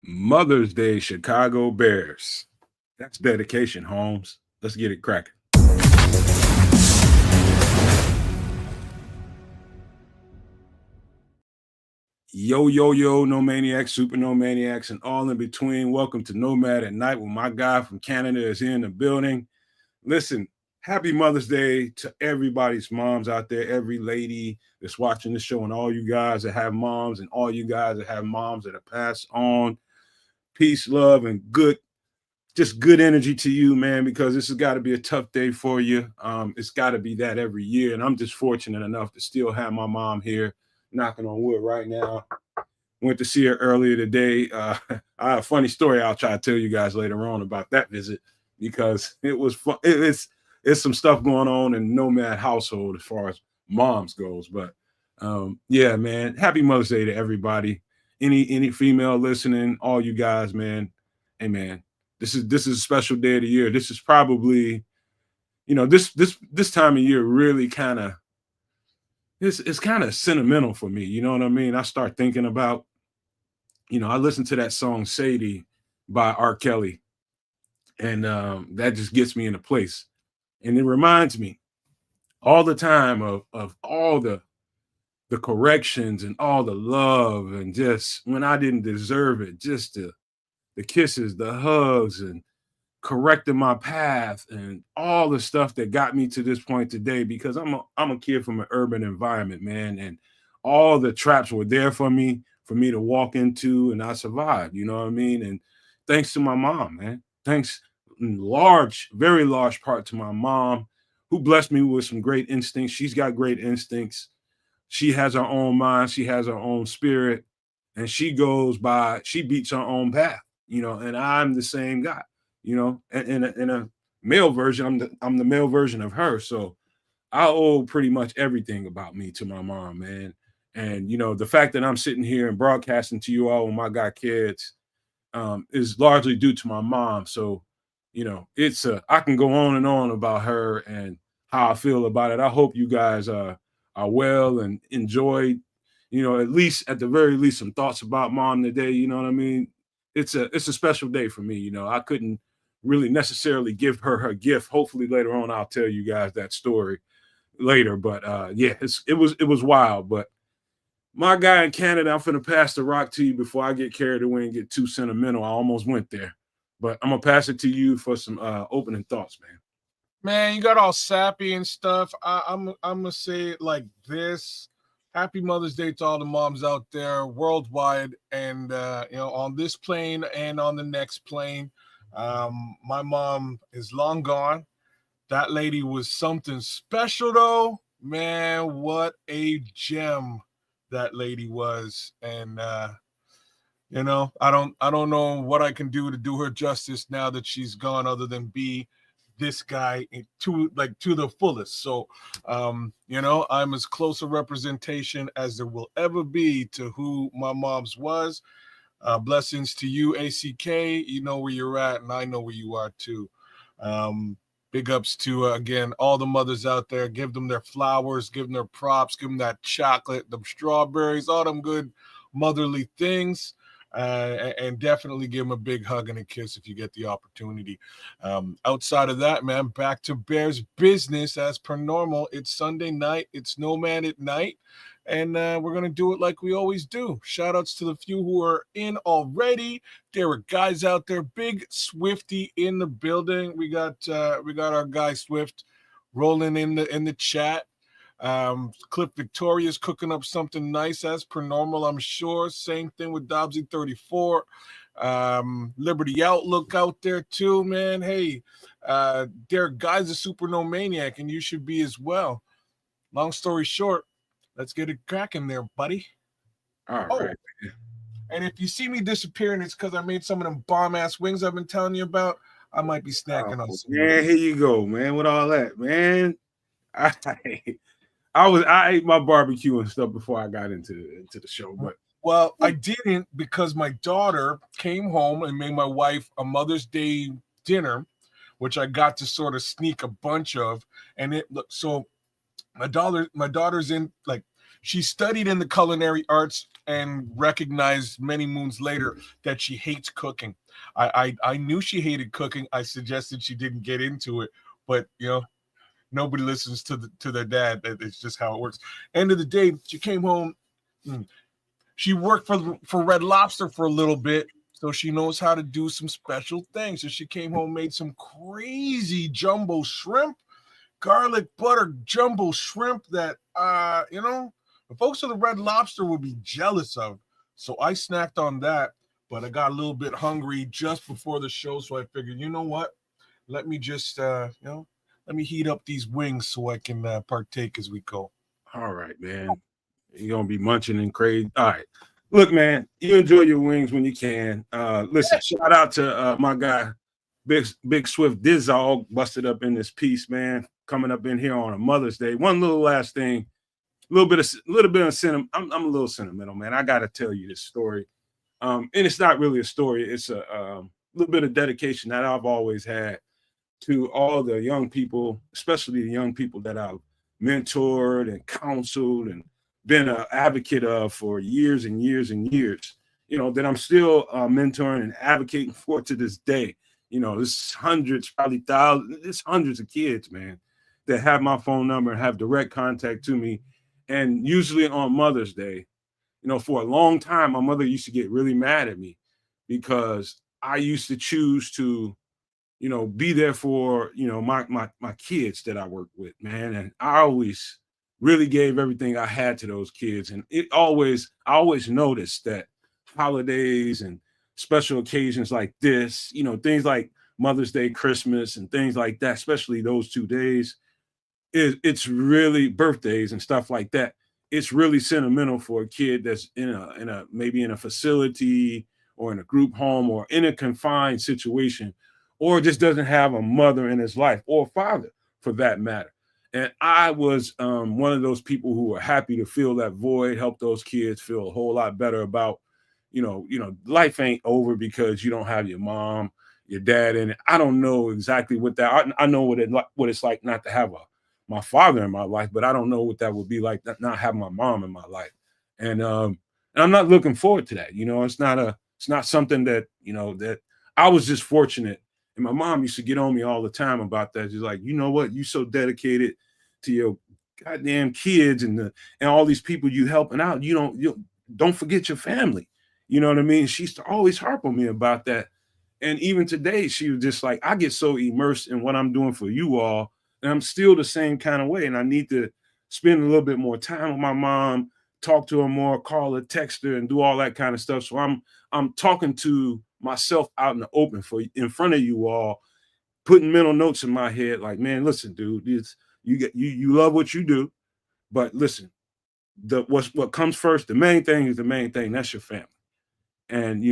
Mother's Day Chicago Bears. That's dedication, Holmes. Let's get it cracking. Yo, yo, yo, no maniacs, super no maniacs, and all in between. Welcome to Nomad at Night, where my guy from Canada is here in the building. Listen, happy Mother's Day to everybody's moms out there, every lady that's watching the show, and all you guys that have moms, and all you guys that have moms that have passed on. Peace, love, and just good energy to you, man, because this has got to be a tough day for you. It's got to be that every year. And I'm just fortunate enough to still have my mom here, knocking on wood right now. Went to see her earlier today. I have a funny story I'll try to tell you guys later on about that visit, because it was fun. It's some stuff going on in Nomad household as far as moms goes. But yeah, man, happy Mother's Day to everybody. Any female listening, all you guys, man. Hey, man, this is a special day of the year. This is probably, this time of year really kind of, it's kind of sentimental for me. You know what I mean? I start thinking about, I listened to that song Sadie by R. Kelly, and that just gets me in a place. And it reminds me all the time of all the corrections and all the love, and just when I didn't deserve it, just the kisses, the hugs, and correcting my path, and all the stuff that got me to this point today. Because I'm a kid from an urban environment, man, and all the traps were there for me to walk into, and I survived. You know what I mean? And thanks to my mom, man. Thanks in very large part to my mom, who blessed me with some great instincts. She's got great instincts. She has her own mind. She has her own spirit, and she beats her own path, and I'm the same guy, in a male version. I'm the male version of her. So I owe pretty much everything about me to my mom, man. And, the fact that I'm sitting here and broadcasting to you all when I got kids is largely due to my mom. So, I can go on and on about her and how I feel about it. I hope you guys are well and enjoyed, at the very least, some thoughts about mom today. You know what I mean? It's a special day for me. I couldn't really necessarily give her gift. Hopefully later on, I'll tell you guys that story later. But yeah, it was wild. But my guy in Canada, I'm finna pass the rock to you before I get carried away and get too sentimental. I almost went there, but I'm gonna pass it to you for some opening thoughts, man. Man, you got all sappy and stuff. I'm gonna say it like this: Happy Mother's Day to all the moms out there worldwide, and on this plane and on the next plane. My mom is long gone. That lady was something special, though. Man, what a gem that lady was, and I don't know what I can do to do her justice now that she's gone, other than be this guy to the fullest. So I'm as close a representation as there will ever be to who my mom's was. Blessings to you, ACK. You know where you're at, and I know where you are too. Big ups to again all the mothers out there. Give them their flowers, give them their props, give them that chocolate, them strawberries, all them good motherly things. And definitely give them a big hug and a kiss if you get the opportunity. Outside of that, man, back to Bears business as per normal. It's Sunday night. It's Nomad at Night. And we're going to do it like we always do. Shout outs to the few who are in already. There are guys out there. Big Swifty in the building. We got our guy Swift rolling in the chat. Cliff Victoria's cooking up something nice as per normal, I'm sure. Same thing with Dobbsy 34. Liberty Outlook out there too, man. Hey, Derek Guy's a super no maniac, and you should be as well. Long story short, let's get it cracking there, buddy. All right. And if you see me disappearing, it's because I made some of them bomb-ass wings I've been telling you about. I might be snacking on some. Yeah, here you go, man, with all that, man. I ate my barbecue and stuff before I got into the show, but I didn't, because my daughter came home and made my wife a Mother's Day dinner, which I got to sort of sneak a bunch of. And so my daughter's in, like, she studied in the culinary arts and recognized many moons later that she hates cooking. I knew she hated cooking. I suggested she didn't get into it, but nobody listens to their dad. It's just how it works. End of the day, she came home. She worked for Red Lobster for a little bit, so she knows how to do some special things. So she came home, made some crazy jumbo shrimp, garlic butter jumbo shrimp that the folks of the Red Lobster would be jealous of. So I snacked on that, but I got a little bit hungry just before the show, so I figured, you know what? Let me just let me heat up these wings so I can partake as we go. All right, man. You're gonna be munching and crazy. All right. Look, man, you enjoy your wings when you can. Listen, shout out to my guy, Big Swift Dizzog, busted up in this piece, man. Coming up in here on a Mother's Day. One little last thing, a little bit of sentiment. I'm a little sentimental, man. I gotta tell you this story. And it's not really a story, it's a little bit of dedication that I've always had to all the young people, especially the young people that I've mentored and counseled and been an advocate of for years and years and years, that I'm still mentoring and advocating for to this day. There's hundreds, probably thousands, there's hundreds of kids, man, that have my phone number and have direct contact to me. And usually on Mother's Day, for a long time, my mother used to get really mad at me because I used to choose to be there for, my kids that I work with, man. And I always really gave everything I had to those kids. And I always noticed that holidays and special occasions like this, things like Mother's Day, Christmas, and things like that, especially those 2 days, it's really birthdays and stuff like that. It's really sentimental for a kid that's maybe in a facility or in a group home or in a confined situation, or just doesn't have a mother in his life or a father for that matter. And I was one of those people who were happy to fill that void, help those kids feel a whole lot better about, life ain't over because you don't have your mom, your dad in it. I don't know exactly what that, I know what it's like not to have my father in my life, but I don't know what that would be like not having my mom in my life. And I'm not looking forward to that. It's not something that, that I was just fortunate. And my mom used to get on me all the time about that. She's like, you know what? You so dedicated to your goddamn kids and all these people you helping out. You don't forget your family. You know what I mean? She used to always harp on me about that. And even today, she was just like, I get so immersed in what I'm doing for you all, and I'm still the same kind of way. And I need to spend a little bit more time with my mom, talk to her more, call her, text her, and do all that kind of stuff. So I'm talking to myself out in the open in front of you all, putting mental notes in my head, like, man, listen, dude, you love what you do, but listen, what comes first, the main thing is the main thing. That's your family. And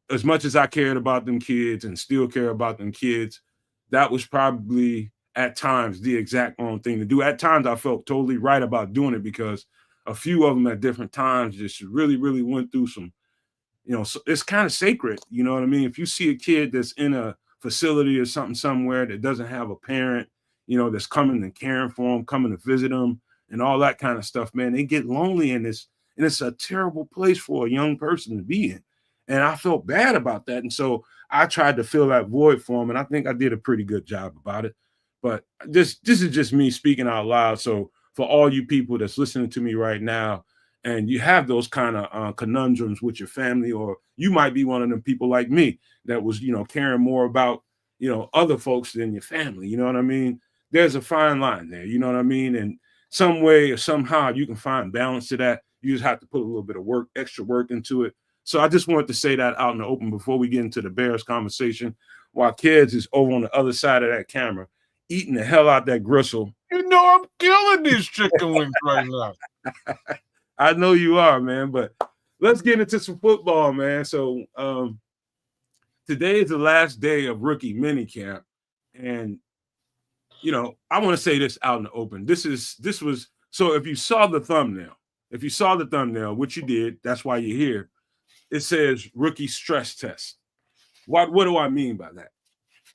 as much as I cared about them kids and still care about them kids, that was probably at times the exact wrong thing to do. At times I felt totally right about doing it because a few of them at different times just really, really went through some, so it's kind of sacred. You know what I mean? If you see a kid that's in a facility or something somewhere that doesn't have a parent, that's coming and caring for them, coming to visit them and all that kind of stuff, man, they get lonely in this. And it's a terrible place for a young person to be in. And I felt bad about that. And so I tried to fill that void for them. And I think I did a pretty good job about it. But this is just me speaking out loud. So for all you people that's listening to me right now, and you have those kind of conundrums with your family, or you might be one of them people like me that was, caring more about, other folks than your family. You know what I mean? There's a fine line there. You know what I mean? And some way or somehow you can find balance to that. You just have to put a little bit of extra work into it. So I just wanted to say that out in the open before we get into the Bears conversation, while Kids is over on the other side of that camera, eating the hell out that gristle. I'm killing these chicken wings right now. I know you are, man, but let's get into some football, man. So today is the last day of rookie minicamp. And, I want to say this out in the open. So if you saw the thumbnail, which you did, that's why you're here, it says rookie stress test. What do I mean by that?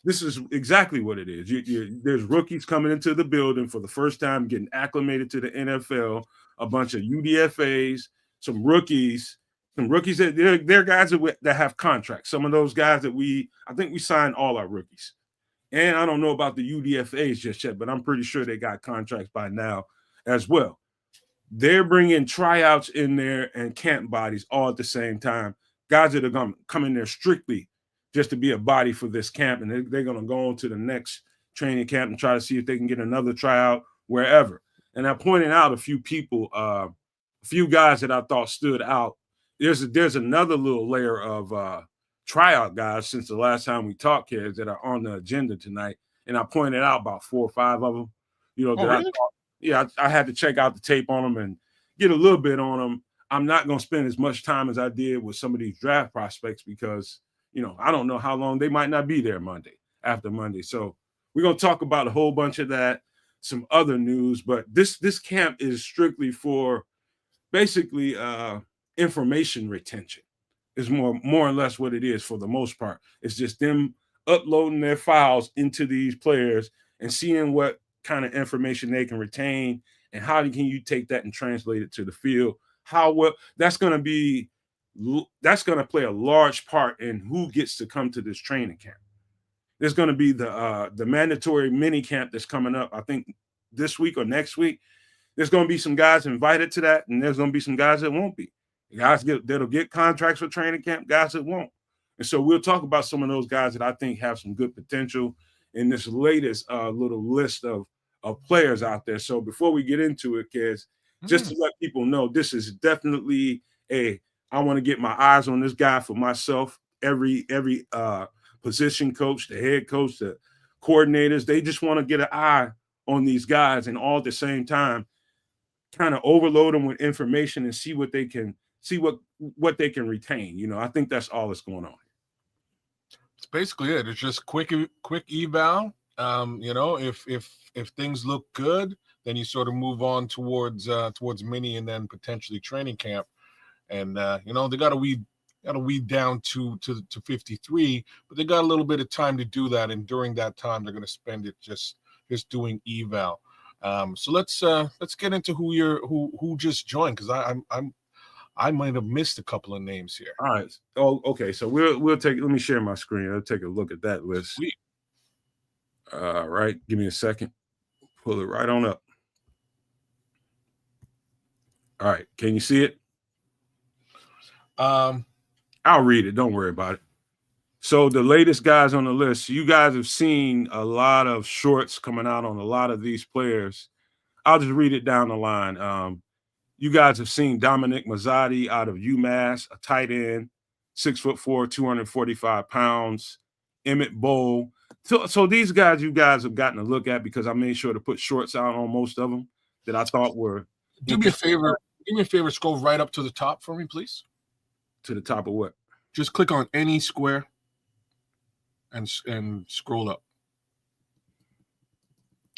This is exactly what it is. There's rookies coming into the building for the first time, getting acclimated to the NFL, a bunch of UDFAs, some rookies Some rookies that they're guys that have contracts. Some of those guys that I think we signed all our rookies. And I don't know about the UDFAs just yet, but I'm pretty sure they got contracts by now as well. They're bringing tryouts in there and camp bodies all at the same time. Guys that are going to come in there strictly just to be a body for this camp, and they're going to go on to the next training camp and try to see if they can get another tryout wherever. And I pointed out a few people, a few guys that I thought stood out. There's another little layer of tryout guys since the last time we talked, kids, that are on the agenda tonight. And I pointed out about 4 or 5 of them. I had to check out the tape on them and get a little bit on them. I'm not going to spend as much time as I did with some of these draft prospects because, I don't know how long they might not be there after Monday. So we're going to talk about a whole bunch of that, some other news. But this camp is strictly for basically information retention is more or less what it is for the most part. It's just them uploading their files into these players and seeing what kind of information they can retain and how can you take that and translate it to the field. How well that's going to play a large part in who gets to come to this training camp. There's going to be the mandatory mini camp that's coming up, I think this week or next week. There's going to be some guys invited to that, and there's going to be some guys that won't be. Guys that'll get contracts for training camp, guys that won't. And so we'll talk about some of those guys that I think have some good potential in this latest little list of players out there. So before we get into it, kids, just to let people know, this is definitely I want to get my eyes on this guy for myself. Every position coach, the head coach, the coordinators, they just want to get an eye on these guys and all at the same time kind of overload them with information and see what they can retain. I think that's all that's going on. It's basically it. It's just quick eval. If things look good, then you sort of move on towards mini and then potentially training camp. And they got to weed down to 53, but they got a little bit of time to do that. And during that time, they're going to spend it just doing eval. So let's get into who just joined, because I might have missed a couple of names here. All right. Oh, okay. So we'll take. Let me share my screen. I'll take a look at that list. Sweet. Right. Give me a second. Pull it right on up. All right. Can you see it? I'll read it. Don't worry about it. So the latest guys on the list, you guys have seen a lot of shorts coming out on a lot of these players. I'll just read it down the line. You guys have seen Dominic Mazzotti out of UMass, a tight end, 6'4", 245 pounds. Emmett Bowl. So these guys, you guys have gotten a look at because I made sure to put shorts out on most of them that I thought were. Do me a favor. Do me a favor. Scroll right up to the top for me, please. To the top of what? Just click on any square and scroll up.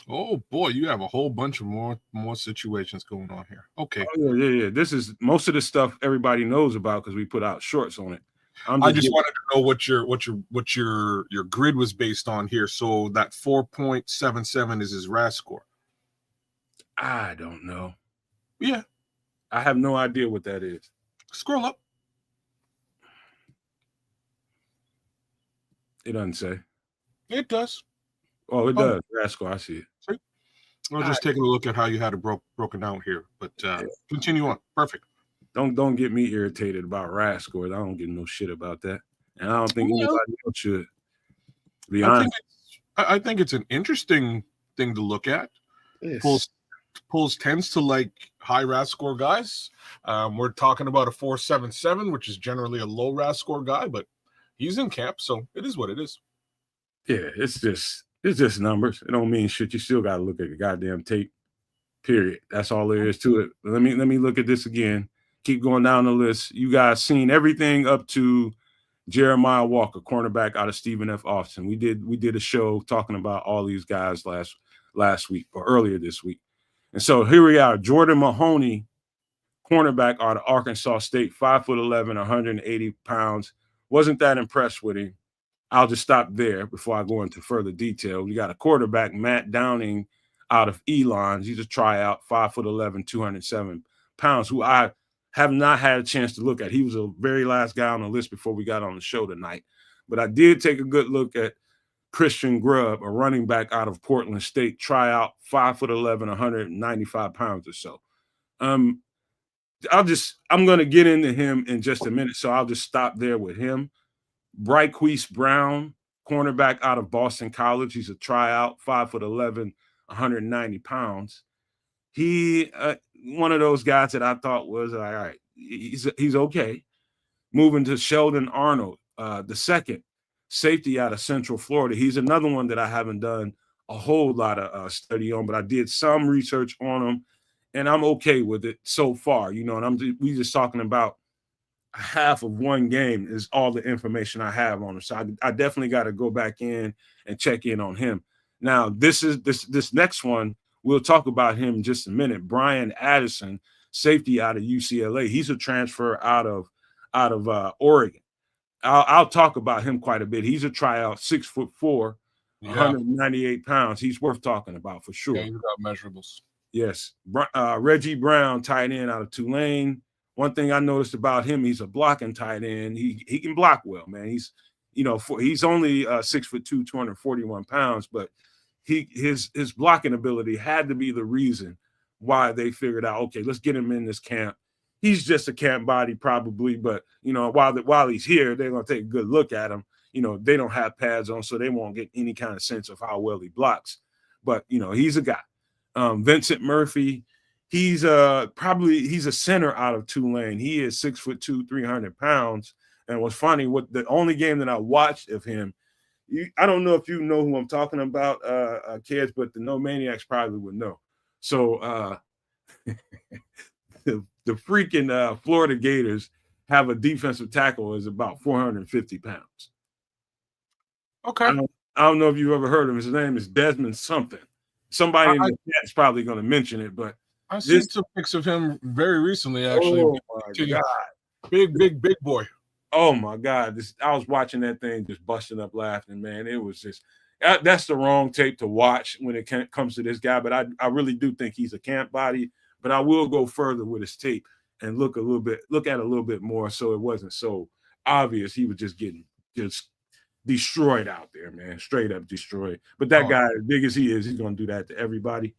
Oh boy, you have a whole bunch of more situations going on here. Okay. Oh, yeah. This is most of the stuff everybody knows about because we put out shorts on it. I just wanted to know what your grid was based on here. So that 4.77 is his RAS score. I don't know. Yeah. I have no idea what that is. Scroll up. It doesn't say. It does. Oh, it does. RAS score. I see it. See? We're just taking a look at how you had it broken down here. But continue on. Perfect. Don't get me irritated about RAS scores. I don't give no shit about that, and I don't think anybody else should. To be honest, I think it's an interesting thing to look at. Yes. Pulls tends to like high RAS score guys. We're talking about a 4.77, which is generally a low RAS score guy, but he's in camp, so it is what it is. Yeah, it's just numbers. It don't mean shit. You still got to look at the goddamn tape. Period. That's all there is to it. Let me look at this again. Keep going down the list. You guys seen everything up to Jeremiah Walker, cornerback out of Stephen F. Austin. We did a show talking about all these guys last week or earlier this week. And so here we are. Jordan Mahoney, cornerback out of Arkansas State, 5'11", 180 pounds. Wasn't that impressed with him. I'll just stop there before I go into further detail. We got a quarterback, Matt Downing, out of Elon. He's a tryout, 5'11", 207 pounds, who I have not had a chance to look at. He was the very last guy on the list before we got on the show tonight. But I did take a good look at Christian Grubb, a running back out of Portland State, tryout, 5'11", 195 pounds or so. I'm going to get into him in just a minute, so I'll just stop there with him. Bryquise Brown, cornerback out of Boston College. He's a tryout, 5'11", 190 pounds. He one of those guys that I thought was all right. He's okay. Moving to Sheldon Arnold, the second safety out of Central Florida. He's another one that I haven't done a whole lot of study on, but I did some research on him, and I'm okay with it so far. And we just talking about half of one game is all the information I have on him. So I definitely got to go back in and check in on him. Now, this next one, we'll talk about him in just a minute. Brian Addison, safety out of UCLA. He's a transfer out of Oregon. I'll talk about him quite a bit. He's a tryout, 6'4", 198 pounds. He's worth talking about for sure. Yeah, he's got measurables. Yes. Reggie Brown, tight end out of Tulane. One thing I noticed about him, he's a blocking tight end. He can block well, man. He's only 6'2", 241 pounds, but his blocking ability had to be the reason why they figured out, okay, let's get him in this camp. He's just a camp body probably, but while he's here, they're gonna take a good look at him. They don't have pads on, so they won't get any kind of sense of how well he blocks. But he's a guy. Vincent Murphy, he's a center out of Tulane. He is 6'2", 300 pounds. And what's funny, the only game that I watched of him, I don't know if you know who I'm talking about, kids, but the No Maniacs probably would know. So the freaking Florida Gators have a defensive tackle is about 450 pounds. Okay. I don't know if you've ever heard of him. His name is Desmond something. Somebody in the chat's probably going to mention it, but I've seen some pics of him very recently, actually. Oh my God. Big boy. Oh my God. I was watching that thing just busting up laughing, man. It was just that's the wrong tape to watch when it comes to this guy, but I really do think he's a camp body. But I will go further with his tape and look at a little bit more, so it wasn't so obvious he was just getting destroyed out there, man, straight up destroyed. But that guy, as big as he is, he's going to do that to everybody.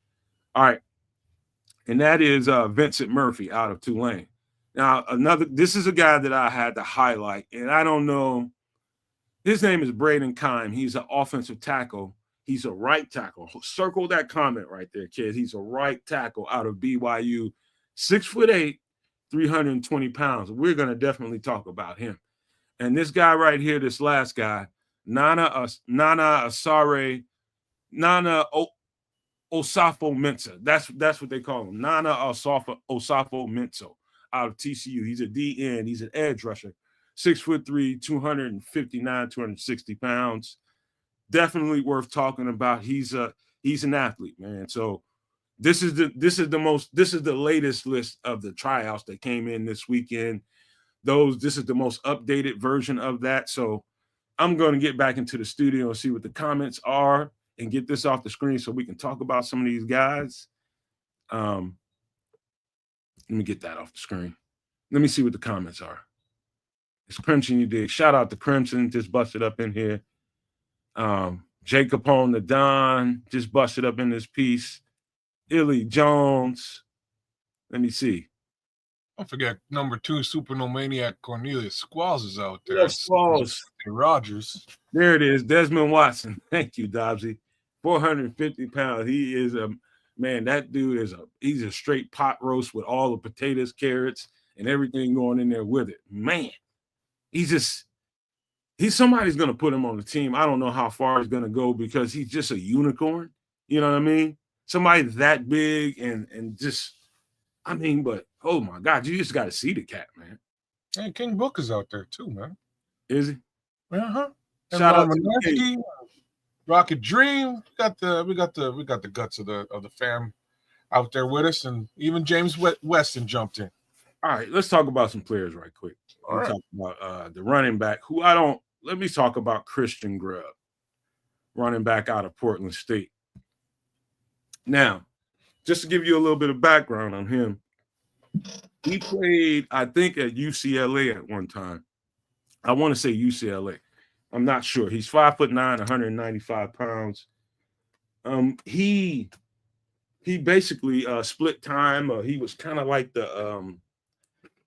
All right, and that is Vincent Murphy out of Tulane. Now, this is a guy that I had to highlight, and I don't know. His name is Braden Kime. He's an offensive tackle. He's a right tackle. Circle that comment right there, kids. He's a right tackle out of BYU, 6'8", 320 pounds. We're going to definitely talk about him. And this guy right here, this last guy, Osafo-Mensah. That's what they call him. Osafo-Mensah out of TCU. He's a DN. He's an edge rusher, 6'3", 259, 260 pounds. Definitely worth talking about. He's an athlete, man. So this is the latest list of the tryouts that came in this weekend. This is the most updated version of that. So I'm going to get back into the studio and see what the comments are and get this off the screen so we can talk about some of these guys. Let me get that off the screen. Let me see what the comments are. It's Crimson you did. Shout out to Crimson, just busted up in here. Jacob on the Don just busted up in this piece. Illy Jones. Let me see. Don't forget number 2 Super Nomaniac Cornelius Squalls is out there. Yes, Squalls. Rogers. There it is. Desmond Watson. Thank you, Dobbsy. 450 pounds. He is a man. That dude he's a straight pot roast with all the potatoes, carrots, and everything going in there with it. Man, somebody's going to put him on the team. I don't know how far he's going to go because he's just a unicorn. You know what I mean? Somebody that big and just, but oh my God, you just got to see the cat, man. Hey, King Book is out there too, man. Is he? Uh-huh. Shout out to Rocket Dream. We got the guts of the fam out there with us, and even James Weston jumped in. All right, let's talk about some players right quick. Talk about the running back let me talk about Christian Grubb, running back out of Portland State. Now, just to give you a little bit of background on him, He played, I think, at UCLA at one time. I want to say UCLA. I'm not sure. He's 5'9", 195 pounds. He basically split time. He was kind of like the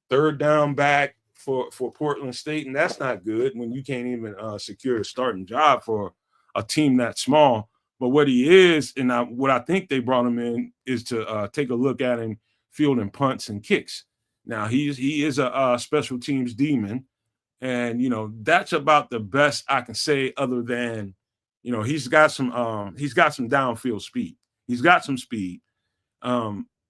third down back for Portland State, and that's not good when you can't even secure a starting job for a team that small. But what he is, and what I think they brought him in is to take a look at him fielding punts and kicks. Now he is a special teams demon, and that's about the best I can say. Other than he's got some downfield speed. He's got some speed.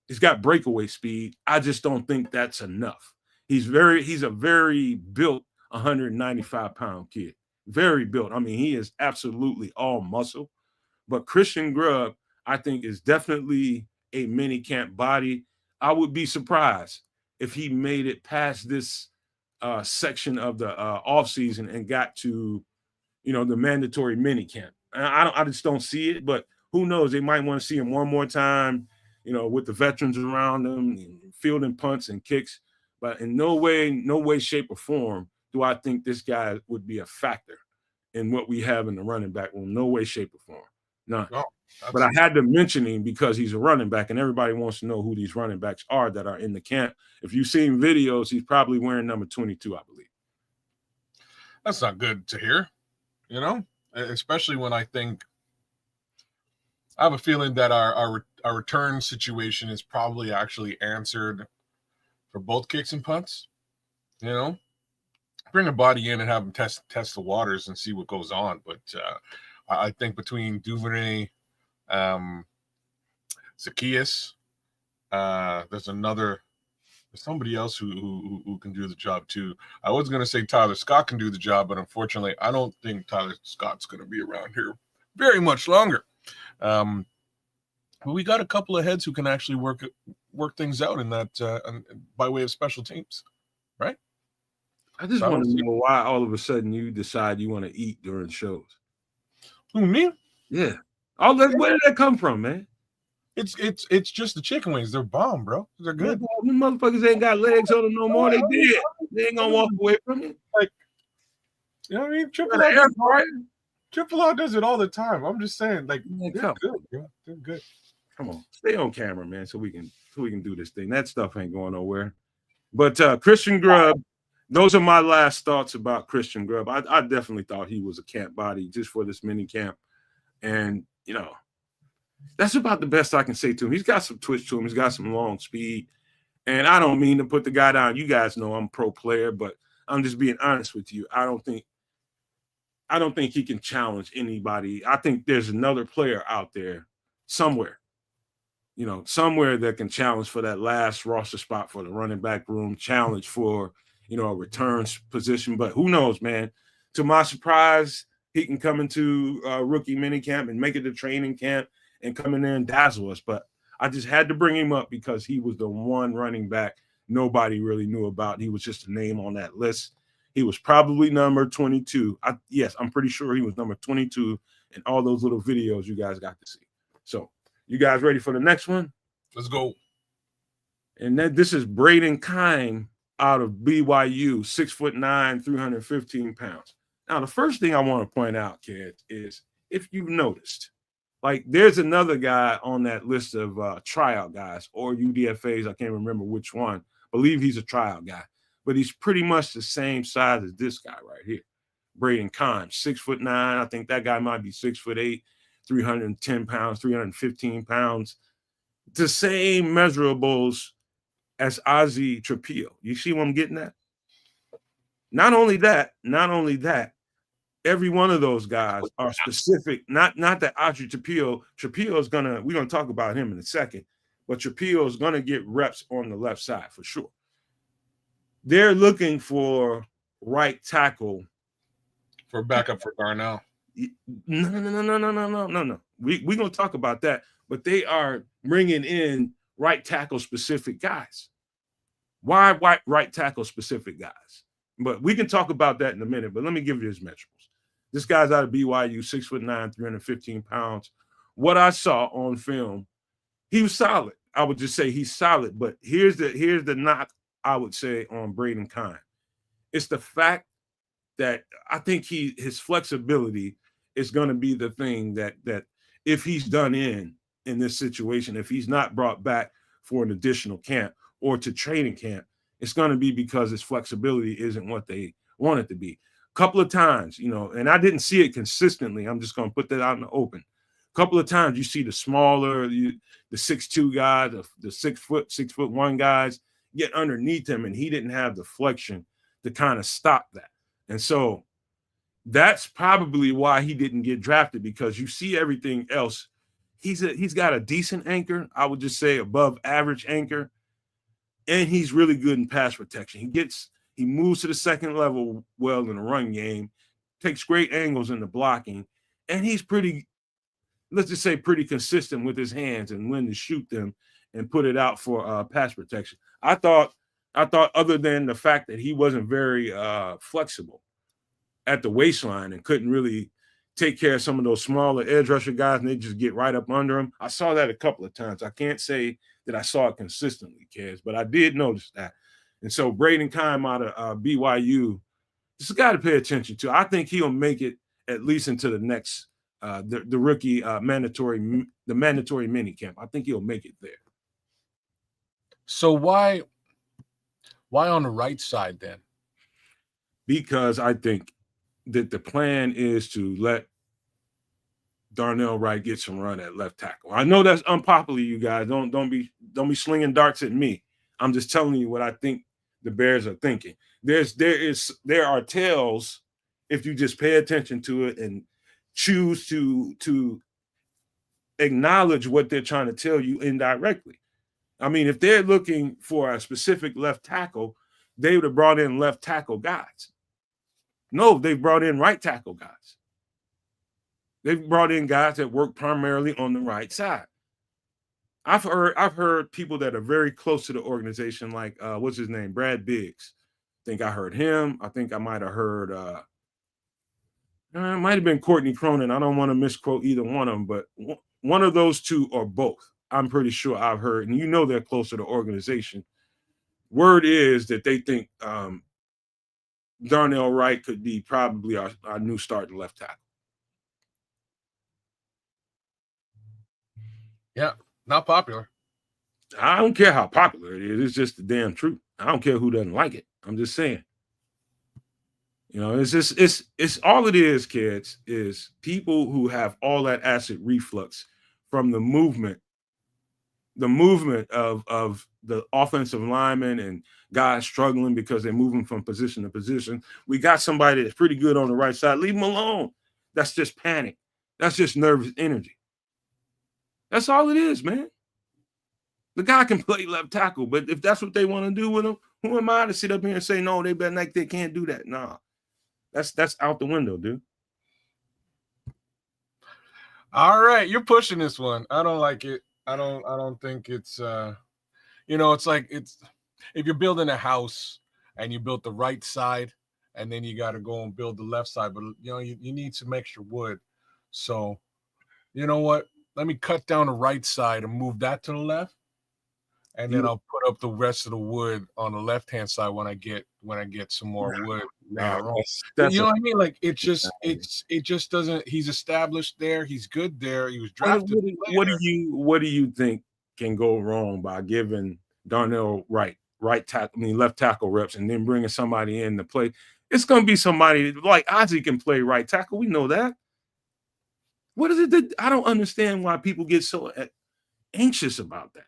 He's got breakaway speed. I just don't think that's enough. He's a very built 195-pound kid. Very built. I mean, he is absolutely all muscle. But Christian Grubb, I think, is definitely a mini camp body. I would be surprised if he made it past this section of the offseason and got to, the mandatory mini camp. I just don't see it, but who knows? They might want to see him one more time, with the veterans around him, fielding punts and kicks. But in no way, shape, or form do I think this guy would be a factor in what we have in the running back room. No way, shape, or form. None. No, but I had to mention him because he's a running back, and everybody wants to know who these running backs are that are in the camp. If you've seen videos, he's probably wearing number 22, I believe. That's not good to hear, especially when I have a feeling that our return situation is probably actually answered for both kicks and punts. Bring a body in and have him test the waters and see what goes on. But I think between Duvernay, Zacchaeus, there's somebody else who can do the job too. I was going to say Tyler Scott can do the job, but unfortunately, I don't think Tyler Scott's going to be around here very much longer. But we got a couple of heads who can actually work things out in that by way of special teams, right? I just want to know why all of a sudden you decide you want to eat during shows. Who, me? Yeah. Where did that come from, man? It's just the chicken wings. They're bomb, bro. They're good. Yeah, them motherfuckers ain't got legs on them no more. They did. They ain't gonna walk away from it. Like, what I mean? Triple R does it all the time. I'm just saying, like, they're good, bro. They're good. Come on, stay on camera, man, so we can do this thing. That stuff ain't going nowhere. But Christian Grubb, those are my last thoughts about Christian Grubb. I definitely thought he was a camp body just for this mini camp, and that's about the best I can say to him. He's got some twitch to him. He's got some long speed, and I don't mean to put the guy down. You guys know I'm a pro player, but I'm just being honest with you. I don't think he can challenge anybody. I think there's another player out there somewhere. Somewhere that can challenge for that last roster spot for the running back room, challenge for, a returns position. But who knows, man? To my surprise, he can come into rookie minicamp and make it to training camp and come in there and dazzle us. But I just had to bring him up because he was the one running back nobody really knew about. He was just a name on that list. He was probably number 22. Yes, I'm pretty sure he was number 22 in all those little videos you guys got to see. So, you guys ready for the next one? Let's go. And this is Braden Kine out of BYU, 6'9", 315 pounds. Now, the first thing I want to point out, kids, is if you've noticed, like there's another guy on that list of tryout guys or UDFAs. I can't remember which one. I believe he's a tryout guy, but he's pretty much the same size as this guy right here, Braden Kine, 6'9". I think that guy might be 6'8". 310 pounds, 315 pounds, the same measurables as Ozzy Trapillo. You see what I'm getting at? Not only that, every one of those guys are specific. Not that Ozzy Trapillo is we're gonna talk about him in a second, but Trapillo is gonna get reps on the left side for sure. They're looking for right tackle for backup for Darnell. No. We're going to talk about that, but they are bringing in right tackle specific guys. Why right tackle specific guys? But we can talk about that in a minute, but let me give you his measurables. This guy's out of BYU, 6'9", 315 pounds. What I saw on film, he was solid. I would just say he's solid, but here's the knock I would say, on Braden Kine. It's the fact that I think his flexibility is going to be the thing that if he's done in this situation, if he's not brought back for an additional camp or to training camp, it's going to be because his flexibility isn't what they want it to be. A couple of times, and I didn't see it consistently. I'm just going to put that out in the open. A couple of times you see the smaller, the 6'2" guys, the 6'1" guys get underneath him, and he didn't have the flexion to kind of stop that. And so that's probably why he didn't get drafted, because you see everything else. He's got a decent anchor, I would just say above average anchor, and he's really good in pass protection. He moves to the second level well in the run game, takes great angles in the blocking, and he's pretty, let's just say, pretty consistent with his hands and when to shoot them and put it out for pass protection. I thought other than the fact that he wasn't very flexible at the waistline and couldn't really take care of some of those smaller edge rusher guys, and they just get right up under him. I saw that a couple of times. I can't say that I saw it consistently, Kez, but I did notice that. And so Braden Kine out of BYU, just got to pay attention to. I think he'll make it at least into the next the rookie mandatory minicamp. I think he'll make it there. So why on the right side then? Because I think that the plan is to let Darnell Wright get some run at left tackle. I know that's unpopular, you guys. Don't be slinging darts at me. I'm just telling you what I think the Bears are thinking. There are tells if you just pay attention to it and choose to acknowledge what they're trying to tell you indirectly. I mean, if they're looking for a specific left tackle, they would have brought in left tackle guys. No, they've brought in right tackle guys. They've brought in guys that work primarily on the right side. I've heard people that are very close to the organization, like what's his name, Brad Biggs. I think I heard him. I think I might have heard. It might have been Courtney Cronin. I don't want to misquote either one of them, but one of those two or both, I'm pretty sure I've heard, and they're close to the organization. Word is that they think Darnell Wright could be probably our new starting left tackle. Yeah, not popular. I don't care how popular it is. It's just the damn truth. I don't care who doesn't like it. I'm just saying. It's all it is, kids, is people who have all that acid reflux from the movement of the offensive linemen and guys struggling because they're moving from position to position. We got somebody that's pretty good on the right side. Leave him alone. That's just panic. That's just nervous energy. That's all it is, man. The guy can play left tackle, but if that's what they want to do with him, who am I to sit up here and say, no, they can't do that? Nah. That's out the window, dude. All right, you're pushing this one. I don't like it. I don't think it's it's like if you're building a house and you built the right side and then you got to go and build the left side, but you need some extra wood. So, you know what? Let me cut down the right side and move that to the left. And then I'll put up the rest of the wood on the left-hand side when I get some more wood later on. You know what I mean? Like it just doesn't. He's established there. He's good there. He was drafted. What do you think can go wrong by giving Darnell left tackle reps and then bringing somebody in to play? It's going to be somebody like Ozzie can play right tackle. We know that. What is it that I don't understand why people get so anxious about that?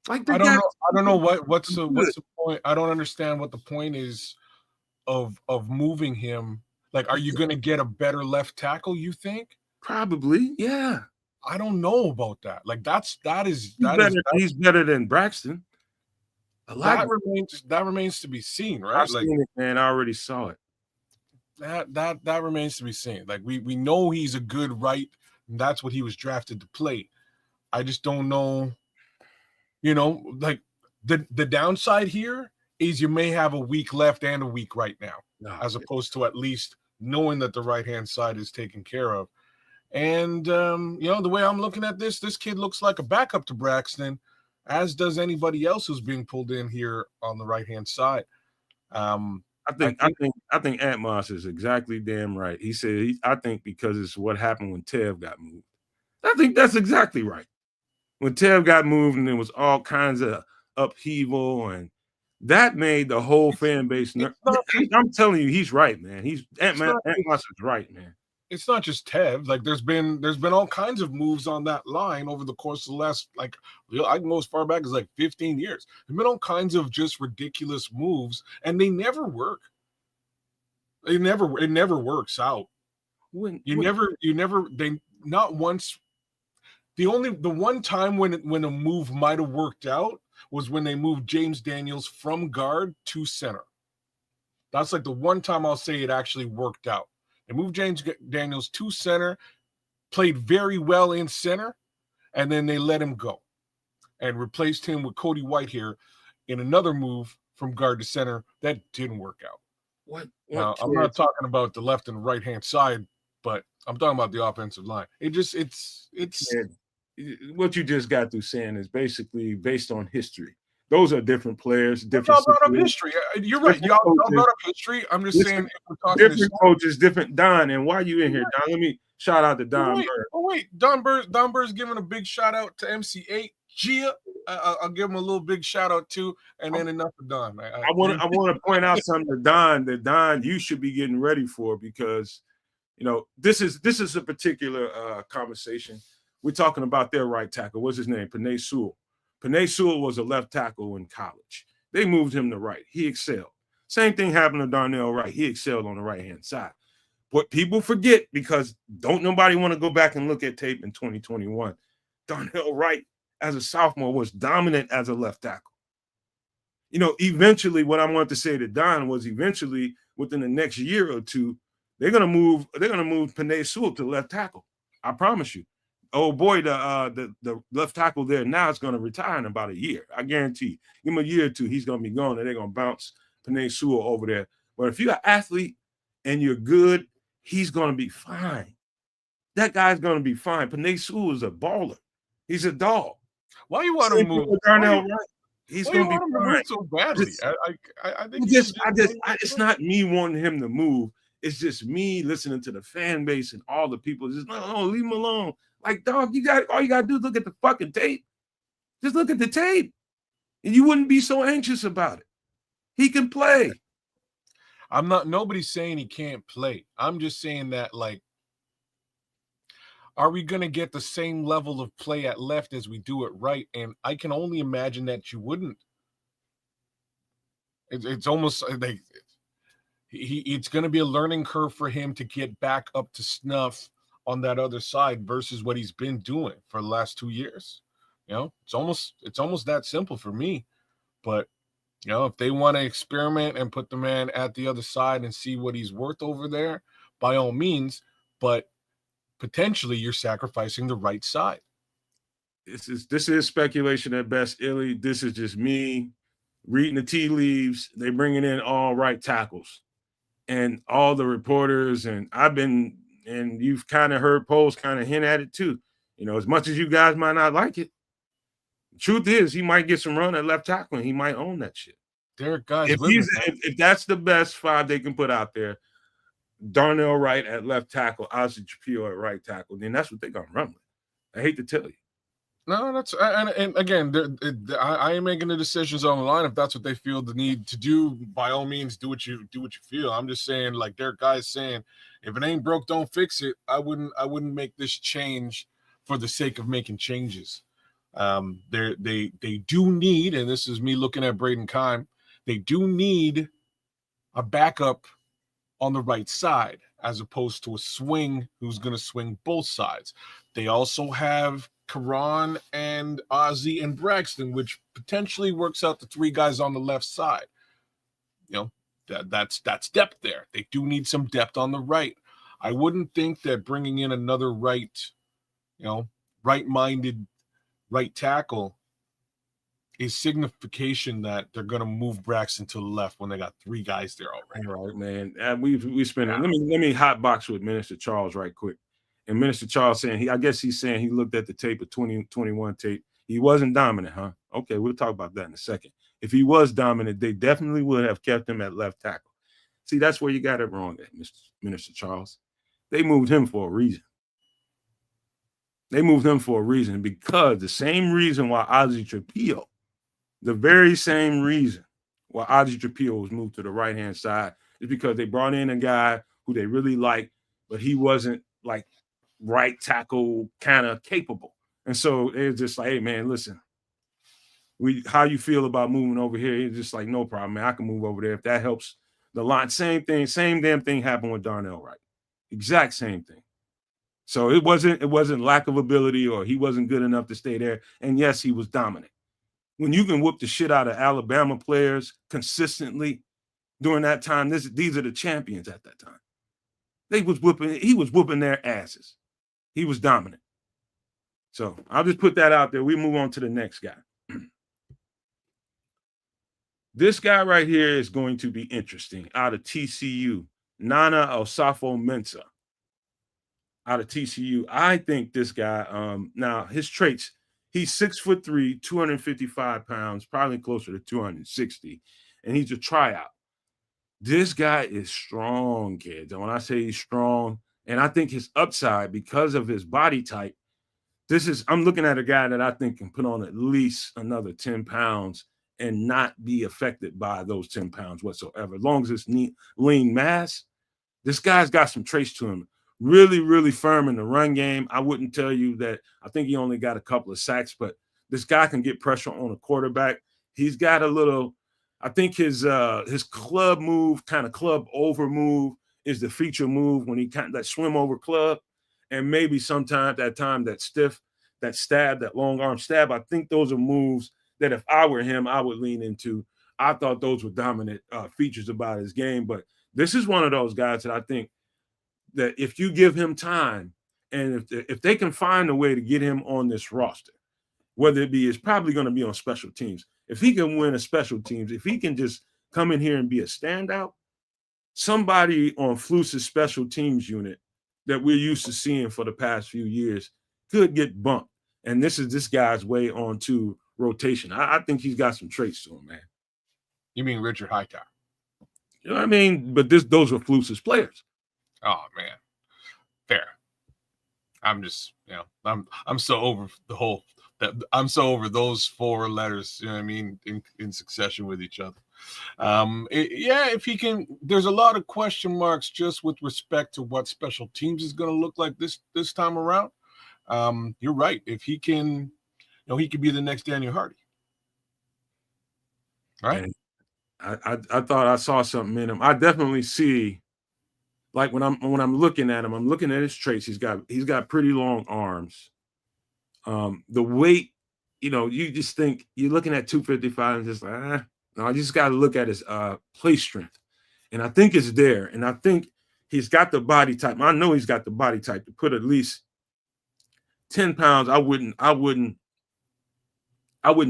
Like I don't know what's the point. I don't understand what the point is of moving him. Like, are you going to get a better left tackle? You think? Probably, yeah. I don't know about that. Like He's better than Braxton. That remains to be seen, right? I've seen it, man. I already saw it. That remains to be seen. Like we know he's a good right, and that's what he was drafted to play. I just don't know. Like the downside here is you may have a weak left and a weak right now, as opposed to at least knowing that the right-hand side is taken care of. And, the way I'm looking at this kid looks like a backup to Braxton. as does anybody else who's being pulled in here on the right-hand side. I think Atmos is exactly damn right. He said, I think because it's what happened when Tev got moved. I think that's exactly right. When Tev got moved and there was all kinds of upheaval, and that made the whole fan base. I'm telling you, he's right, man. Atmos is right, man. It's not just Tev. Like there's been all kinds of moves on that line over the course of the last, like, I can go as far back as like 15 years. There's been all kinds of just ridiculous moves, and they never work. It never works out. Not once. The one time when a move might have worked out was when they moved James Daniels from guard to center. That's like the one time I'll say it actually worked out. They moved James Daniels to center, played very well in center, and then they let him go and replaced him with Cody Whitehair in another move from guard to center that didn't work out. Now, I'm not talking about the left and right hand side, but I'm talking about the offensive line. It's what you just got through saying is basically based on history. Those are different players, different. Y'all brought up history. You're right. Y'all brought up history. I'm just saying, if we're talking different coaches, different. Don, and why you in here, Don? Let me shout out to Don Bird. Wait, Don Bird's giving a big shout out to MC8. Gia, I'll give him a little big shout out too, and then enough of Don. I want to point out something to Don that Don you should be getting ready for, because this is a particular conversation. We're talking about their right tackle. What's his name? Penei Sewell. Penei Sewell was a left tackle in college. They moved him to right. He excelled. Same thing happened to Darnell Wright. He excelled on the right-hand side. What people forget, because don't nobody want to go back and look at tape in 2021, Darnell Wright as a sophomore was dominant as a left tackle. Eventually what I wanted to say to Don was eventually within the next year or two, they're gonna move Penei Sewell to left tackle. I promise you. Oh boy, the left tackle there now is going to retire in about a year. I guarantee you. Give him a year or two, he's going to be gone, and they're going to bounce Penei Sewell over there. But if you're an athlete and you're good, he's going to be fine. That guy's going to be fine. Penei Sewell is a baller. He's a dog. Why you want to move Darnell Wright? He's going to be fine so badly. I think it's not me wanting him to move. It's just me listening to the fan base and all the people. Just no, leave him alone. Like, dog, all you gotta do is look at the fucking tape. Just look at the tape. And you wouldn't be so anxious about it. He can play. Nobody's saying he can't play. I'm just saying that, like, are we gonna get the same level of play at left as we do at right? And I can only imagine that you wouldn't. It's almost like it's gonna be a learning curve for him to get back up to snuff on that other side versus what he's been doing for the last 2 years. It's almost that simple for me. But if they want to experiment and put the man at the other side and see what he's worth over there, by all means, but potentially you're sacrificing the right side. This is speculation at best, Illy. This is just me reading the tea leaves. They bringing in all right tackles, and all the reporters, and you've kind of heard polls kind of hint at it too. As much as you guys might not like it, the truth is he might get some run at left tackle and he might own that shit. Derek, guys, if that's the best five they can put out there, Darnell Wright at left tackle, Ozzy Shapiro at right tackle, then that's what they're gonna run with. I hate to tell you. No, that's and again, I ain't making the decisions on the line. If that's what they feel the need to do, by all means, do what you feel. I'm just saying, like Derek Guy's saying, if it ain't broke, don't fix it. I wouldn't make this change for the sake of making changes. They do need, and this is me looking at Braden Keim, they do need a backup on the right side as opposed to a swing who's going to swing both sides. They also have Karan and Ozzy and Braxton, which potentially works out the three guys on the left side. That's depth there. They do need some depth on the right. I wouldn't think that bringing in another right-minded right tackle is signification that they're going to move Braxton to the left when they got three guys there already. All right, man. We spent it. Let me hot box with Minister Charles right quick. And Minister Charles saying he's saying he looked at the tape of 2021 tape. He wasn't dominant, huh? Okay, we'll talk about that in a second. If he was dominant, they definitely would have kept him at left tackle. See, that's where you got it wrong at, Mr. Minister Charles. They moved him for a reason. They moved him for a reason because the same reason why Ozzy Trapillo, the very same reason why Ozzy Trapillo was moved to the right-hand side is because they brought in a guy who they really liked, but he wasn't like right tackle kind of capable. And so it's just like, hey, man, listen, how you feel about moving over here? It's just like, no problem, man. I can move over there if that helps the line. Same thing, same damn thing happened with Darnell Wright. Exact same thing. So it wasn't lack of ability or he wasn't good enough to stay there. And yes, he was dominant. When you can whoop the shit out of Alabama players consistently during that time, these are the champions at that time. He was whooping their asses. He was dominant. So I'll just put that out there. We move on to the next guy. This guy right here is going to be interesting. Out of TCU, Nana Osafo-Mensah. Out of TCU. I think this guy, now his traits, he's 6'3", 255 pounds, probably closer to 260, and he's a tryout. This guy is strong, kids. And when I say he's strong, and I think his upside, because of his body type, I'm looking at a guy that I think can put on at least another 10 pounds and not be affected by those 10 pounds whatsoever. As long as it's lean mass, this guy's got some traits to him. Really, really firm in the run game. I wouldn't tell you that. I think he only got a couple of sacks, but this guy can get pressure on a quarterback. He's got a little, I think his club move, kind of club over move, is the feature move when he kind of that swim over club. And maybe sometimes that stiff, that stab, that long arm stab. I think those are moves that if I were him, I would lean into. I thought those were dominant features about his game. But this is one of those guys that I think that if you give him time and if they can find a way to get him on this roster, whether it be, it's probably going to be on special teams. If he can win a special teams, if he can just come in here and be a standout, somebody on Fluce's special teams unit that we're used to seeing for the past few years could get bumped. And this is this guy's way onto rotation. I think he's got some traits to him, man. You mean Richard Hightower? You know what I mean? But those were Fluce's players. Oh man, fair. I'm just, I'm so over the whole. I'm so over those four letters. You know what I mean, in succession with each other. If he can, there's a lot of question marks just with respect to what special teams is going to look like this time around. You're right. If he can, he could be the next Daniel Hardy. Right. And I thought I saw something in him. I definitely see. Like when I'm looking at him, I'm looking at his traits. He's got pretty long arms. The weight, you just think you're looking at 255 and just like, no, I just got to look at his play strength, and I think it's there. And I think he's got the body type. I know he's got the body type to put at least 10 pounds. I wouldn't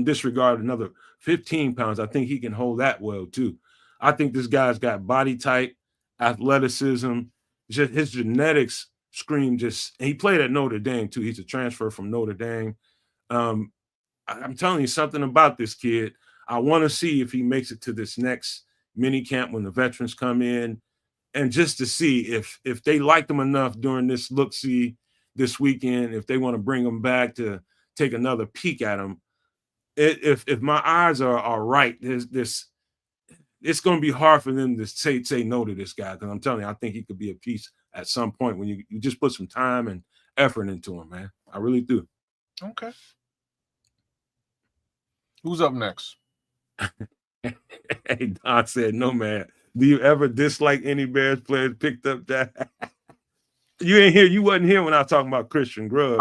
disregard another 15 pounds. I think he can hold that well too. I think this guy's got body type, athleticism, just his genetics scream. And he played at Notre Dame too. He's a transfer from Notre Dame. I'm telling you something about this kid. I want to see if he makes it to this next mini camp when the veterans come in, and just to see if they liked him enough during this look-see this weekend, if they want to bring him back to take another peek at him. If my eyes are right, it's going to be hard for them to say no to this guy, because I'm telling you, I think he could be a piece at some point when you just put some time and effort into him, man. I really do. Okay. Who's up next? Hey, Don said, Nomad, do you ever dislike any Bears players picked up that? You ain't here. You wasn't here when I was talking about Christian Grubb.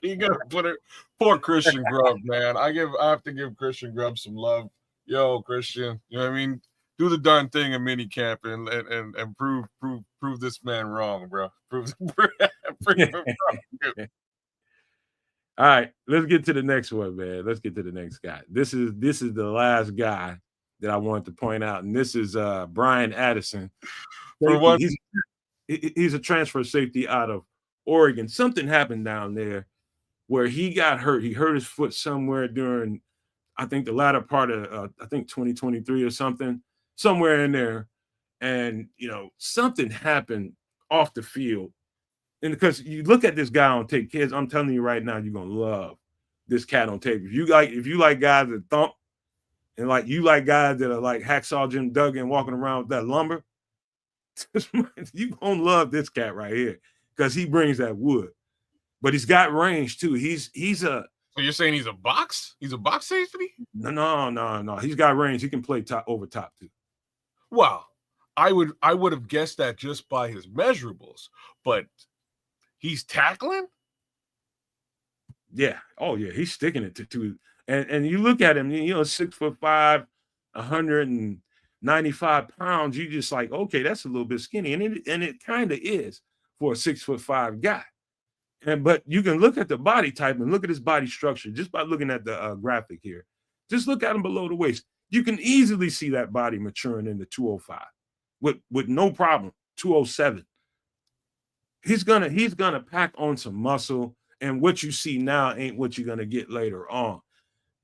You gotta put it. Poor Christian Grubb, man. I have to give Christian Grubb some love. Yo, Christian, you know what I mean? Do the darn thing in minicamp and prove this man wrong, bro. Prove him wrong. All right, let's get to the next one, man. Let's get to the next guy. This is the last guy that I wanted to point out, and this is Brian Addison. He's a transfer safety out of Oregon. Something happened down there where he got hurt. He hurt his foot somewhere during, I think, the latter part of, I think 2023 or something, somewhere in there. And, something happened off the field. And because you look at this guy on tape, kids, I'm telling you right now, you're going to love this cat on tape. If you like guys that thump, and like you like guys that are like Hacksaw Jim Duggan walking around with that lumber, you gonna love this cat right here because he brings that wood. But he's got range too. He's a. So you're saying he's a box safety? No. He's got range. He can play over top too. Well, I would have guessed that just by his measurables, but he's tackling. Yeah. Oh yeah. He's sticking it to. And you look at him, 6'5", 195 pounds. You just like, okay, that's a little bit skinny, and it kind of is for a 6'5" guy. But you can look at the body type and look at his body structure just by looking at the graphic here. Just look at him below the waist. You can easily see that body maturing into 205 with no problem. 207. He's gonna pack on some muscle, and what you see now ain't what you're gonna get later on.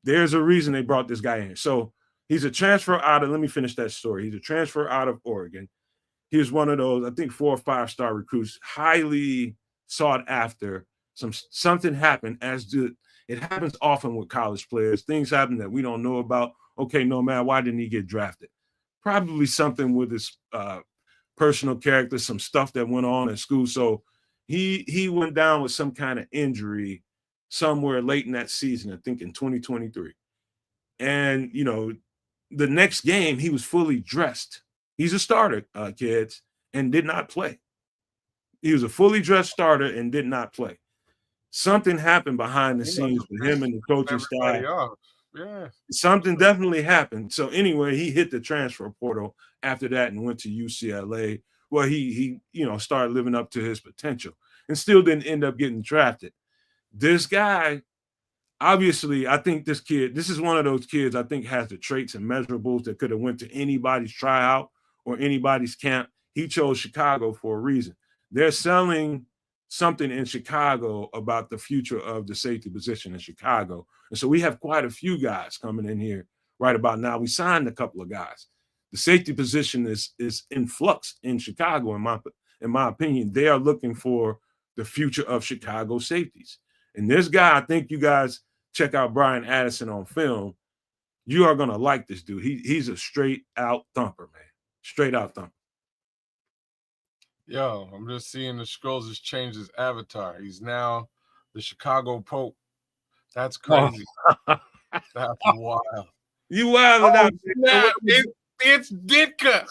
There's a reason they brought this guy in. So he's a transfer out of, let me finish that story. He's a transfer out of Oregon. He was one of those, I think, 4 or 5-star recruits, highly sought after. Something happened, it happens often with college players. Things happen that we don't know about. Okay, Nomad, why didn't he get drafted? Probably something with his personal character, some stuff that went on in school. So he went down with some kind of injury somewhere late in that season, I think in 2023. And, the next game, he was fully dressed. He's a starter, kids, and did not play. He was a fully dressed starter and did not play. Something happened behind the scenes with him and the coaching staff. Yeah. Something definitely happened. So anyway, he hit the transfer portal after that and went to UCLA, where he started living up to his potential and still didn't end up getting drafted. This guy, obviously, I think this is one of those kids I think has the traits and measurables that could have went to anybody's tryout or anybody's camp. He chose Chicago for a reason. They're selling something in Chicago about the future of the safety position in Chicago. And so we have quite a few guys coming in here right about now. We signed a couple of guys. The safety position is in flux in Chicago, in my opinion. They are looking for the future of Chicago safeties. And this guy, I think you guys check out Brian Addison on film. You are going to like this dude. He's a straight out thumper, man. Straight out thumper. Yo, I'm just seeing the scrolls has changed his avatar. He's now the Chicago Pope. That's crazy. Oh. That's wild. You wild out. It's Ditka.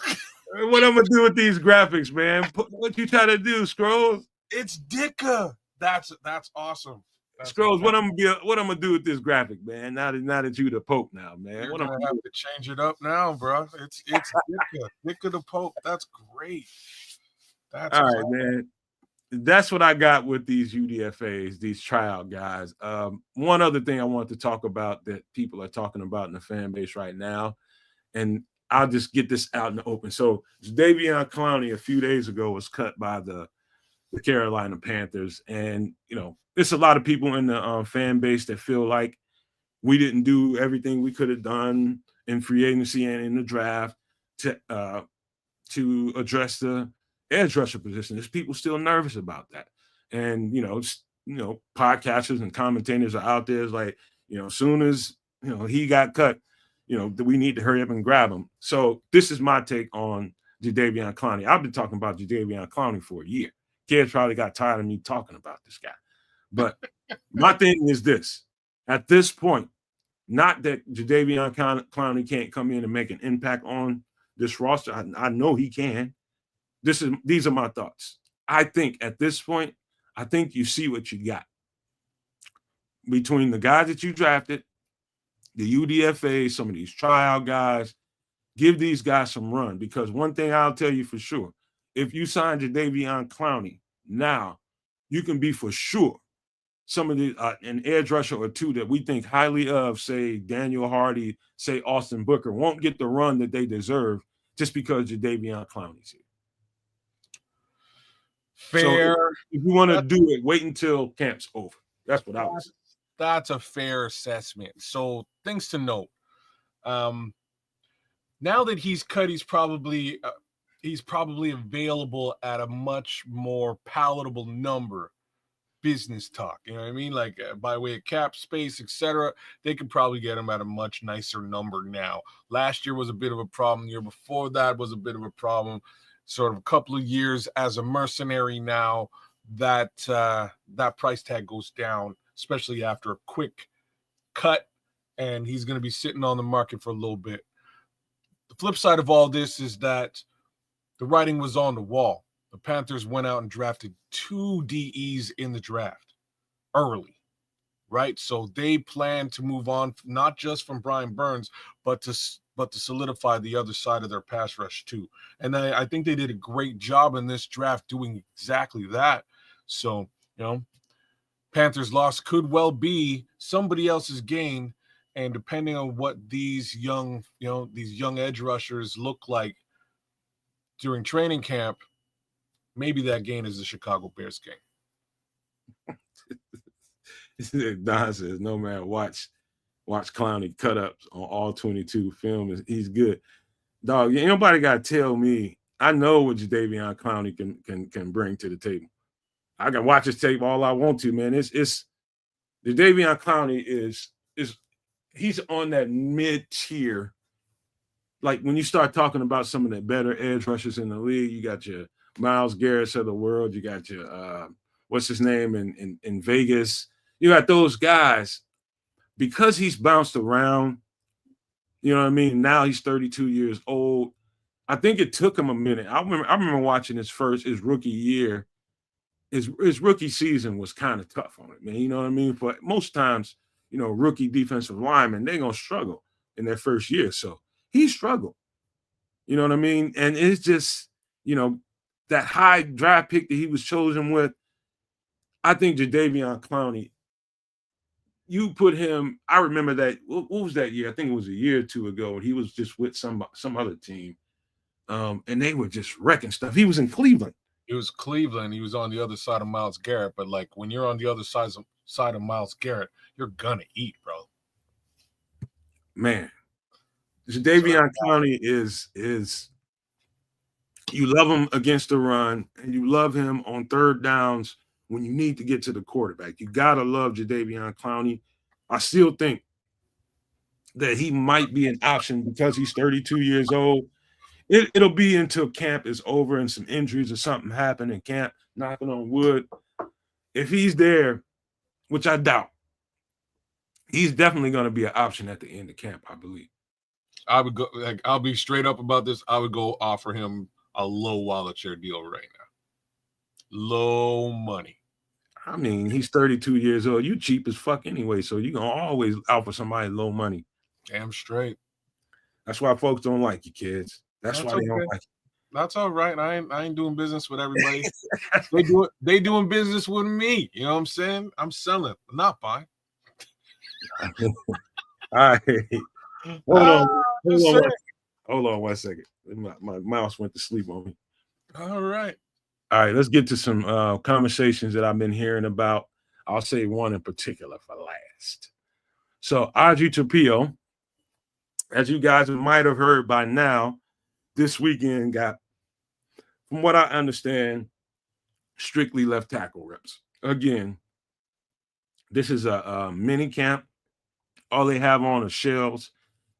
What I'm gonna do with these graphics, man? What you try to do, Scrolls? It's Ditka. That's awesome. Scrolls, what I'm gonna do with this graphic, man? Now that you the Pope now, man. You're gonna have to change it up now, bro. It's Ditka. Ditka the Pope. That's great. That's all right, man. That's what I got with these UDFAs, these tryout guys. One other thing I want to talk about that people are talking about in the fan base right now, and I'll just get this out in the open. So Javon Clowney a few days ago was cut by the Carolina Panthers, and there's a lot of people in the fan base that feel like we didn't do everything we could have done in free agency and in the draft to address the edge rusher position. There's people still nervous about that, and podcasters and commentators are out there. It's like as soon as he got cut, we need to hurry up and grab him. So this is my take on Javon Clowney. I've been talking about Javon Clowney for a year. Kids probably got tired of me talking about this guy. But my thing is this. At this point, not that Javon Clowney can't come in and make an impact on this roster. I know he can. These are my thoughts. I think at this point, I think you see what you got. Between the guys that you drafted, the UDFA, some of these tryout guys, give these guys some run. Because one thing I'll tell you for sure, if you sign Javon Clowney now, you can be for sure some of the an edge rusher or two that we think highly of, say Daniel Hardy, say Austin Booker, won't get the run that they deserve just because Javon Clowney's here. Fair. So if you want to do it, wait until camp's over. That's what I was. That's a fair assessment. So things to note. Now that he's cut, he's probably available at a much more palatable number. Business talk, you know what I mean? Like by way of cap space, etc. They could probably get him at a much nicer number now. Last year was a bit of a problem. The year before that was a bit of a problem. Sort of a couple of years as a mercenary now, that price tag goes down, especially after a quick cut, and he's going to be sitting on the market for a little bit. The flip side of all this is that the writing was on the wall. The Panthers went out and drafted 2 DEs in the draft early, right? So they plan to move on, not just from Brian Burns, but to solidify the other side of their pass rush too. And I think they did a great job in this draft doing exactly that. So, Panthers' loss could well be somebody else's gain. And depending on what these young edge rushers look like during training camp, maybe that gain is the Chicago Bears game. Don says, Nomad, watch Clowney cut ups on all 22 film. He's good. Dog, ain't nobody got to tell me. I know what Jadeveon Clowney can bring to the table. I can watch his tape all I want to, man. It's Jadeveon Clowney is he's on that mid-tier. Like when you start talking about some of the better edge rushers in the league, you got your Myles Garrett's of the world. You got your what's his name in Vegas. You got those guys because he's bounced around. You know what I mean? Now he's 32 years old. I think it took him a minute. I remember watching his rookie year. His rookie season was kind of tough on it, man. You know what I mean? For most times, rookie defensive linemen, they're gonna struggle in their first year. So he struggled. You know what I mean? And it's just, that high draft pick that he was chosen with, I think Jadeveon Clowney, you put him, I remember that, what was that year? I think it was a year or two ago, and he was just with some other team, and they were just wrecking stuff. He was in Cleveland. It was Cleveland. He was on the other side of Myles Garrett, but like when you're on the other side of Myles Garrett, you're gonna eat, bro. Man, Jadeveon Clowney is you love him against the run, and you love him on third downs when you need to get to the quarterback. You gotta love Jadeveon Clowney. I still think that he might be an option because he's 32 years old. It'll be until camp is over and some injuries or something happen in camp, knocking on wood. If he's there, which I doubt, he's definitely going to be an option at the end of camp, I believe. I would go, I'll be straight up about this. I would go offer him a low wallet share deal right now. Low money. I mean, he's 32 years old. You cheap as fuck anyway, so you're going to always offer somebody low money. Damn straight. That's why folks don't like you, kids. That's why they don't like you. That's all right. I ain't doing business with everybody. They doing business with me. You know what I'm saying? I'm selling, not buying. All right. Hold on one second. My mouse went to sleep on me. All right. All right, let's get to some conversations that I've been hearing about. I'll say one in particular for last. So Audrey Tapio, as you guys might have heard by now, this weekend got, from what I understand, strictly left tackle reps. Again, this is a mini camp. All they have on are shells.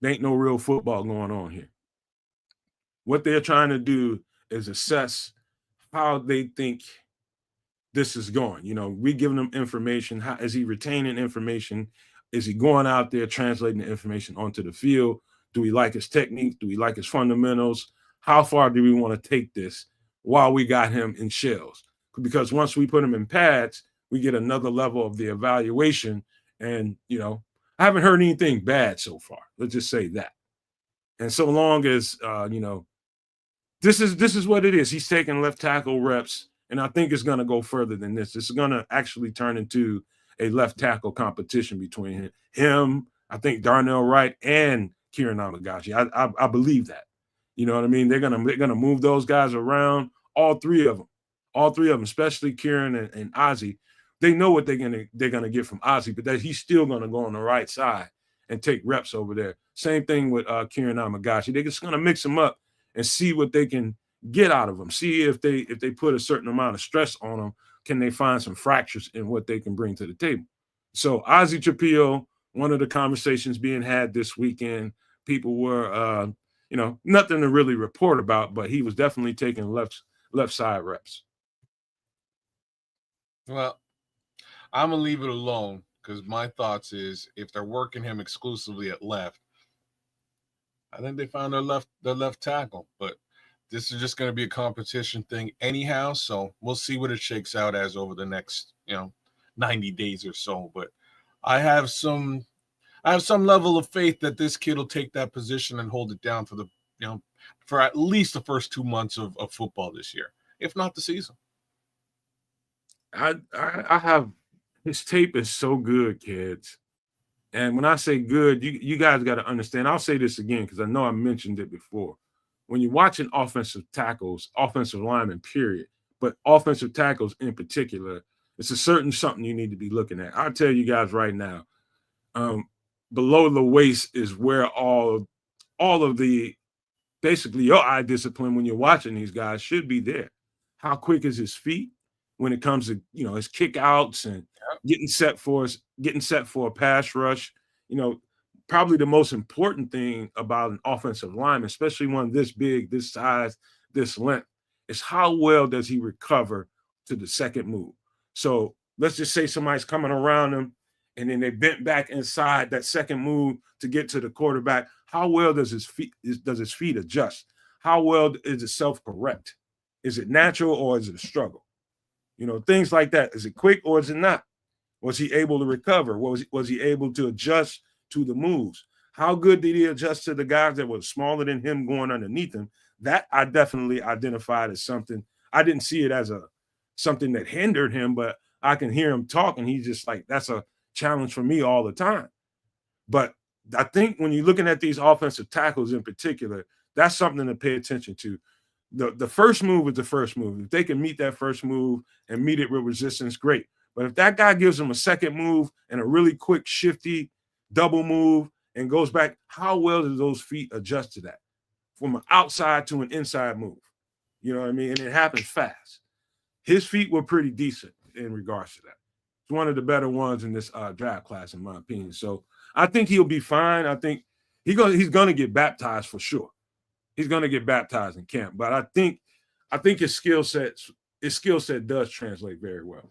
There ain't no real football going on here. What they're trying to do is assess how they think this is going. We giving them information. How is he retaining information? Is he going out there translating the information onto the field? Do we like his technique? Do we like his fundamentals? How far do we want to take this while we got him in shells? Because once we put him in pads, we get another level of the evaluation. And, I haven't heard anything bad so far. Let's just say that. And so long as, this is what it is. He's taking left tackle reps, and I think it's going to go further than this. It's going to actually turn into a left tackle competition between him, I think Darnell Wright, and Kieran Amagashi. I believe that. You know what I mean? They're gonna move those guys around. All three of them, especially Kieran and Ozzie, they know what they're gonna get from Ozzy, but that he's still gonna go on the right side and take reps over there. Same thing with Kieran Amagashi. They're just gonna mix him up and see what they can get out of him. See if they put a certain amount of stress on them, can they find some fractures in what they can bring to the table. So Ozzy Trapillo, one of the conversations being had this weekend, people were nothing to really report about, but he was definitely taking left side reps. Well, I'm gonna leave it alone because my thoughts is if they're working him exclusively at left, I think they found their left tackle. But this is just going to be a competition thing anyhow, so we'll see what it shakes out as over the next 90 days or so. But I have some level of faith that this kid will take that position and hold it down for for at least the first 2 months of football this year, if not the season. I have his tape is so good, kids. And when I say good, you guys got to understand. I'll say this again because I know I mentioned it before. When you're watching offensive tackles, offensive linemen, period, but offensive tackles in particular, it's a certain something you need to be looking at. I'll tell you guys right now, below the waist is where all of the basically your eye discipline when you're watching these guys should be there. How quick is his feet when it comes to his kick outs and getting set for a pass rush? Probably the most important thing about an offensive lineman, especially one this big, this size, this length, is how well does he recover to the second move. So let's just say somebody's coming around him and then they bent back inside that second move to get to the quarterback. How well does his feet adjust? How well is it self-correct? Is it natural or is it a struggle? Things like that. Is it quick or is it not? Was he able to recover? Was he able to adjust to the moves? How good did he adjust to the guys that were smaller than him going underneath him? That I definitely identified as something. I didn't see it as something that hindered him, but I can hear him talk, and he's just like, that's a challenge for me all the time. But I think when you're looking at these offensive tackles in particular, that's something to pay attention to. The first move is the first move. If they can meet that first move and meet it with resistance, great. But if that guy gives them a second move and a really quick, shifty double move and goes back, how well do those feet adjust to that? From an outside to an inside move. You know what I mean? And it happens fast. His feet were pretty decent in regards to that. It's one of the better ones in this draft class, in my opinion. So I think he'll be fine. I think he's going to get baptized for sure. He's going to get baptized in camp. But I think his skill set does translate very well.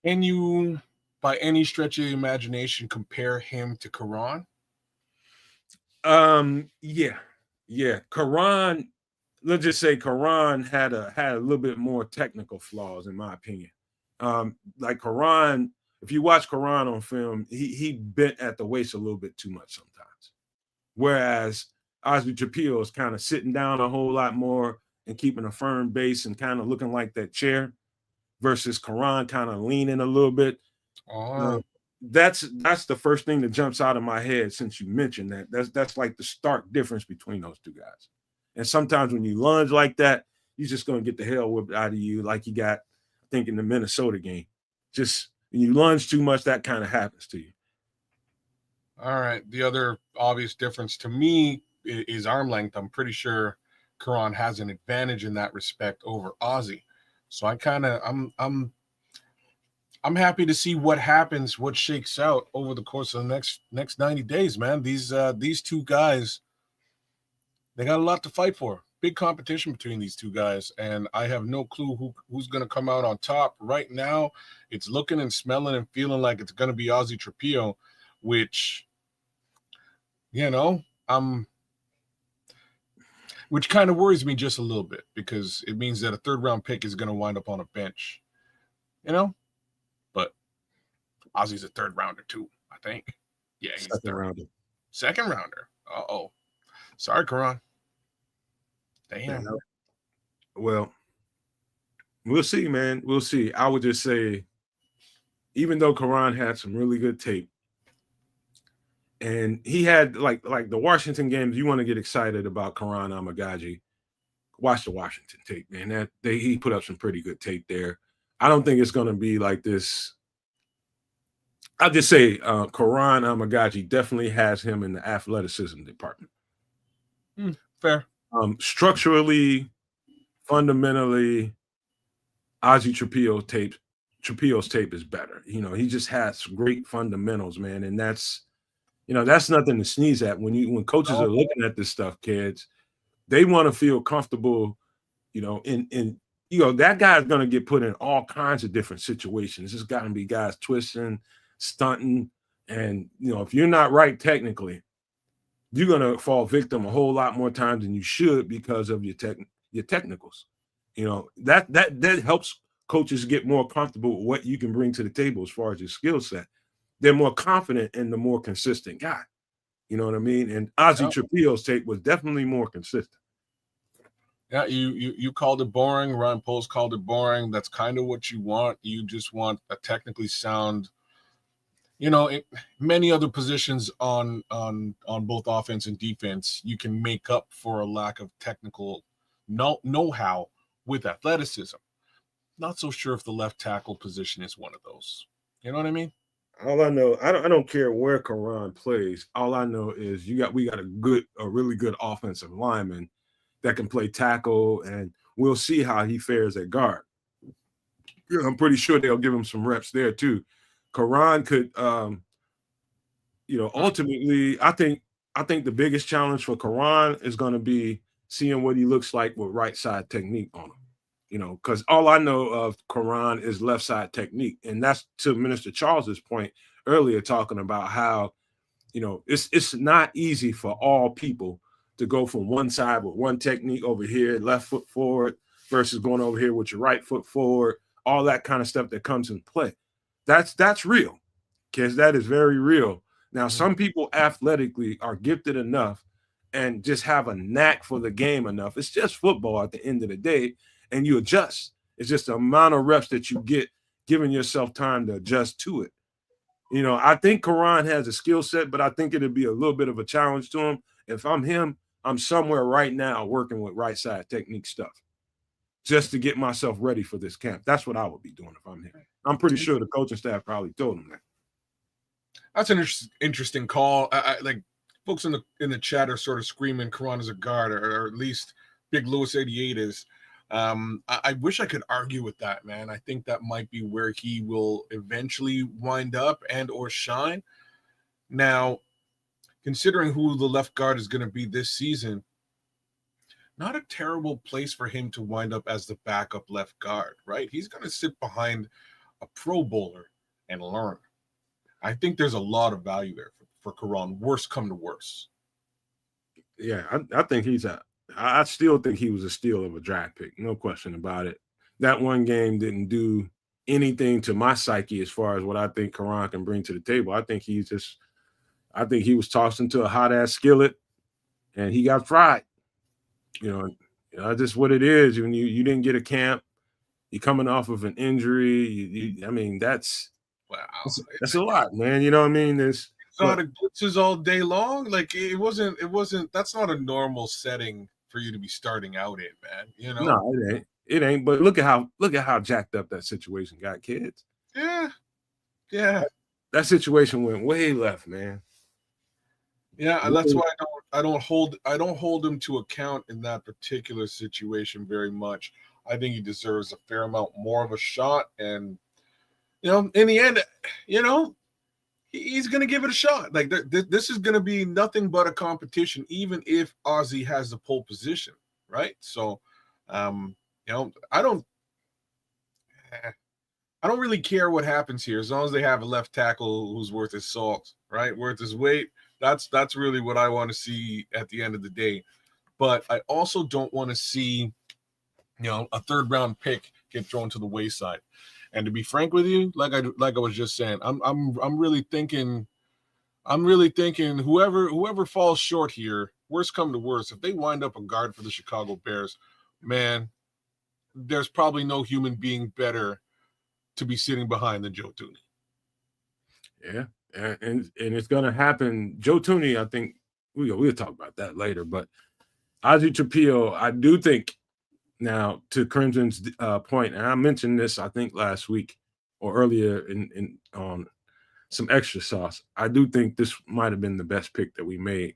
Can you, by any stretch of the imagination, compare him to Karan? Yeah. Karan, let's just say Karan had a little bit more technical flaws, in my opinion. Like Karan, if you watch Karan on film, he bent at the waist a little bit too much sometimes. Whereas Ozzy Trapillo is kind of sitting down a whole lot more and keeping a firm base and kind of looking like that chair, versus Karan kind of leaning a little bit. That's the first thing that jumps out of my head since you mentioned that. That's like the stark difference between those two guys. And sometimes when you lunge like that, you're just going to get the hell whipped out of you, like you got, I think, in the Minnesota game. Just when you lunge too much, that kind of happens to you. All right. The other obvious difference to me is arm length. I'm pretty sure Karan has an advantage in that respect over Ozzy. So I'm happy to see what happens, what shakes out over the course of the next 90 days, man. These two guys, they got a lot to fight for. Big competition between these two guys, and I have no clue who's going to come out on top. Right now, it's looking and smelling and feeling like it's going to be Ozzy Trapillo, which, which kind of worries me just a little bit, because it means that a third-round pick is going to wind up on a bench, But Ozzy's a third rounder too, I think. Yeah, he's second rounder. Uh-oh. Sorry, Karan. Damn. Well, we'll see, man. We'll see. I would just say, even though Karan had some really good tape, and he had like the Washington games, you want to get excited about Karan Amagaji. Watch the Washington tape, man. He put up some pretty good tape there. I don't think it's going to be like this. I'll just say Karan Amagaji definitely has him in the athleticism department. Fair. Structurally, fundamentally, Ozzy Trapillo's tape is better. He just has great fundamentals, man, and that's nothing to sneeze at. When coaches are looking at this stuff, kids, they want to feel comfortable. That guy's going to get put in all kinds of different situations. There's got to be guys twisting, stunting, and if you're not right technically, you're going to fall victim a whole lot more times than you should because of your technicals. That helps coaches get more comfortable with what you can bring to the table as far as your skill set. They're more confident in the more consistent guy. You know what I mean? And Ozzy Trapillo's tape was definitely more consistent. Yeah, you called it boring. Ryan Poles called it boring. That's kind of what you want. You just want a technically sound. Many other positions on both offense and defense, you can make up for a lack of technical know-how with athleticism. Not so sure if the left tackle position is one of those. You know what I mean? All I know, I don't care where Karan plays. All I know is we got a really good offensive lineman that can play tackle, and we'll see how he fares at guard. I'm pretty sure they'll give him some reps there too. Karan could, ultimately, I think the biggest challenge for Karan is going to be seeing what he looks like with right side technique on him. Because all I know of Karan is left side technique, and that's to Minister Charles's point earlier, talking about how it's not easy for all people to go from one side with one technique over here, left foot forward, versus going over here with your right foot forward, all that kind of stuff that comes in play. That's real, because that is very real. Now, some people athletically are gifted enough and just have a knack for the game enough. It's just football at the end of the day, and you adjust. It's just the amount of reps that you get, giving yourself time to adjust to it. I think Karan has a skill set, but I think it'd be a little bit of a challenge to him. If I'm him, I'm somewhere right now working with right side technique stuff just to get myself ready for this camp. That's what I would be doing if I'm him. I'm pretty sure the coaching staff probably told him that. That's an interesting call. I like folks in the chat are sort of screaming Karan is a guard, or at least Big Louis 88 is. I wish I could argue with that, man. I think that might be where he will eventually wind up and or shine. Now, considering who the left guard is going to be this season, not a terrible place for him to wind up as the backup left guard, right? He's going to sit behind a Pro Bowler and learn. I think there's a lot of value there for Karan, worst come to worst. Yeah, I think I still think he was a steal of a draft pick. No question about it. That one game didn't do anything to my psyche as far as what I think Karan can bring to the table. I think he was tossed into a hot ass skillet and he got fried. Just what it is. When you didn't get a camp, you're coming off of an injury. That's a lot, man. You know what I mean? There's exotic blitzes all day long. Like it wasn't. That's not a normal setting for you to be starting out in, man. No, it ain't. It ain't. But look at how jacked up that situation got, kids. Yeah. That situation went way left, man. Yeah, and that's why I don't hold him to account in that particular situation very much. I think he deserves a fair amount more of a shot, and in the end, he's going to give it a shot. Like this is going to be nothing but a competition, even if Ozzy has the pole position, right? So, I don't really care what happens here as long as they have a left tackle who's worth his salt, right? Worth his weight. That's really what I want to see at the end of the day. But I also don't want to see, a third round pick get thrown to the wayside. And to be frank with you, like I was just saying, I'm really thinking whoever falls short here, worst come to worst, if they wind up a guard for the Chicago Bears, man, there's probably no human being better to be sitting behind than Joe Thuney. Yeah. And it's going to happen. Joe Thuney, I think we'll talk about that later. But Ozzy Trapillo, I do think Now, to Crimson's point, and I mentioned this, I think, last week or earlier in on some extra sauce. I do think this might have been the best pick that we made,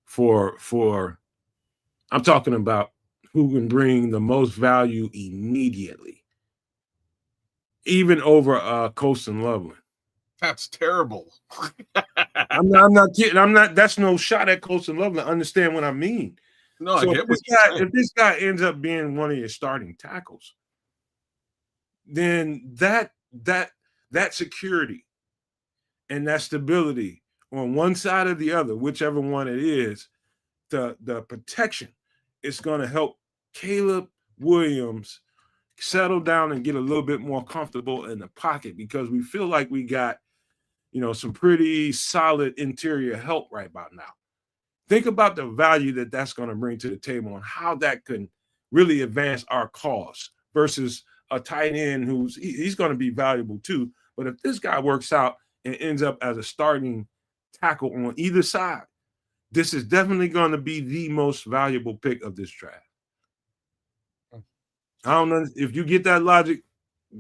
for I'm talking about who can bring the most value immediately, even over Colston Loveland. That's terrible. I'm not kidding. I'm not. That's no shot at Colston Loveland. Understand what I mean? No, So I get what you're saying. if this guy ends up being one of your starting tackles, then that security and that stability on one side or the other, whichever one it is, the protection is going to help Caleb Williams settle down and get a little bit more comfortable in the pocket, because we feel like we got, some pretty solid interior help right about now. Think about the value that that's going to bring to the table and how that can really advance our cause versus a tight end he's going to be valuable too. But if this guy works out and ends up as a starting tackle on either side, this is definitely going to be the most valuable pick of this draft. I don't know if you get that logic.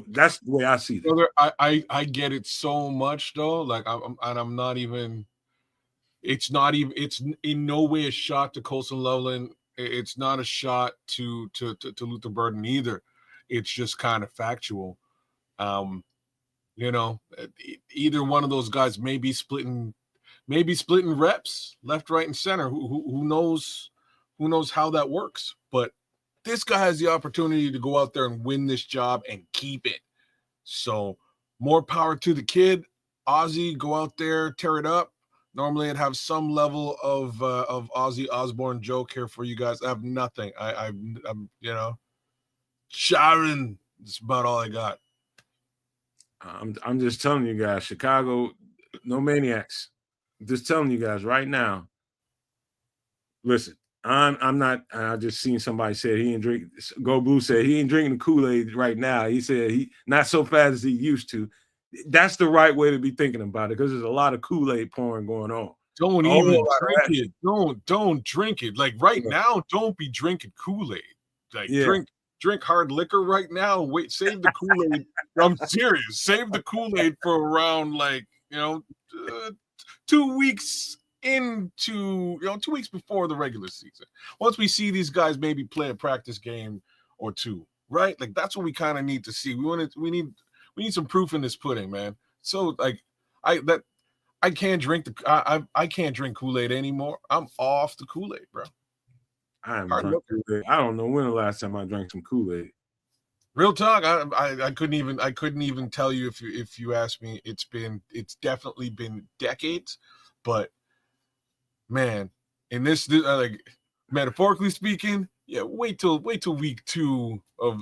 That's the way I see it. Brother, I get it so much though. Like I'm not even. It's in no way a shot to Colston Loveland. It's not a shot to Luther Burden either. It's just kind of factual. Either one of those guys may be splitting reps left, right, and center. Who knows how that works? But this guy has the opportunity to go out there and win this job and keep it. So more power to the kid. Ozzy, go out there, tear it up. Normally I'd have some level of Ozzy Osbourne joke here for you guys. I have nothing. I'm Sharon. That's about all I got. I'm just telling you guys, Chicago, no maniacs. Just telling you guys right now. Listen, I'm not. I just seen somebody say he ain't drink. Go Blue said he ain't drinking the Kool-Aid right now. He said he not so fast as he used to. That's the right way to be thinking about it, because there's a lot of Kool-Aid pouring going on. Don't even drink it. Don't drink it. Like right now, don't be drinking Kool-Aid. Like drink hard liquor right now. Wait, save the Kool-Aid. I'm serious. Save the Kool-Aid for around 2 weeks into 2 weeks before the regular season. Once we see these guys maybe play a practice game or two, right? Like that's what we kind of need to see. We need some proof in this pudding, man. So I can't drink I can't drink Kool-Aid anymore. I'm off the Kool-Aid, bro. I don't know when the last time I drank some Kool-Aid. Real talk, I couldn't even tell you if you asked me. It's definitely been decades, but man, in this like metaphorically speaking, yeah, wait till week 2 of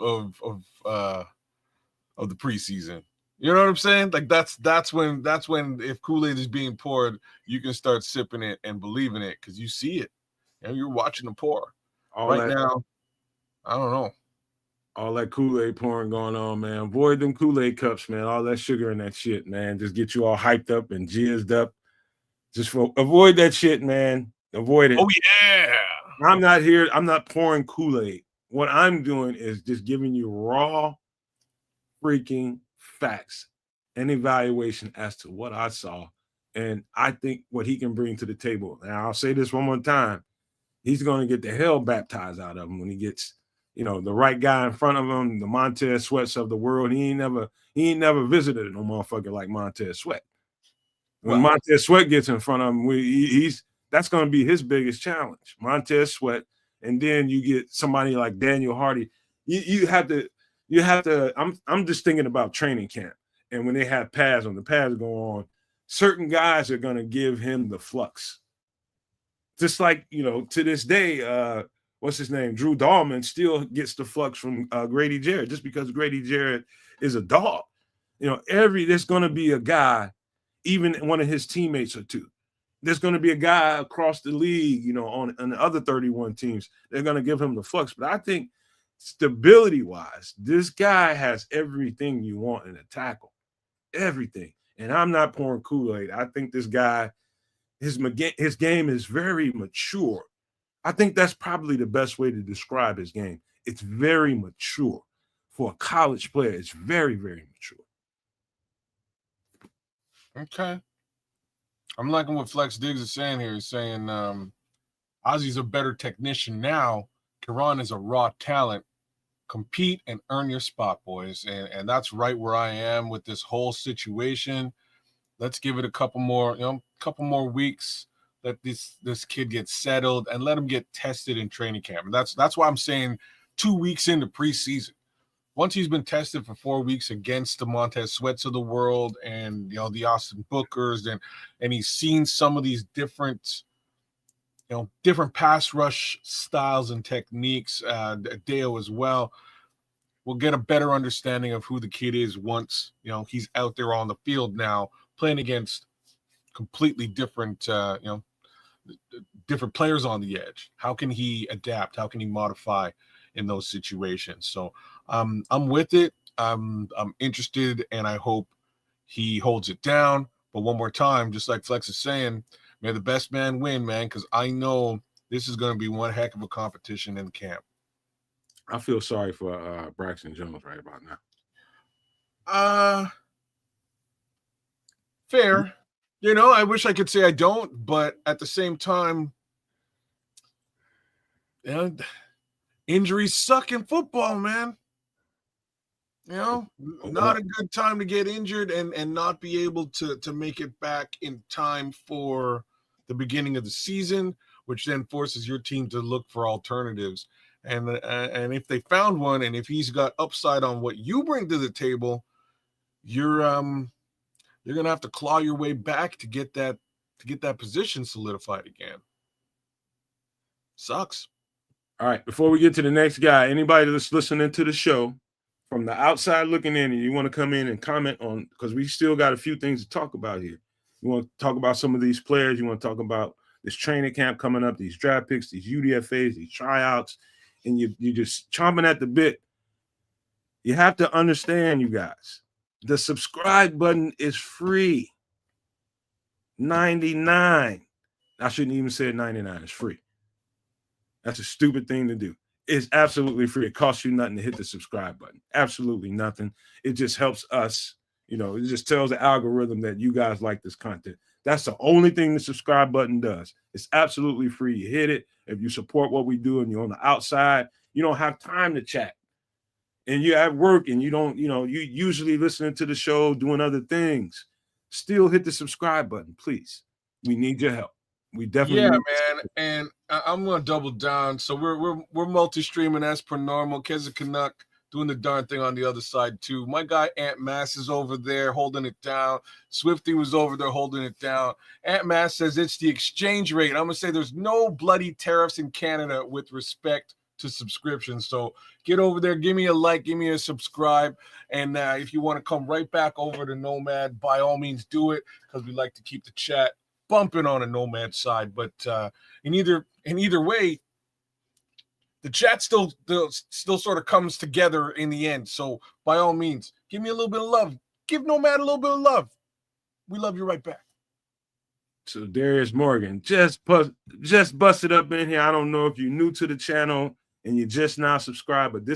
the preseason. You know what I'm saying? Like that's when if Kool-Aid is being poured, you can start sipping it and believing it, because you see it and you're watching the pour. Now, I don't know. All that Kool-Aid pouring going on, man. Avoid them Kool-Aid cups, man. All that sugar and that shit, man. Just get you all hyped up and jizzed up. Avoid that shit, man. Avoid it. Oh, yeah. I'm not here. I'm not pouring Kool-Aid. What I'm doing is just giving you raw freaking facts and evaluation as to what I saw. And I think what he can bring to the table. And I'll say this one more time. He's going to get the hell baptized out of him when he gets, the right guy in front of him, the Montez Sweats of the world. He ain't never visited no motherfucker like Montez Sweat. When Montez Sweat gets in front of him, that's going to be his biggest challenge. Montez Sweat, and then you get somebody like Daniel Hardy. You have to. I'm just thinking about training camp, and when they have pads go on, certain guys are going to give him the flux. Just like, to this day, what's his name? Drew Dahlman still gets the flux from Grady Jarrett, just because Grady Jarrett is a dog. There's going to be a guy, even one of his teammates or two. There's going to be a guy across the league, on the other 31 teams. They're going to give him the flux. But I think stability-wise, this guy has everything you want in a tackle. Everything. And I'm not pouring Kool-Aid. I think this guy, his game is very mature I think that's probably the best way to describe his game. It's very mature. For a college player, it's very, very mature. Okay. I'm liking what Flex Diggs is saying here. He's saying Ozzy's a better technician now. Karan is a raw talent. Compete and earn your spot, boys. And that's right where I am with this whole situation. Let's give it a couple more weeks. Let this kid get settled and let him get tested in training camp. And that's why I'm saying 2 weeks into preseason. Once he's been tested for 4 weeks against the Montez Sweats of the world and the Austin Bookers, and he's seen some of these different pass rush styles and techniques, Deo as well, we'll get a better understanding of who the kid is once he's out there on the field now playing against completely different different players on the edge. How can he adapt? How can he modify in those situations? So I'm with it. I'm interested, and I hope he holds it down. But one more time, just like Flex is saying, may the best man win, man, because I know this is going to be one heck of a competition in camp. I feel sorry for Braxton Jones right about now. Fair. I wish I could say I don't, but at the same time, injuries suck in football, man. Not a good time to get injured and not be able to make it back in time for the beginning of the season, which then forces your team to look for alternatives. And if they found one, and if he's got upside on what you bring to the table, you're gonna have to claw your way back to get that position solidified again. Sucks. All right, before we get to the next guy, anybody that's listening to the show from the outside looking in, and you want to come in and comment on, because we still got a few things to talk about here. You want to talk about some of these players. You want to talk about this training camp coming up, these draft picks, these UDFAs, these tryouts, and you're just chomping at the bit. You have to understand, you guys, the subscribe button is free. 99. I shouldn't even say 99. It's free. That's a stupid thing to do. It's absolutely free. It costs you nothing to hit the subscribe button. Absolutely nothing. It just helps us. It just tells the algorithm that you guys like this content. That's the only thing the subscribe button does. It's absolutely free. You hit it. If you support what we do and you're on the outside, you don't have time to chat. And you're at work and you usually listening to the show, doing other things. Still hit the subscribe button, please. We need your help. We definitely man. And I'm gonna double down. So we're multi-streaming as per normal. Keza Canuck doing the darn thing on the other side too. My guy Ant Mass is over there holding it down. Swifty was over there holding it down. Ant Mass says it's the exchange rate. I'm gonna say there's no bloody tariffs in Canada with respect to subscriptions. So get over there, give me a like, give me a subscribe, and if you want to come right back over to Nomad, by all means do it, because we like to keep the chat bumping on a Nomad side. But in either way, the chat still sort of comes together in the end. So by all means, give me a little bit of love. Give Nomad a little bit of love. We love you right back. So Darius Morgan just busted up in here. I don't know if you're new to the channel and you just now subscribed, but I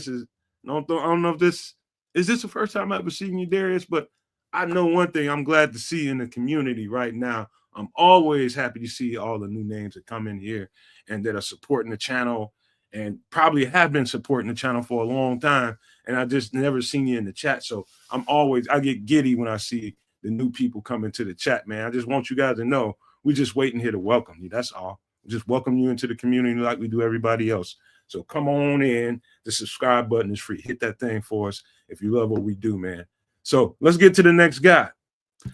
don't know if this is the first time I've ever seen you, Darius, but I know one thing I'm glad to see in the community right now. I'm always happy to see all the new names that come in here and that are supporting the channel and probably have been supporting the channel for a long time. And I just never seen you in the chat. So I get giddy when I see the new people come into the chat, man. I just want you guys to know we're just waiting here to welcome you. That's all. We just welcome you into the community like we do everybody else. So come on in. The subscribe button is free. Hit that thing for us if you love what we do, man. So let's get to the next guy.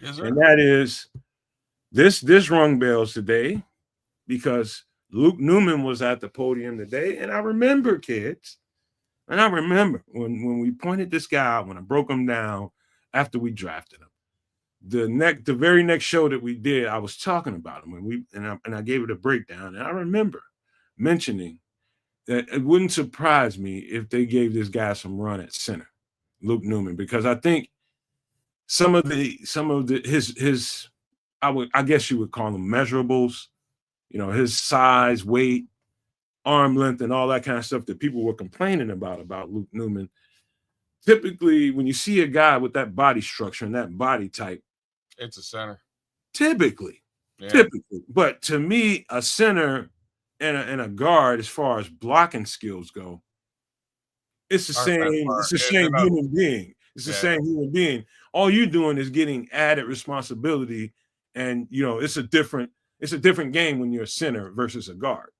Yes, sir. And that is this rung bells today because Luke Newman was at the podium today. And I remember, kids, when we pointed this guy out, when I broke him down after we drafted him. The very next show that we did, I was talking about him and I gave it a breakdown. And I remember mentioning that it wouldn't surprise me if they gave this guy some run at center, Luke Newman, because I think some of his I guess you would call them measurables, his size, weight, arm length and all that kind of stuff that people were complaining about Luke Newman. Typically, when you see a guy with that body structure and that body type, it's a center. Typically. But to me, a center and a guard, as far as blocking skills go, it's the same. It's the same human being. It's the same human being. All you're doing is getting added responsibility, and it's a different game when you're a center versus a guard.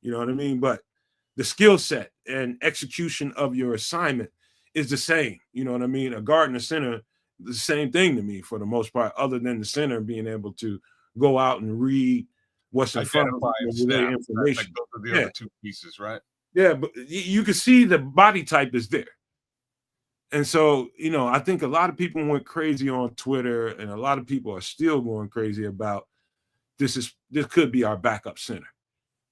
You know what I mean? But the skill set and execution of your assignment is the same. You know what I mean? A guard and a center, the same thing to me for the most part, other than the center being able to go out and read what's in front of them, relay information. Those are the other two pieces, right? Yeah, but you can see the body type is there. And so, I think a lot of people went crazy on Twitter, and a lot of people are still going crazy about this could be our backup center.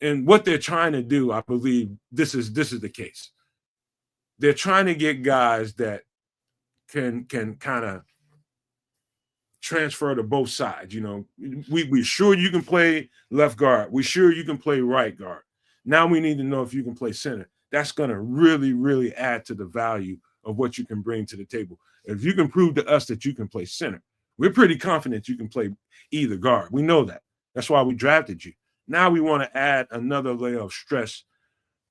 And what they're trying to do, I believe this is the case. They're trying to get guys that can kind of transfer to both sides. We're sure you can play left guard. We're sure you can play right guard. Now we need to know if you can play center. That's going to really, really add to the value of what you can bring to the table. If you can prove to us that you can play center, we're pretty confident you can play either guard. We know that. That's why we drafted you. Now we want to add another layer of stress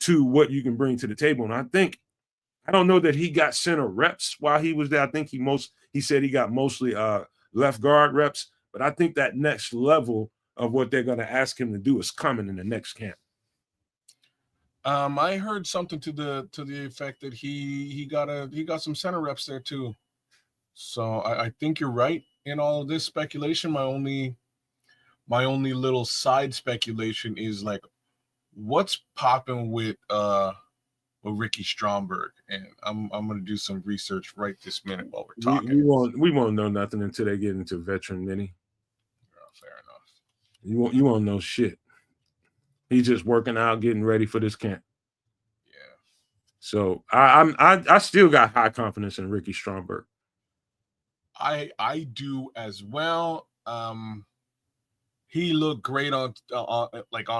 to what you can bring to the table. And I don't know that he got center reps while he was there. I think he said he got mostly left guard reps, but I think that next level of what they're going to ask him to do is coming in the next camp. I heard something to the effect that he got some center reps there too. So I think you're right in all of this speculation. My only little side speculation is like, what's popping with Ricky Stromberg? And I'm gonna do some research right this minute while we're talking. We won't know nothing until they get into veteran mini. Fair enough. You won't know shit. He's just working out, getting ready for this camp. Yeah. So I still got high confidence in Ricky Stromberg. I do as well. He looked great on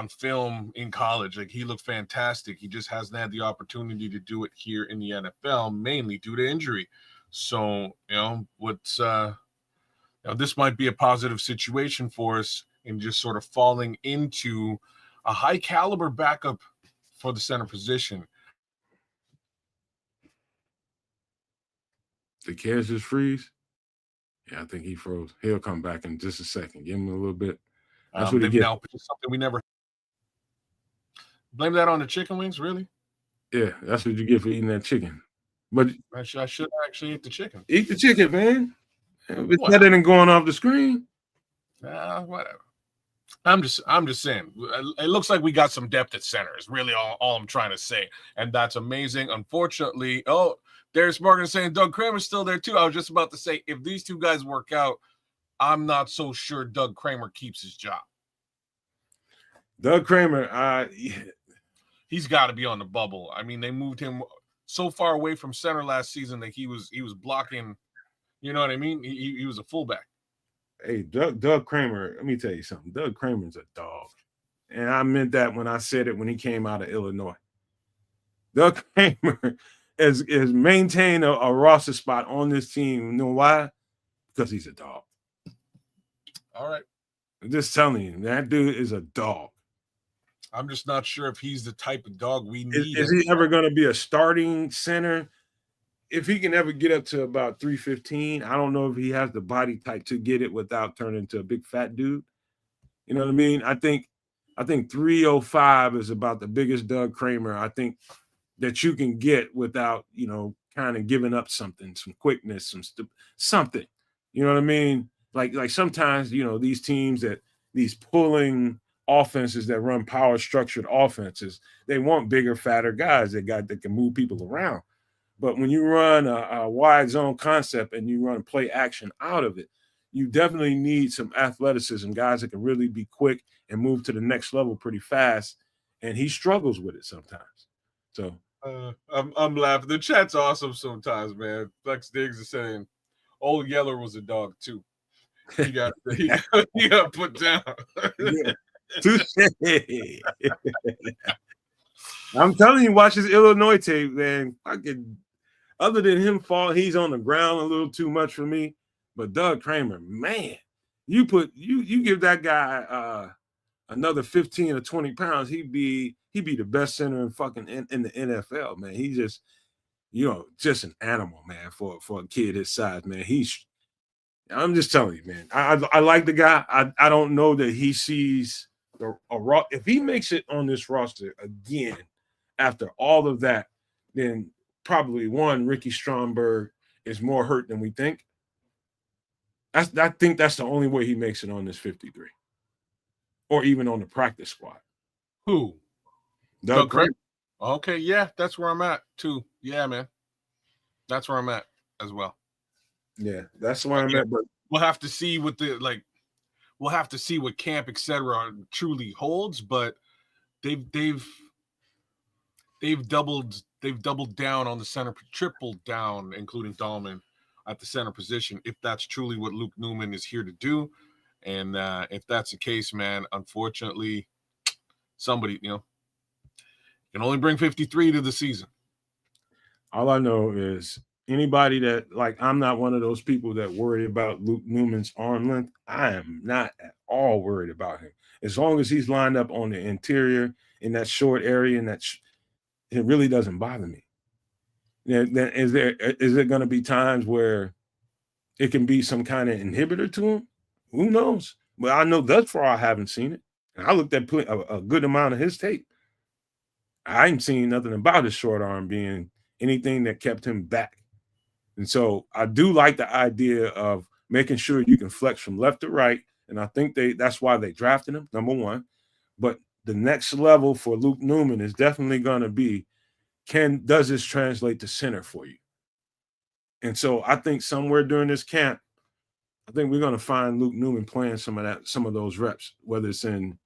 film in college. Like, he looked fantastic. He just hasn't had the opportunity to do it here in the NFL, mainly due to injury. So, this might be a positive situation for us in just sort of falling into a high caliber backup for the center position. Did Kansas freeze? Yeah, I think he froze. He'll come back in just a second. Give him a little bit. That's what he gets. Something we never blame that on the chicken wings, really? Yeah, that's what you get for eating that chicken. But I should actually eat the chicken. Eat the chicken, man. It's better than going off the screen. Whatever. I'm just saying. It looks like we got some depth at center. Is really all I'm trying to say, and that's amazing. Unfortunately, Darius Morgan saying Doug Kramer's still there too. I was just about to say, if these two guys work out, I'm not so sure Doug Kramer keeps his job. Doug Kramer, he's got to be on the bubble. I mean, they moved him so far away from center last season that he was blocking. You know what I mean? He was a fullback. Hey, Doug Kramer, let me tell you something. Doug Kramer's a dog. And I meant that when I said it when he came out of Illinois. Doug Kramer has maintained a roster spot on this team. You know why? Because he's a dog. All right. I'm just telling you, that dude is a dog. I'm just not sure if he's the type of dog we need. Is he ever going to be a starting center? If he can ever get up to about 315, I don't know if he has the body type to get it without turning into a big fat dude. You know what I mean? I think 305 is about the biggest Doug Kramer I think that you can get without, kind of giving up something, some quickness, something. You know what I mean? Like sometimes, these teams these pulling offenses that run power structured offenses, they want bigger, fatter guys that can move people around. But when you run a wide zone concept and you run play action out of it, you definitely need some athleticism, guys that can really be quick and move to the next level pretty fast. And he struggles with it sometimes. So I'm laughing. The chat's awesome sometimes, man. Flex Diggs is saying Old Yeller was a dog too. He got put down. Yeah. I'm telling you, watch his Illinois tape, man. Other than him he's on the ground a little too much for me. But Doug Kramer, man, you give that guy another 15 or 20 pounds, he'd be the best center in the NFL, man. He just, just an animal, man, for a kid his size, man. I'm just telling you, man. I like the guy. I don't know that he sees if he makes it on this roster again after all of that, then probably Ricky Stromberg is more hurt than we think. I think that's the only way he makes it on this 53, or even on the practice squad. Who? Doug Kramer. Okay, yeah, that's where I'm at too. Yeah, man, that's where I'm at as well. Yeah, that's where I'm at. But we'll have to see what we'll have to see what camp, etc., truly holds. But they've doubled down on the center, tripled down, including Dahlman at the center position. If that's truly what Luke Newman is here to do, and if that's the case, man, unfortunately, somebody can only bring 53 to the season. All I know is anybody that, like, I'm not one of those people that worry about Luke Newman's arm length. I am not at all worried about him. As long as he's lined up on the interior in that short area, and it really doesn't bother me. Then is there going to be times where it can be some kind of inhibitor to him? Who knows? But I know thus far I haven't seen it. And I looked at a good amount of his tape. I ain't seen nothing about his short arm being anything that kept him back. And so I do like the idea of making sure you can flex from left to right. And I think that's why they drafted him, number one. But the next level for Luke Newman is definitely going to be, does this translate to center for you? And so I think somewhere during this camp, I think we're going to find Luke Newman playing some of those reps, whether it's in,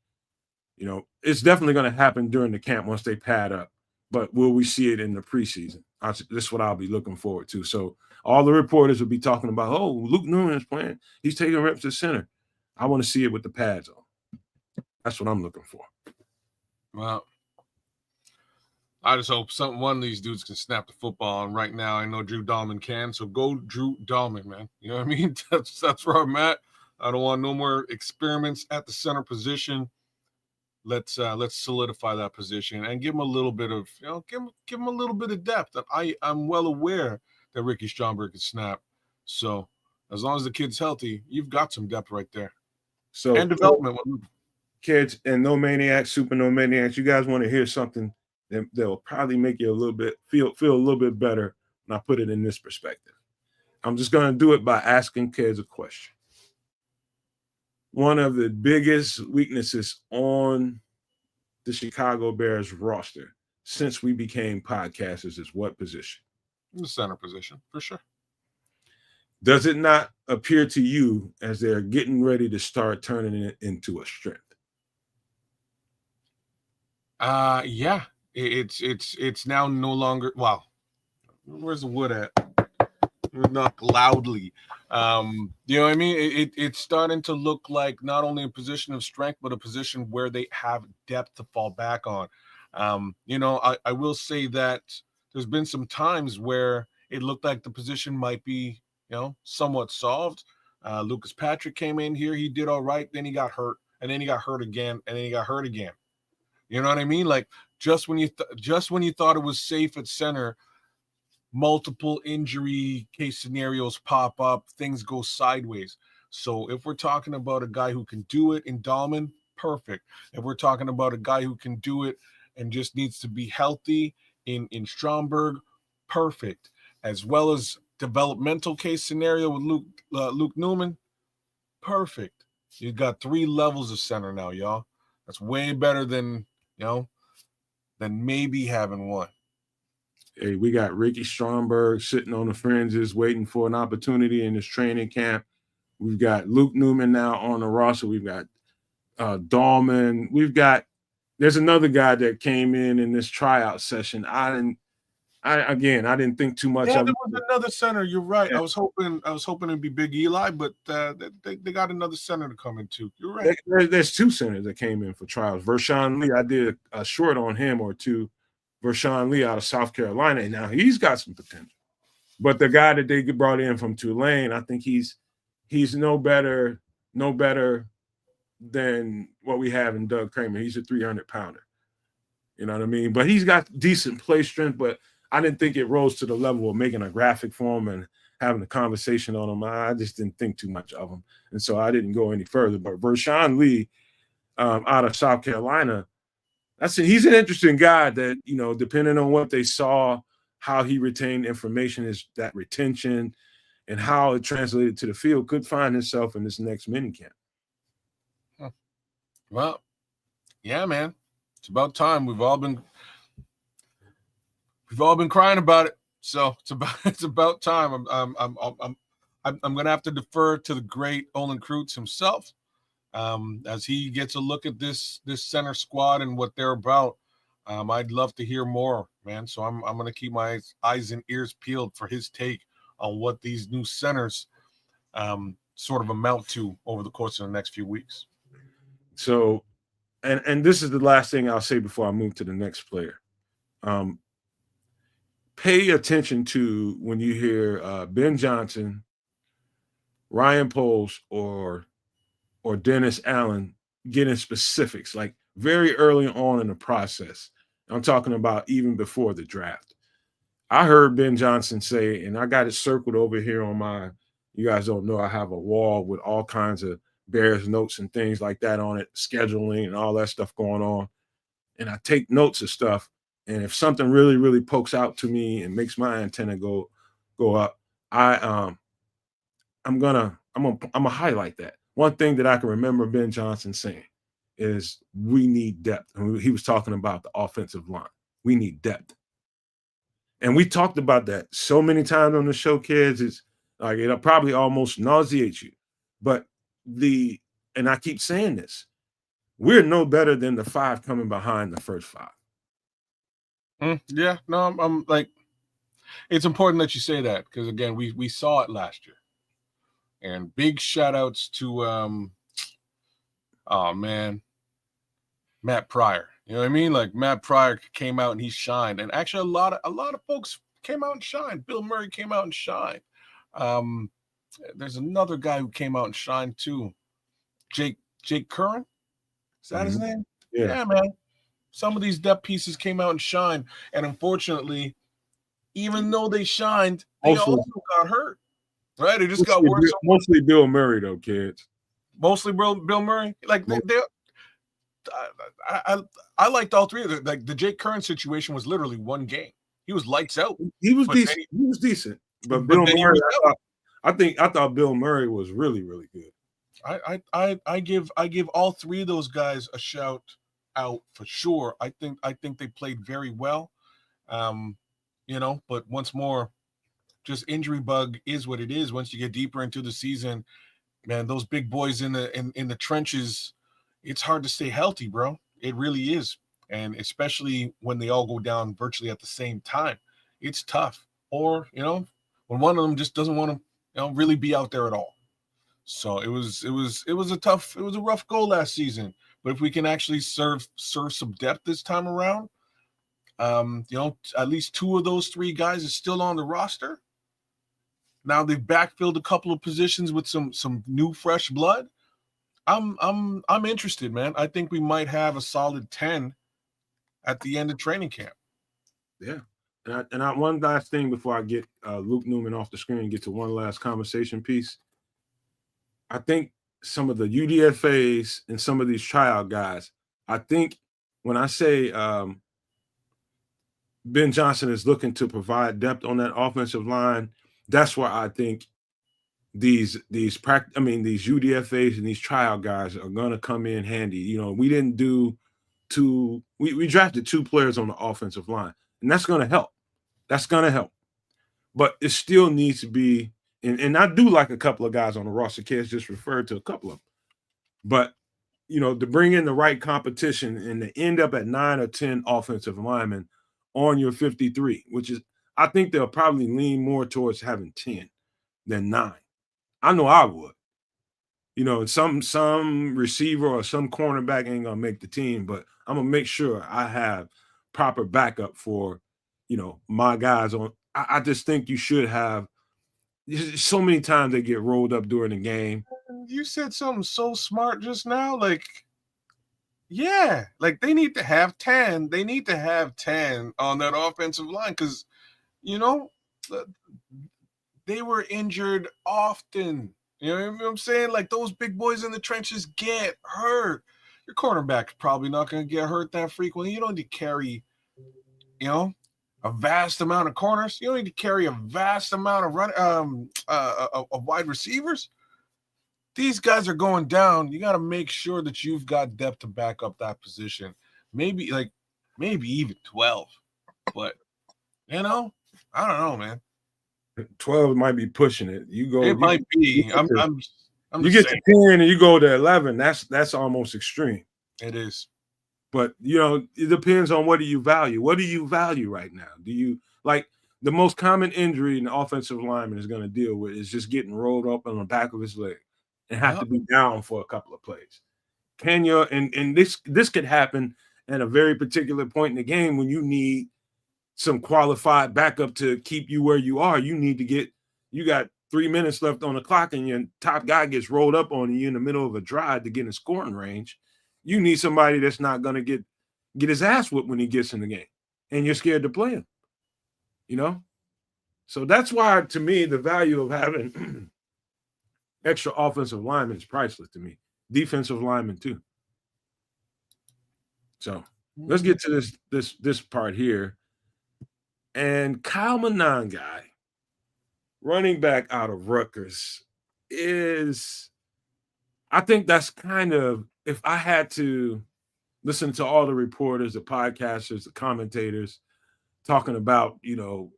it's definitely going to happen during the camp once they pad up. But will we see it in the preseason? This is what I'll be looking forward to. So all the reporters will be talking about, oh, Luke Newman is playing. He's taking reps to center. I want to see it with the pads on. That's what I'm looking for. Well, I just hope one of these dudes can snap the football. And right now, I know Drew Dahlman can. So go Drew Dahlman, man. You know what I mean? That's where I'm at. I don't want no more experiments at the center position. Let's solidify that position and give him a little bit of, give him a little bit of depth. And I'm well aware that Ricky Stromberg can snap. So as long as the kid's healthy, you've got some depth right there. So and development. Kids and No Maniacs, Super No Maniacs, you guys want to hear something that will probably make you a little bit feel a little bit better when I put it in this perspective. I'm just going to do it by asking kids a question. One of the biggest weaknesses on the Chicago Bears roster since we became podcasters is what position? The center position, for sure. Does it not appear to you as they're getting ready to start turning it into a strength? Yeah. It's now no longer, well, where's the wood at? Knock loudly. You know what I mean? It's starting to look like not only a position of strength, but a position where they have depth to fall back on. I will say that there's been some times where it looked like the position might be, somewhat solved. Lucas Patrick came in here. He did all right. Then he got hurt, and then he got hurt again, and then he got hurt again. You know what I mean? Like just when you thought it was safe at center, multiple injury case scenarios pop up, things go sideways. So if we're talking about a guy who can do it in Dahlman, perfect. If we're talking about a guy who can do it and just needs to be healthy in Stromberg, perfect. As well as developmental case scenario with Luke Newman, perfect. You got 3 levels of center now, y'all. That's way better than maybe having one. Hey, we got Ricky Stromberg sitting on the fringes waiting for an opportunity in this training camp. We've got Luke Newman now on the roster. We've got Dahlman. There's another guy that came in this tryout session. I didn't think too much of it. There was another center. You're right. Yeah. I was hoping it'd be Big Eli, but they got another center to come in too. You're right. There's 2 centers that came in for trials. Vershawn Lee, I did a short on him or 2 Vershawn Lee out of South Carolina. Now he's got some potential. But the guy that they brought in from Tulane, I think he's no better than what we have in Doug Kramer. He's a 300-pounder. You know what I mean? But he's got decent play strength, but I didn't think it rose to the level of making a graphic for him and having a conversation on him. I just didn't think too much of him. And so I didn't go any further. But Vershawn Lee out of South Carolina, he's an interesting guy that, you know, depending on what they saw, how he retained information, is that retention and how it translated to the field, could find himself in this next minicamp. Well, yeah, man. It's about time. We've all been crying about it. So it's about time. I'm gonna have to defer to the great Olin Kreutz himself, as he gets a look at this center squad and what they're about. I'd love to hear more, man. So I'm gonna keep my eyes and ears peeled for his take on what these new centers sort of amount to over the course of the next few weeks. So, and this is the last thing I'll say before I move to the next player. Pay attention to when you hear Ben Johnson, Ryan Poles, or Dennis Allen getting specifics, like very early on in the process. I'm talking about even before the draft. I heard Ben Johnson say, and I got it circled over here on my, you guys don't know, I have a wall with all kinds of Bears notes and things like that on it, scheduling and all that stuff going on. And I take notes of stuff. And if something really, really pokes out to me and makes my antenna go up, I'm gonna highlight that. One thing that I can remember Ben Johnson saying is we need depth. And he was talking about the offensive line. We need depth. And we talked about that so many times on the show, kids. It's like it'll probably almost nauseate you. But and I keep saying this, we're no better than the 5 coming behind the first 5. Yeah, no, I'm like, it's important that you say that, because again, we saw it last year. And big shout outs to Matt Pryor. You know what I mean? Like, Matt Pryor came out and he shined. And actually a lot of folks came out and shined. Bill Murray came out and shined. There's another guy who came out and shined too. Jake Curran? Is that his name? Yeah, man. Some of these depth pieces came out and shined. And unfortunately, even though they shined, they also got hurt. Right? It just got worse. Mostly Bill Murray, though, kids. Mostly Bill Murray. Like, I liked all three of them. Like, the Jake Curran situation was literally one game. He was lights out. He was decent. He was decent. But Bill Murray, I thought Bill Murray was really, really good. I give all three of those guys a shout out for sure. I think they played very well. But once more, just injury bug is what it is. Once you get deeper into the season, man, those big boys in the trenches, it's hard to stay healthy, bro. It really is. And especially when they all go down virtually at the same time, it's tough. Or, when one of them just doesn't want to, really be out there at all. So it was a rough goal last season. But if we can actually serve some depth this time around, at least 2 of those 3 guys are still on the roster. Now they've backfilled a couple of positions with some new fresh blood. I'm interested, man. I think we might have a solid 10 at the end of training camp. Yeah. And one last thing before I get Luke Newman off the screen and get to one last conversation piece. I think some of the UDFAs and some of these tryout guys, I think when I say Ben Johnson is looking to provide depth on that offensive line, that's why I think these UDFAs and these tryout guys are going to come in handy. We didn't do we drafted 2 players on the offensive line, and that's going to help. That's going to help. But it still needs to be, and I do like a couple of guys on the roster. Kids just referred to a couple of them. But, to bring in the right competition and to end up at 9 or 10 offensive linemen on your 53, which is, I think they'll probably lean more towards having 10 than 9. I know I would. Some receiver or some cornerback ain't gonna make the team, but I'm gonna make sure I have proper backup for, my guys on. I just think you should have. So many times they get rolled up during the game. You said something so smart just now. Like, yeah, like they need to have 10. They need to have 10 on that offensive line because, they were injured often. You know what I'm saying? Like those big boys in the trenches get hurt. Your cornerback's probably not going to get hurt that frequently. You don't need to carry, a vast amount of corners. You don't need to carry a vast amount of wide receivers. These guys are going down. You got to make sure that you've got depth to back up that position. Maybe even 12. But, I don't know, man. 12 might be pushing it. It might be. I'm you get to 10 and you go to 11. That's almost extreme. It is. But, it depends on what do you value. What do you value right now? Do you like the most common injury an offensive lineman is going to deal with is just getting rolled up on the back of his leg and have to be down for a couple of plays. Can you and this could happen at a very particular point in the game when you need some qualified backup to keep you where you are. You got 3 minutes left on the clock and your top guy gets rolled up on you in the middle of a drive to get in scoring range. You need somebody that's not going to get his ass whipped when he gets in the game and you're scared to play him, So that's why, to me, the value of having extra offensive linemen is priceless to me. Defensive linemen too. So let's get to this part here. And Kyle Monangai, running back out of Rutgers, I think that's kind of, if I had to listen to all the reporters, the podcasters, the commentators talking about, the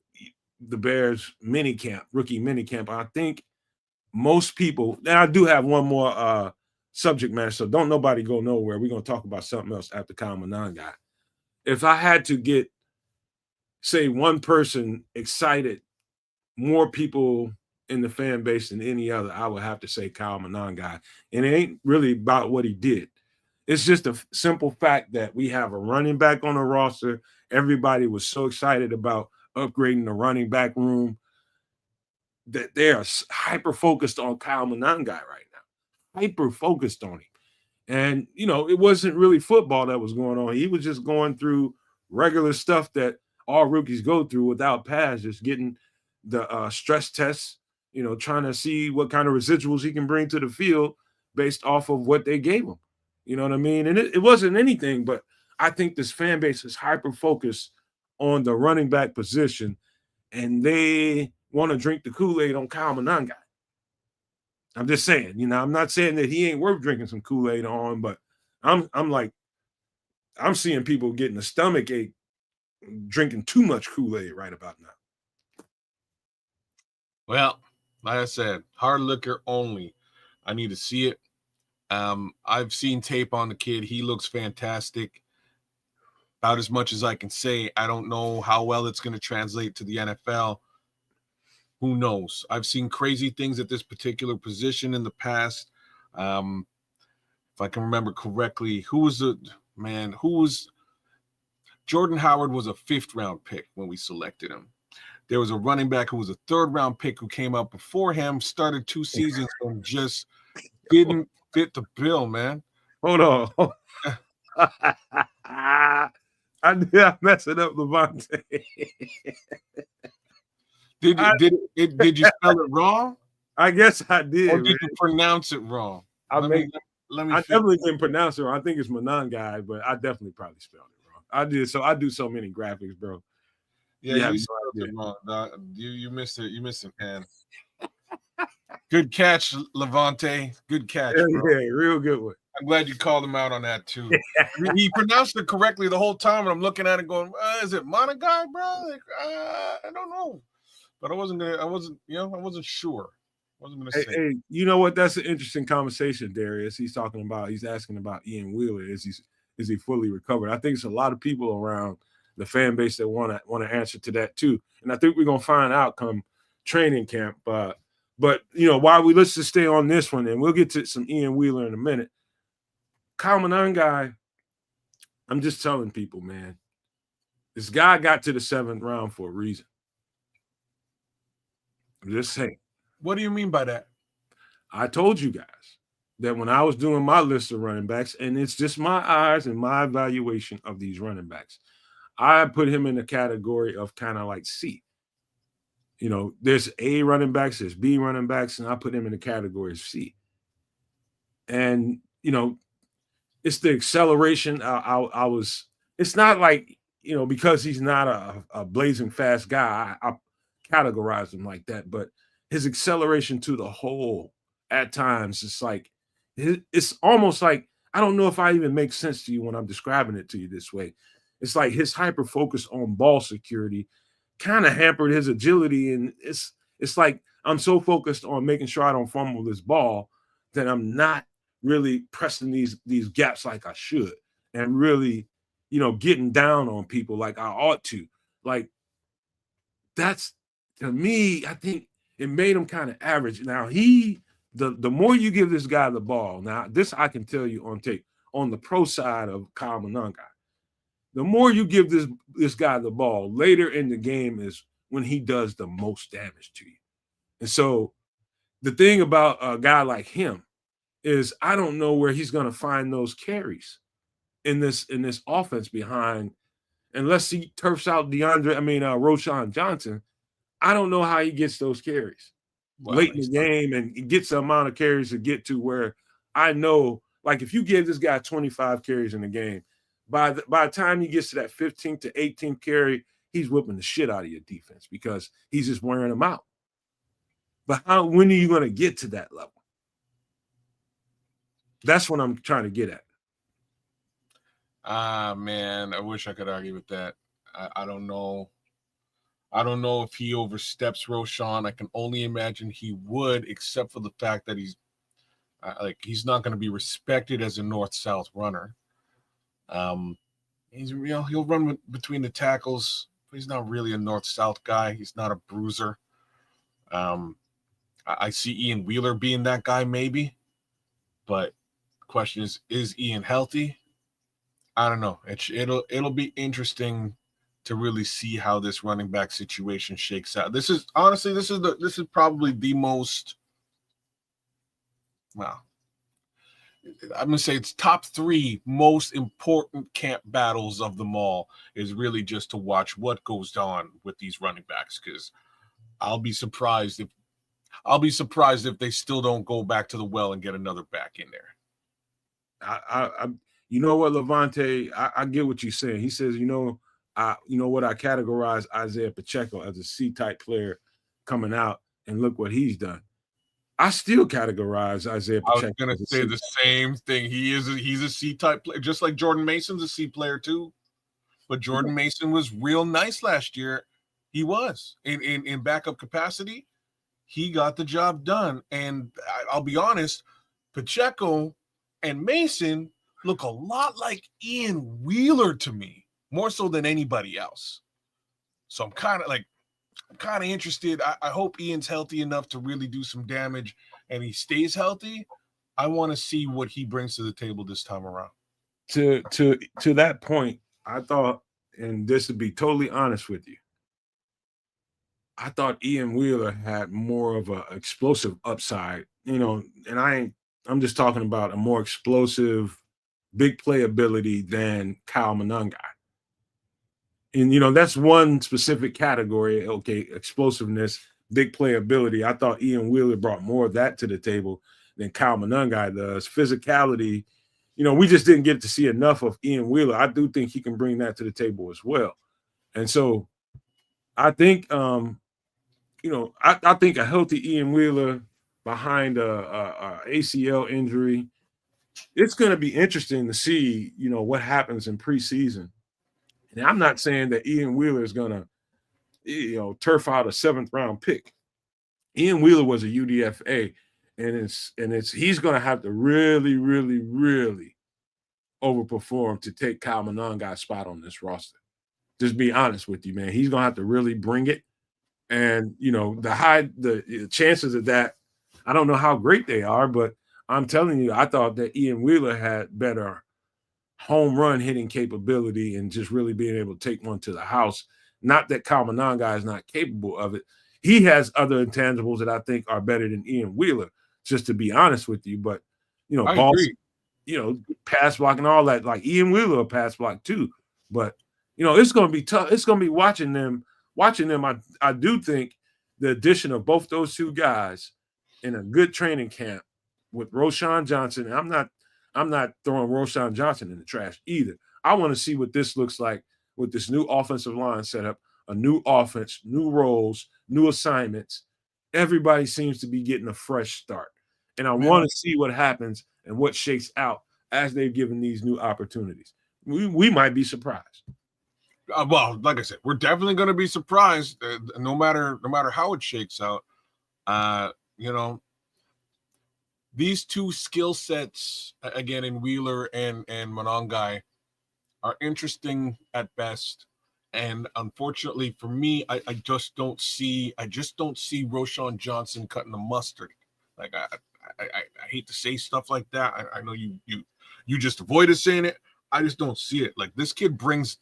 Bears rookie minicamp, I think most people, and I do have one more subject matter, so don't nobody go nowhere. We're going to talk about something else after Kyle Monangai. If I had to say one person excited more people in the fan base than any other, I would have to say Kyle Monangai. And it ain't really about what he did. It's just a simple fact that we have a running back on the roster. Everybody was so excited about upgrading the running back room that they are hyper-focused on Kyle Monangai right now. Hyper-focused on him. And, it wasn't really football that was going on. He was just going through regular stuff that all rookies go through without pads, just getting the stress tests, trying to see what kind of residuals he can bring to the field based off of what they gave him. You know what I mean? And it wasn't anything, but I think this fan base is hyper-focused on the running back position, and they want to drink the Kool-Aid on Kyle Monangai. I'm just saying, I'm not saying that he ain't worth drinking some Kool-Aid on, but I'm seeing people getting a stomach ache drinking too much Kool-Aid right about now. Well, like I said, hard liquor only. I need to see it. I've seen tape on the kid. He looks fantastic. About as much as I can say. I don't know how well it's going to translate to the NFL. Who knows? I've seen crazy things at this particular position in the past. If I can remember correctly, Jordan Howard was a 5th-round pick when we selected him. There was a running back who was a 3rd-round pick who came up before him, started 2 seasons and just didn't fit the bill, man. Hold on. I messed it up, Levante. Did you spell it wrong? I guess I did. Or did you pronounce it wrong? I definitely didn't pronounce it wrong. I think it's Monangai, but I definitely probably spelled it wrong. I did. So I do so many graphics, bro. Yeah, you spelled it wrong. You missed it. You missed it, man. Good catch, Levante. Good catch, bro. Yeah, real good one. I'm glad you called him out on that too. He pronounced it correctly the whole time, and I'm looking at it going, "Is it Monangai, bro?" Like, I don't know, but I wasn't sure. I wasn't gonna say. Hey, you know what? That's an interesting conversation, Darius. He's asking about Ian Wheeler. Is he fully recovered? I think it's a lot of people around the fan base that want to answer to that too, and I think we're gonna find out come training camp. But while let's just stay on this one, and we'll get to some Ian Wheeler in a minute. Kyle Monangai, I'm just telling people, man, This guy got to the 7th round for a reason. I'm just saying. What do you mean by that? I told you guys that when I was doing my list of running backs, and it's just my eyes and my evaluation of these running backs, I put him in the category of kind of like C. You know, there's A running backs, there's B running backs, and I put him in the category of C. And, you know, it's the acceleration. I was, it's not like, you know, because he's not a blazing fast guy, I categorize him like that, but his acceleration to the hole at times, it's like, it's almost like, I don't know if I even make sense to you when I'm describing it to you this way. It's like his hyper focus on ball security kind of hampered his agility. And it's like I'm so focused on making sure I don't fumble this ball that I'm not really pressing these gaps like I should, and really, you know, getting down on people like I ought to. Like, that's, to me, I think it made him kind of average. Now the more you give this guy the ball, now this I can tell you on tape, on the pro side of Kyle Monangai, the more you give this guy the ball later in the game is when he does the most damage to you. And so the thing about a guy like him is I don't know where he's going to find those carries in this offense behind, unless he turfs out Roschon Johnson. I don't know how he gets those carries late in the game and gets the amount of carries to get to where I know, like, if you give this guy 25 carries in the game, by the time he gets to that 15th to 18th carry, he's whipping the shit out of your defense because he's just wearing them out. But when are you going to get to that level? That's what I'm trying to get at. Man, I wish I could argue with that. I don't know. I don't know if he oversteps Roschon. I can only imagine he would, except for the fact that he's not going to be respected as a north-south runner. He'll run between the tackles, but he's not really a north-south guy. He's not a bruiser. I see Ian Wheeler being that guy, maybe, but the question is Ian healthy? I don't know. It'll be interesting to really see how this running back situation shakes out. This is probably the most, well, I'm going to say it's top 3 most important camp battles of them all, is really just to watch what goes on with these running backs, because I'll be surprised if they still don't go back to the well and get another back in there. I you know what, Levante, I get what you're saying. He says, you know what, I categorize Isaiah Pacheco as a C-type player coming out, and look what he's done. I still categorize Isaiah Pacheco. I was going to say the same thing. He's a C-type player, just like Jordan Mason's a C player too. But Jordan Mason was real nice last year. He was in backup capacity. He got the job done. And I'll be honest, Pacheco and Mason look a lot like Ian Wheeler to me, more so than anybody else. So I'm kind of interested. I hope Ian's healthy enough to really do some damage, and he stays healthy. I want to see what he brings to the table this time around. To that point, I thought, and this to be totally honest with you, I thought Ian Wheeler had more of an explosive upside, and I'm just talking about a more explosive, big playability than Kyle Monangai. And, that's one specific category. Okay, explosiveness, big playability. I thought Ian Wheeler brought more of that to the table than Kyle Monangai does. Physicality, we just didn't get to see enough of Ian Wheeler. I do think he can bring that to the table as well. And so I think, I think a healthy Ian Wheeler behind a ACL injury, it's going to be interesting to see, what happens in preseason. And I'm not saying that Ian Wheeler is going to, turf out a 7th round pick. Ian Wheeler was a UDFA, and he's going to have to really, really, really overperform to take Kyle Monangai's spot on this roster. Just be honest with you, man. He's going to have to really bring it. And, the chances of that, I don't know how great they are, but I'm telling you, I thought that Ian Wheeler had better home run hitting capability and just really being able to take one to the house. Not that Monangai is not capable of it. He has other intangibles that I think are better than Ian Wheeler, just to be honest with you. But, I balls, agree. pass block and all that, like Ian Wheeler will pass block too. But, it's going to be tough. It's going to be watching them. I do think the addition of both those two guys in a good training camp with Roschon Johnson, and I'm not throwing Roschon Johnson in the trash either. I want to see what this looks like with this new offensive line setup, a new offense, new roles, new assignments. Everybody seems to be getting a fresh start. And I want to see what happens and what shakes out as they've given these new opportunities. We might be surprised. Well, like I said, we're definitely going to be surprised, no matter how it shakes out. These two skill sets, again, in Wheeler and Monangai, are interesting at best. And unfortunately for me, I just don't see Roschon Johnson cutting the mustard. Like I hate to say stuff like that. I know you just avoided saying it. I just don't see it. Like, this kid brings,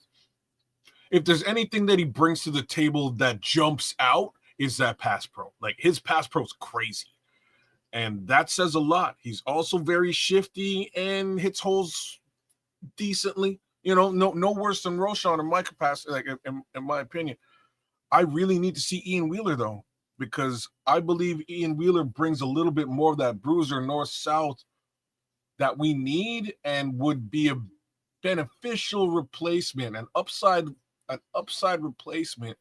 if there's anything that he brings to the table that jumps out, is that pass pro. Like, his pass pro is crazy. And that says a lot. He's also very shifty and hits holes decently. No worse than Roschon in my capacity, like in my opinion. I really need to see Ian Wheeler, though, because I believe Ian Wheeler brings a little bit more of that bruiser north-south that we need and would be a beneficial replacement, an upside replacement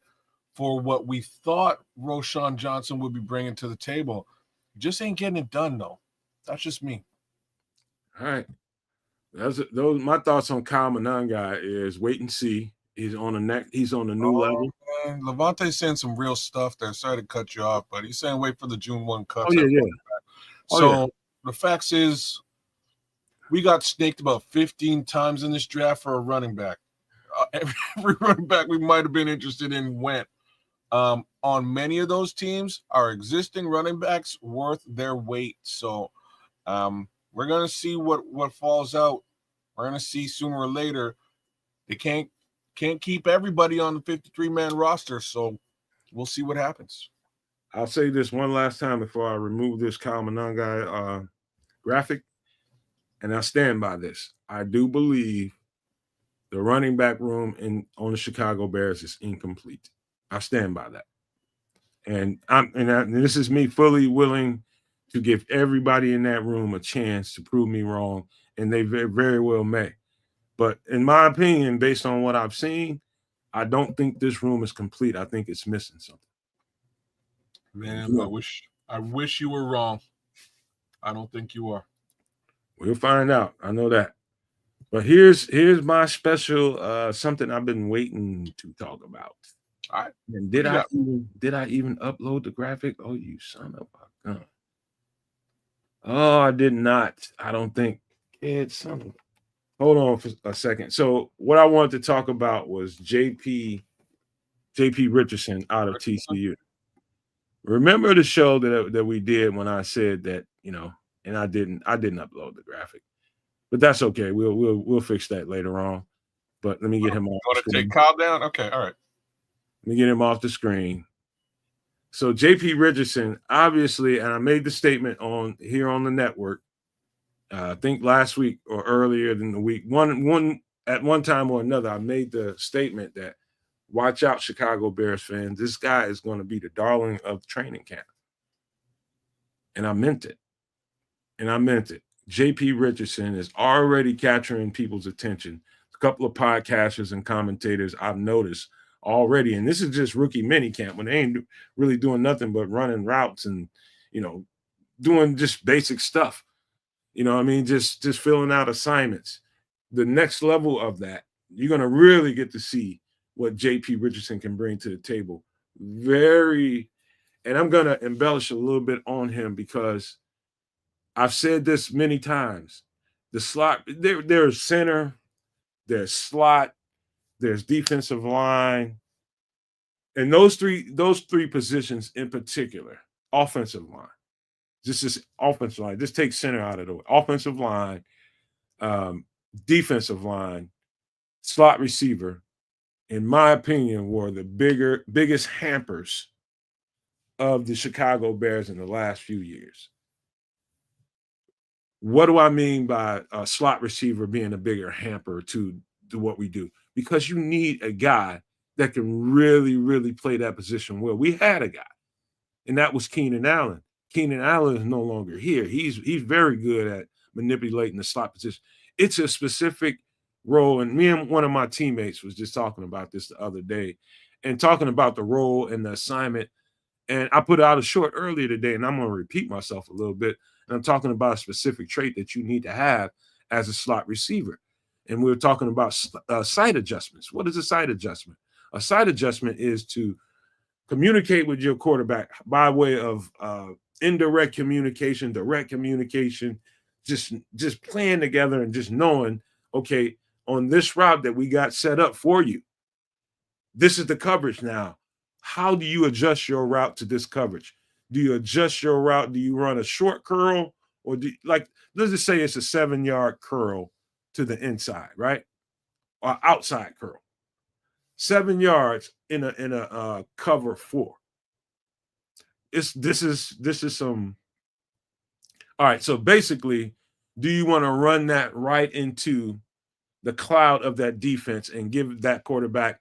for what we thought Roschon Johnson would be bringing to the table. Just ain't getting it done, though. That's just me. All right. Those my thoughts on Monangai is wait and see. He's on the new level. Man. Levante's saying some real stuff there. Sorry to cut you off, but he's saying wait for the June 1 cut. Oh, yeah. The facts is we got snaked about 15 times in this draft for a running back. Every running back we might have been interested in went. On many of those teams, our existing running backs worth their weight. So we're going to see what falls out. We're going to see sooner or later. They can't keep everybody on the 53-man roster, so we'll see what happens. I'll say this one last time before I remove this Monangai graphic, and I stand by this. I do believe the running back room on the Chicago Bears is incomplete. I stand by that. And this is me fully willing to give everybody in that room a chance to prove me wrong, and they very, very well may. But in my opinion, based on what I've seen, I don't think this room is complete. I think it's missing something. Man, I wish you were wrong. I don't think you are. We'll find out. I know that. But here's my special something I've been waiting to talk about. All right. And did I even upload the graphic? Oh, you son of a gun. Oh, I did not. I don't think it's something. Hold on for a second. So what I wanted to talk about was JP Richardson out of TCU. Remember the show that we did when I said that, and I didn't upload the graphic. But that's okay. We'll fix that later on. But let me get him off. Want to take Kyle down? Okay, all right. Let me get him off the screen. So JP Richardson, obviously, and I made the statement here on the network. I think last week or earlier in the week, at one time or another, I made the statement that watch out, Chicago Bears fans. This guy is going to be the darling of training camp. And I meant it. JP Richardson is already capturing people's attention. A couple of podcasters and commentators I've noticed already, and this is just rookie minicamp when they ain't really doing nothing but running routes and, doing just basic stuff. Just filling out assignments. The next level of that, you're going to really get to see what JP Richardson can bring to the table. And I'm going to embellish a little bit on him because I've said this many times. The slot, there's center, there's slot, there's defensive line. And those three positions in particular, offensive line. Just this offensive line. Just take center out of the way. Offensive line. defensive line, slot receiver, in my opinion, were the biggest hampers of the Chicago Bears in the last few years. What do I mean by a slot receiver being a bigger hamper to what we do? Because you need a guy that can really, really play that position well. We had a guy, and that was Keenan Allen. Keenan Allen is no longer here. He's very good at manipulating the slot position. It's a specific role, and me and one of my teammates was just talking about this the other day, and talking about the role and the assignment. And I put out a short earlier today, and I'm going to repeat myself a little bit. And I'm talking about a specific trait that you need to have as a slot receiver. And we were talking about sight adjustments. What is a sight adjustment? A sight adjustment is to communicate with your quarterback by way of indirect communication, direct communication, just playing together and just knowing, okay, on this route that we got set up for you, this is the coverage now. How do you adjust your route to this coverage? Do you adjust your route? Do you run a short curl? Or let's just say it's a 7-yard curl to the inside, right? Or outside curl. 7 yards in a cover 4. This is some. All right, so basically, do you want to run that right into the cloud of that defense and give that quarterback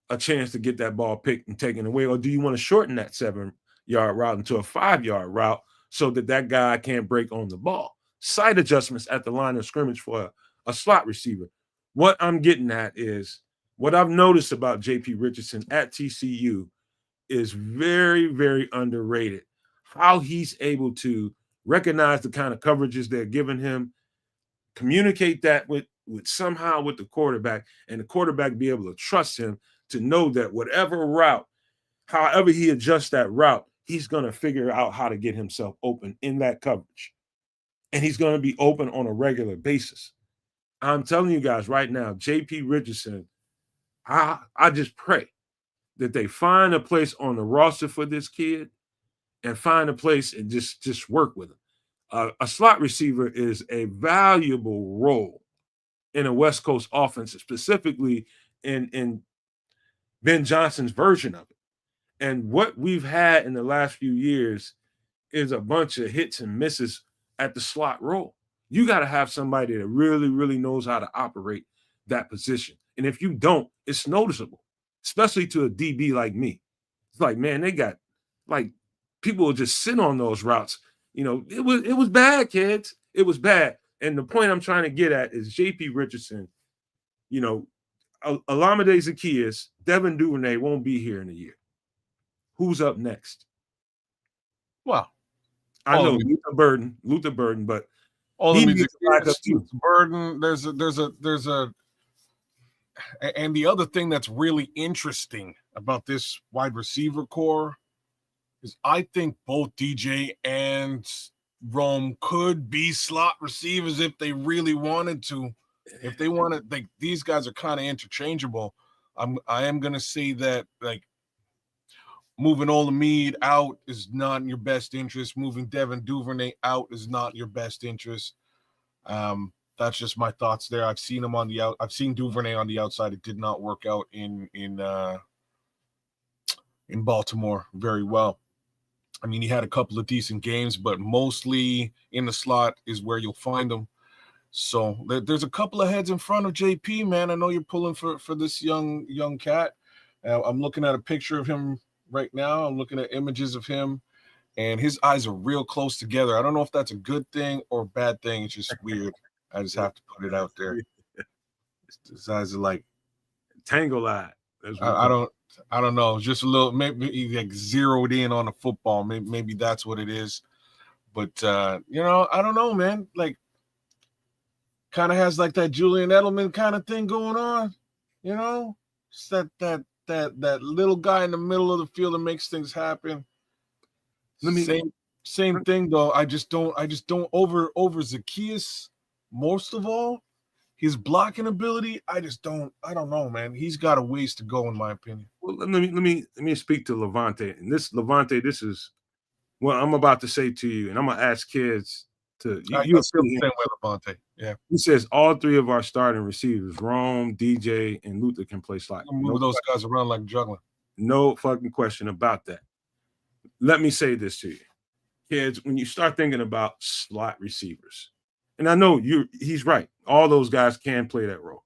a chance to get that ball picked and taken away? Or do you want to shorten that 7-yard route into a 5-yard route so that guy can't break on the ball? Sight adjustments at the line of scrimmage for a slot receiver. What I'm getting at is what I've noticed about J.P. Richardson at TCU is very, very underrated. How he's able to recognize the kind of coverages they're giving him, communicate that with somehow with the quarterback, and the quarterback be able to trust him to know that whatever route, however he adjusts that route, he's going to figure out how to get himself open in that coverage. And he's going to be open on a regular basis. I'm telling you guys right now, J.P. Richardson, I just pray that they find a place on the roster for this kid and find a place and just work with him. A slot receiver is a valuable role in a West Coast offense, specifically in Ben Johnson's version of it. And what we've had in the last few years is a bunch of hits and misses at the slot role. You got to have somebody that really, really knows how to operate that position. And if you don't, it's noticeable, especially to a DB like me. It's like, man, they got people will just sit on those routes. You know, it was bad, kids. It was bad. And the point I'm trying to get at is J.P. Richardson, you know, Olamide Zaccheaus, Devin Duvernay won't be here in a year. Who's up next? Well, I know Luther Burden, but he needs to back up too. Burden. There's a, and the other thing that's really interesting about this wide receiver core is I think both DJ and Rome could be slot receivers if they really wanted to. If they wanted, like, these guys are kind of interchangeable. I am gonna say that, like, moving Olamide out is not in your best interest. Moving Devin Duvernay out is not your best interest. That's just my thoughts there. I've seen him on the out. I've seen Duvernay on the outside. It did not work out in Baltimore very well. I mean, he had a couple of decent games, but mostly in the slot is where you'll find him. So there's a couple of heads in front of JP, man. I know you're pulling for this young cat. I'm looking at a picture of him right now. I'm looking at images of him, and his eyes are real close together. I don't know if that's a good thing or a bad thing. It's just weird. I just have to put it out there. His eyes are like tangle eye. I don't know. Just a little, maybe he like zeroed in on the football. Maybe that's what it is. But you know, I don't know, man. Like, kind of has like that Julian Edelman kind of thing going on. You know, just that little guy in the middle of the field that makes things happen. Same thing though. I just don't over Zaccheaus. Most of all, his blocking ability, I don't know, man. He's got a ways to go, in my opinion. Well, let me speak to Levante. And this is what I'm about to say to you, and I'm gonna ask kids to you feel the same way, Javonte. Yeah. He says all three of our starting receivers, Rome, DJ, and Luther, can play slot. Move those guys around like juggling. No fucking question about that. Let me say this to you, kids. When you start thinking about slot receivers, and I know he's right. All those guys can play that role.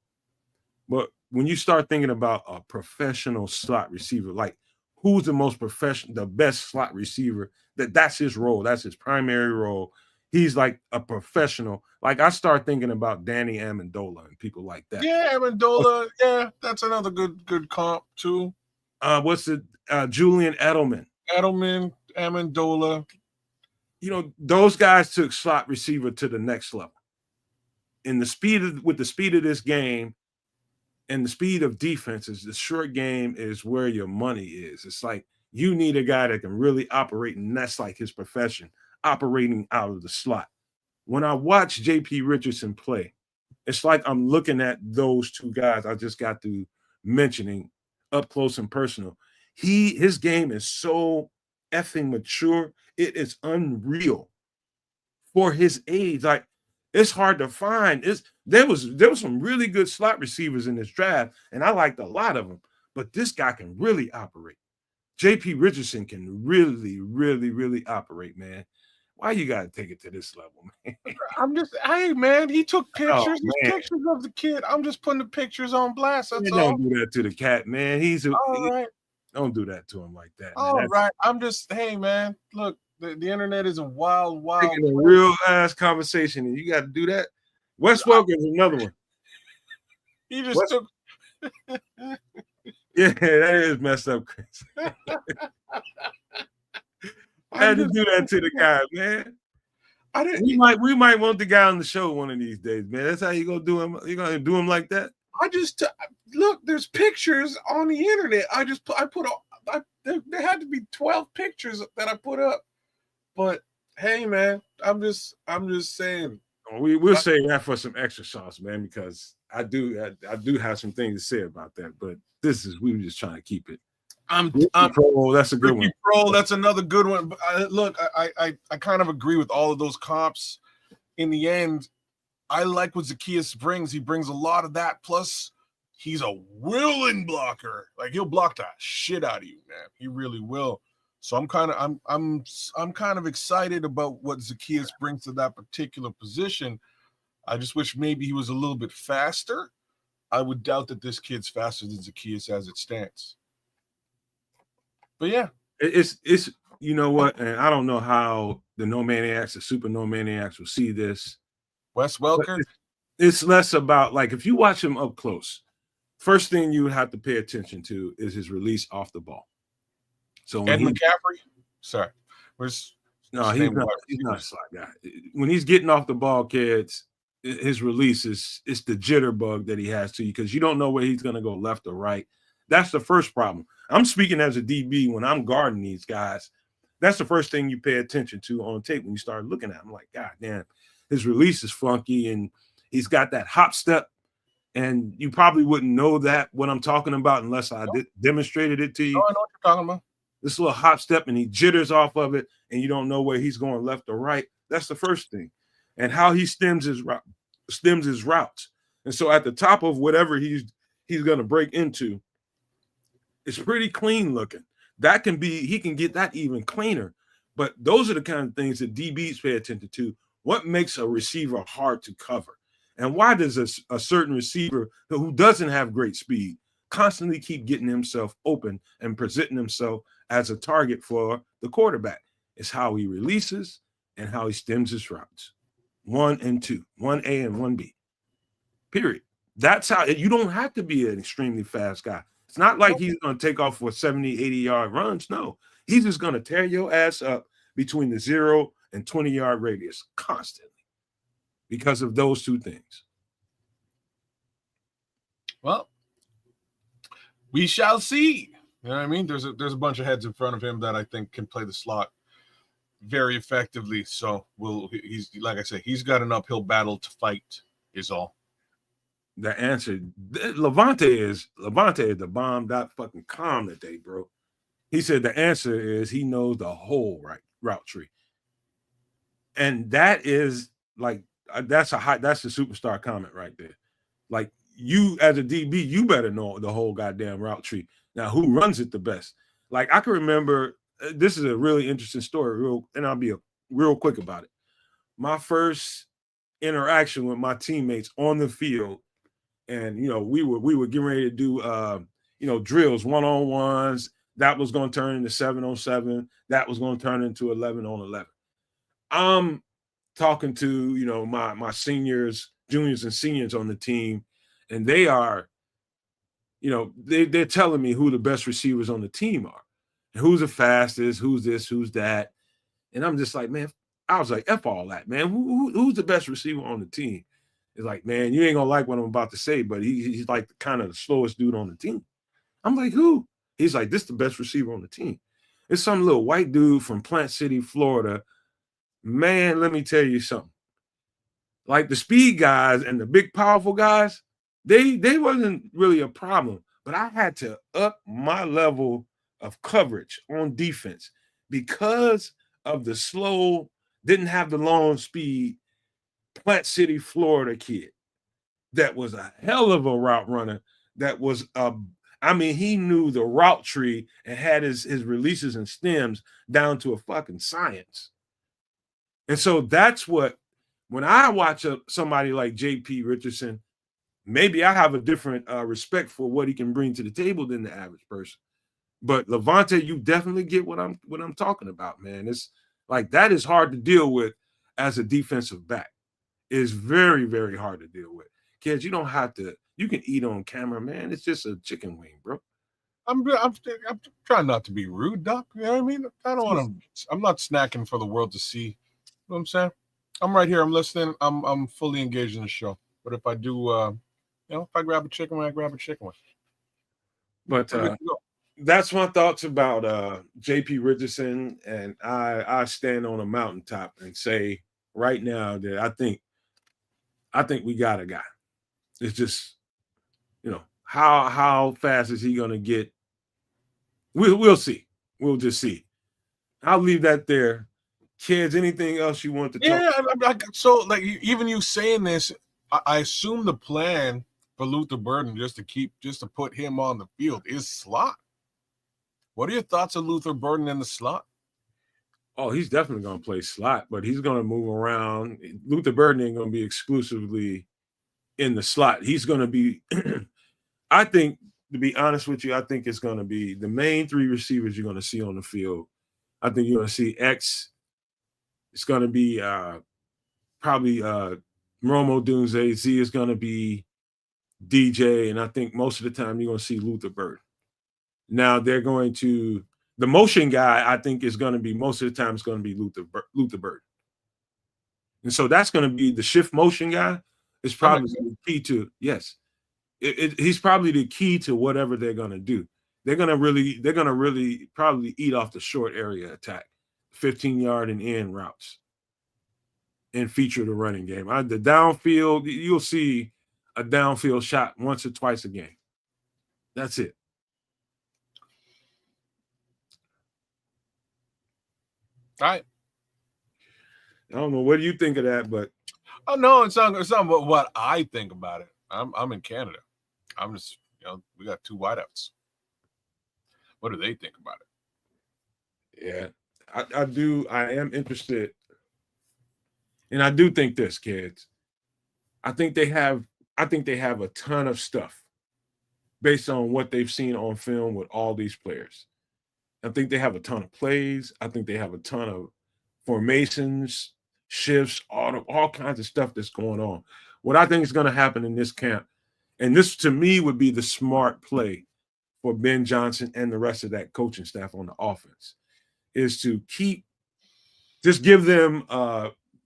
But when you start thinking about a professional slot receiver, like who's the most professional, the best slot receiver, that's his role. That's his primary role. He's like a professional. Like I start thinking about Danny Amendola and people like that. Yeah, Amendola. Yeah, that's another good comp too. What's it? Julian Edelman. Amendola. You know, those guys took slot receiver to the next level. In with the speed of this game and the speed of defenses, the short game is where your money is. It's like you need a guy that can really operate, and that's like his profession, operating out of the slot. When I watch J.P. Richardson play, it's like I'm looking at those two guys I just got to mentioning up close and personal. His game is so effing mature. It is unreal for his age. Like, it's hard to find. There was some really good slot receivers in this draft, and I liked a lot of them. But this guy can really operate. J.P. Richardson can really, really, really operate, man. Why you got to take it to this level, man? Hey, man, he took pictures. There's pictures of the kid. I'm just putting the pictures on blast. That's all. Don't do that to the cat, man. All right. Don't do that to him like that. All right. Hey, man, look, the internet is a wild. A real ass conversation, and you got to do that. Wes Welker is another one. He just took. Yeah, that is messed up, Chris. I had to do that to the guy, man. We might want the guy on the show one of these days, man. That's how you gonna do him. You gonna do him like that? Look. There's pictures on the internet. There had to be 12 pictures that I put up. But hey, man, I'm just saying. We'll say that for some extra sauce, man, because I do have some things to say about that. But we were just trying to keep it. Pro, that's a good one. Pro, that's another good one. But I kind of agree with all of those comps. In the end, I like what Zacchaeus brings. He brings a lot of that. Plus, he's a willing blocker. Like, he'll block the shit out of you, man. He really will. So I'm kind of excited about what Zacchaeus brings to that particular position. I just wish maybe he was a little bit faster. I would doubt that this kid's faster than Zacchaeus as it stands. But yeah, it's you know what, and I don't know how the Nomaniacs, the Super Nomaniacs, will see this. Wes Welker. It's less about, like, if you watch him up close, first thing you have to pay attention to is his release off the ball. So Ed McCaffrey, sorry, he's not a slot guy. When he's getting off the ball, kids, his release it's the jitterbug that he has to you, because you don't know where he's going to go, left or right. That's the first problem. I'm speaking as a DB when I'm guarding these guys. That's the first thing you pay attention to on tape when you start looking at him. Like, God damn, his release is funky, and he's got that hop step. And you probably wouldn't know what I'm talking about unless I demonstrated it to you. Oh, I know what you're talking about. This little hop step, and he jitters off of it, and you don't know where he's going, left or right. That's the first thing. And how he stems his routes. And so at the top of whatever he's going to break into, it's pretty clean looking. He can get that even cleaner. But those are the kind of things that DBs pay attention to. What makes a receiver hard to cover? And why does a certain receiver who doesn't have great speed constantly keep getting himself open and presenting himself as a target for the quarterback? It's how he releases and how he stems his routes. 1 and 2, 1A and 1B. Period. That's how. You don't have to be an extremely fast guy. It's not like he's going to take off for 70, 80-yard runs. No, he's just going to tear your ass up between the 0 and 20-yard radius constantly because of those two things. Well, we shall see. You know what I mean? There's a bunch of heads in front of him that I think can play the slot very effectively. So he's, like I said, he's got an uphill battle to fight is all. The answer, Levante is the bomb.fucking.com today, bro. He said the answer is he knows the whole route tree. And that is like that's a superstar comment right there. Like, you as a DB, you better know the whole goddamn route tree. Now, who runs it the best? Like, I can remember, this is a really interesting story, and I'll be real quick about it. My first interaction with my teammates on the field, and we were getting ready to do drills, 1-on-1s. That was going to turn into 7-on-7. That was going to turn into 11-on-11. I'm talking to my seniors, juniors, and seniors on the team, and they are, they're telling me who the best receivers on the team are, and who's the fastest, who's this, who's that, and I'm just like, man, I was like, F all that, man. Who's the best receiver on the team? It's like, man, you ain't gonna like what I'm about to say, but he's like kind of the slowest dude on the team. I'm like, who? He's like, this is the best receiver on the team. It's some little white dude from Plant City, Florida. Man, let me tell you something. Like, the speed guys and the big, powerful guys, they wasn't really a problem. But I had to up my level of coverage on defense because of the slow, didn't have the long speed Plant City, Florida kid that was a hell of a route runner. That was he knew the route tree and had his releases and stems down to a fucking science. And so that's what, when I watch somebody like J.P. Richardson, maybe I have a different respect for what he can bring to the table than the average person. But Levante, you definitely get what I'm talking about, man. It's like, that is hard to deal with as a defensive back. It's very, very hard to deal with. Kids, you don't have to. You can eat on camera, man. It's just a chicken wing, bro. I'm trying not to be rude, Doc. You know what I mean? I don't want to. I'm not snacking for the world to see. You know what I'm saying? I'm right here. I'm listening. I'm fully engaged in the show. But if I do, if I grab a chicken wing, I grab a chicken wing. But that's my thoughts about J.P. Richardson, and I stand on a mountaintop and say right now that I think we got a guy. It's just, how fast is he going to get? We'll see. We'll just see. I'll leave that there. Kids, anything else you want to talk about? Yeah, so like, even you saying this, I assume the plan for Luther Burden just to put him on the field is slot. What are your thoughts on Luther Burden in the slot? Oh, he's definitely going to play slot, but he's going to move around. Luther Burden ain't going to be exclusively in the slot. He's going to be, I think, to be honest with you, I think it's going to be the main three receivers you're going to see on the field. I think you're going to see X. It's going to be probably Romo Dunze. Z is going to be DJ. And I think most of the time you're going to see Luther Burden. Now they're going to, the motion guy, I think, is going to be, most of the time it's going to be Luther Burden. And so that's going to be the shift motion guy. Is probably the key to, yes. He's probably the key to whatever they're going to do. They're going to really probably eat off the short area attack, 15-yard and in routes, and feature the running game. The downfield, you'll see a downfield shot once or twice a game. That's it. All right. I don't know. What do you think of that? But no, it's not what I think about it. I'm in Canada. I'm just, we got two wideouts. What do they think about it? Yeah, I do. I am interested, and I do think this, kids. I think they have a ton of stuff based on what they've seen on film with all these players. I think they have a ton of plays. I think they have a ton of formations, shifts, all kinds of stuff that's going on. What I think is going to happen in this camp, and this to me would be the smart play for Ben Johnson and the rest of that coaching staff on the offense, is to just give them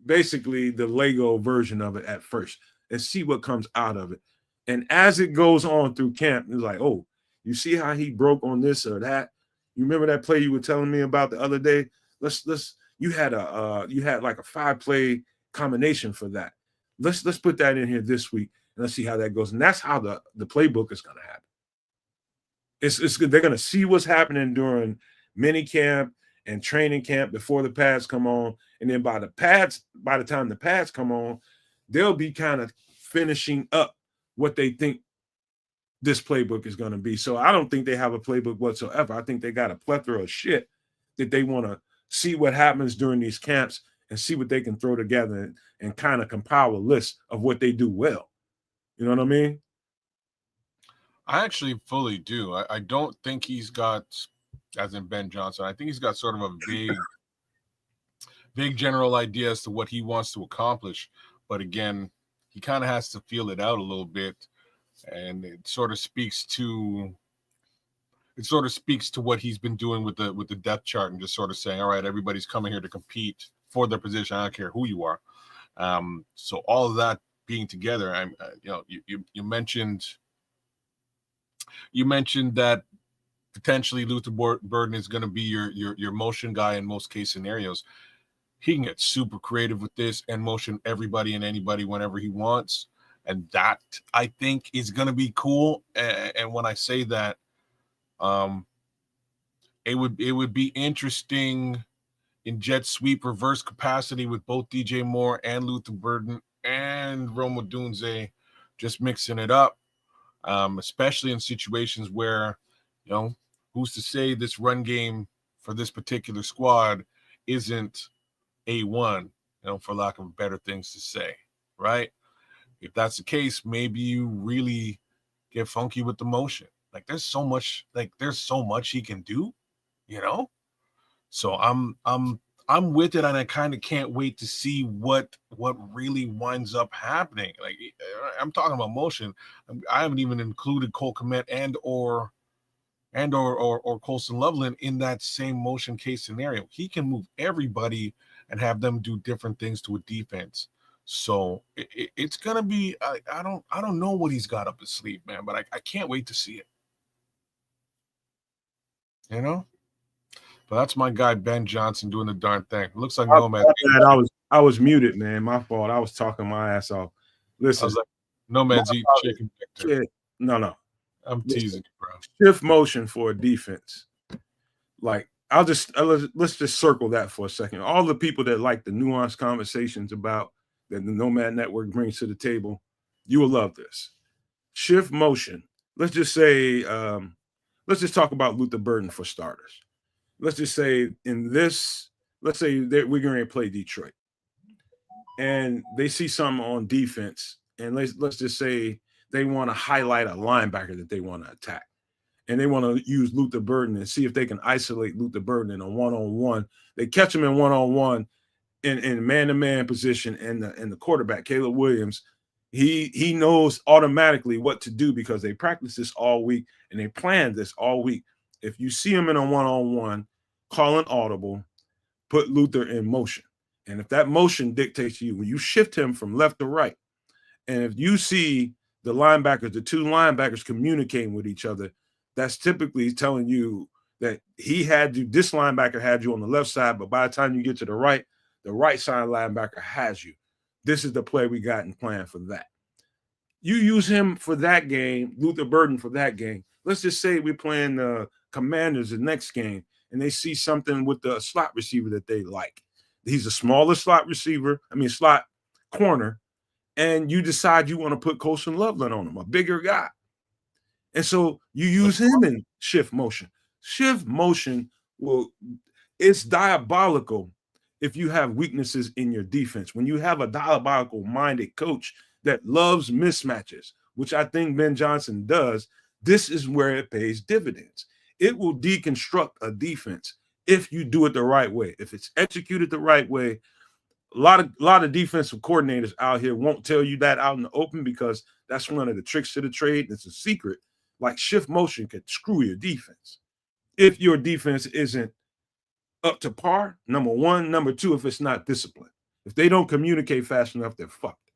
basically the Lego version of it at first and see what comes out of it. And as it goes on through camp, it's like, oh, you see how he broke on this or that? You remember that play you were telling me about the other day? You had like a 5-play combination for that. Let's put that in here this week and let's see how that goes. And that's how the playbook is going to happen. It's good. They're going to see what's happening during minicamp and training camp before the pads come on, and then by the time the pads come on, they'll be kind of finishing up what they think this playbook is going to be. So I don't think they have a playbook whatsoever. I think they got a plethora of shit that they want to see what happens during these camps and see what they can throw together and kind of compile a list of what they do well. You know what I mean? I actually fully do. I don't think he's got, as in Ben Johnson, I think he's got sort of a big general idea as to what he wants to accomplish. But again, he kind of has to feel it out a little bit. And it sort of speaks to what he's been doing with the depth chart and just sort of saying, all right, everybody's coming here to compete for their position. I don't care who you are. So all of that being together, you mentioned that potentially Luther Burden is going to be your motion guy in most case scenarios. He can get super creative with this and motion everybody and anybody whenever he wants. And that, I think, is going to be cool. And when I say that, it would be interesting in jet sweep reverse capacity with both DJ Moore and Luther Burden and Rome Odunze just mixing it up, especially in situations where, who's to say this run game for this particular squad isn't A1, for lack of better things to say, right? If that's the case, maybe you really get funky with the motion. Like there's so much he can do, So I'm with it, and I kind of can't wait to see what really winds up happening. Like I'm talking about motion. I haven't even included Cole Kmet and or Colson Loveland in that same motion case scenario. He can move everybody and have them do different things to a defense. So it's gonna be. I don't know what he's got up his sleeve, man. But I can't wait to see it. But that's my guy Ben Johnson doing the darn thing. It looks like Nomad. I was muted, man. My fault. I was talking my ass off. Listen, I was like, Nomad's eating chicken. Victor. No. I'm teasing you, bro. Shift motion for a defense. Like let's just circle that for a second. All the people that like the nuanced conversations about that the Nomad Network brings to the table, you will love this. Shift motion. Let's just say, let's just talk about Luther Burden for starters. Let's just say let's say that we're going to play Detroit. And they see something on defense, and let's just say they want to highlight a linebacker that they want to attack. And they want to use Luther Burden and see if they can isolate Luther Burden in a one-on-one. They catch him in one-on-one in man-to-man position, and the quarterback, Caleb Williams, he knows automatically what to do because they practice this all week and they planned this all week. If you see him in a one-on-one, call an audible, put Luther in motion. And if that motion dictates you, when you shift him from left to right, and if you see the two linebackers communicating with each other, that's typically telling you that this linebacker had you on the left side, but by the time you get to the right side linebacker has you. This is the play we got in plan for that. You use him for that game, Luther Burden for that game. Let's just say we're playing the Commanders the next game, and they see something with the slot receiver that they like. He's a smaller slot corner, and you decide you want to put Colson Loveland on him, a bigger guy. And so you use him in shift motion. Shift motion it's diabolical if you have weaknesses in your defense. When you have a diabolical-minded coach that loves mismatches, which I think Ben Johnson does, this is where it pays dividends. It will deconstruct a defense if you do it the right way. If it's executed the right way, a lot of defensive coordinators out here won't tell you that out in the open because that's one of the tricks to the trade. It's a secret. Like shift motion can screw your defense. If your defense isn't up to par, number one. Number two, if it's not disciplined. If they don't communicate fast enough, they're fucked.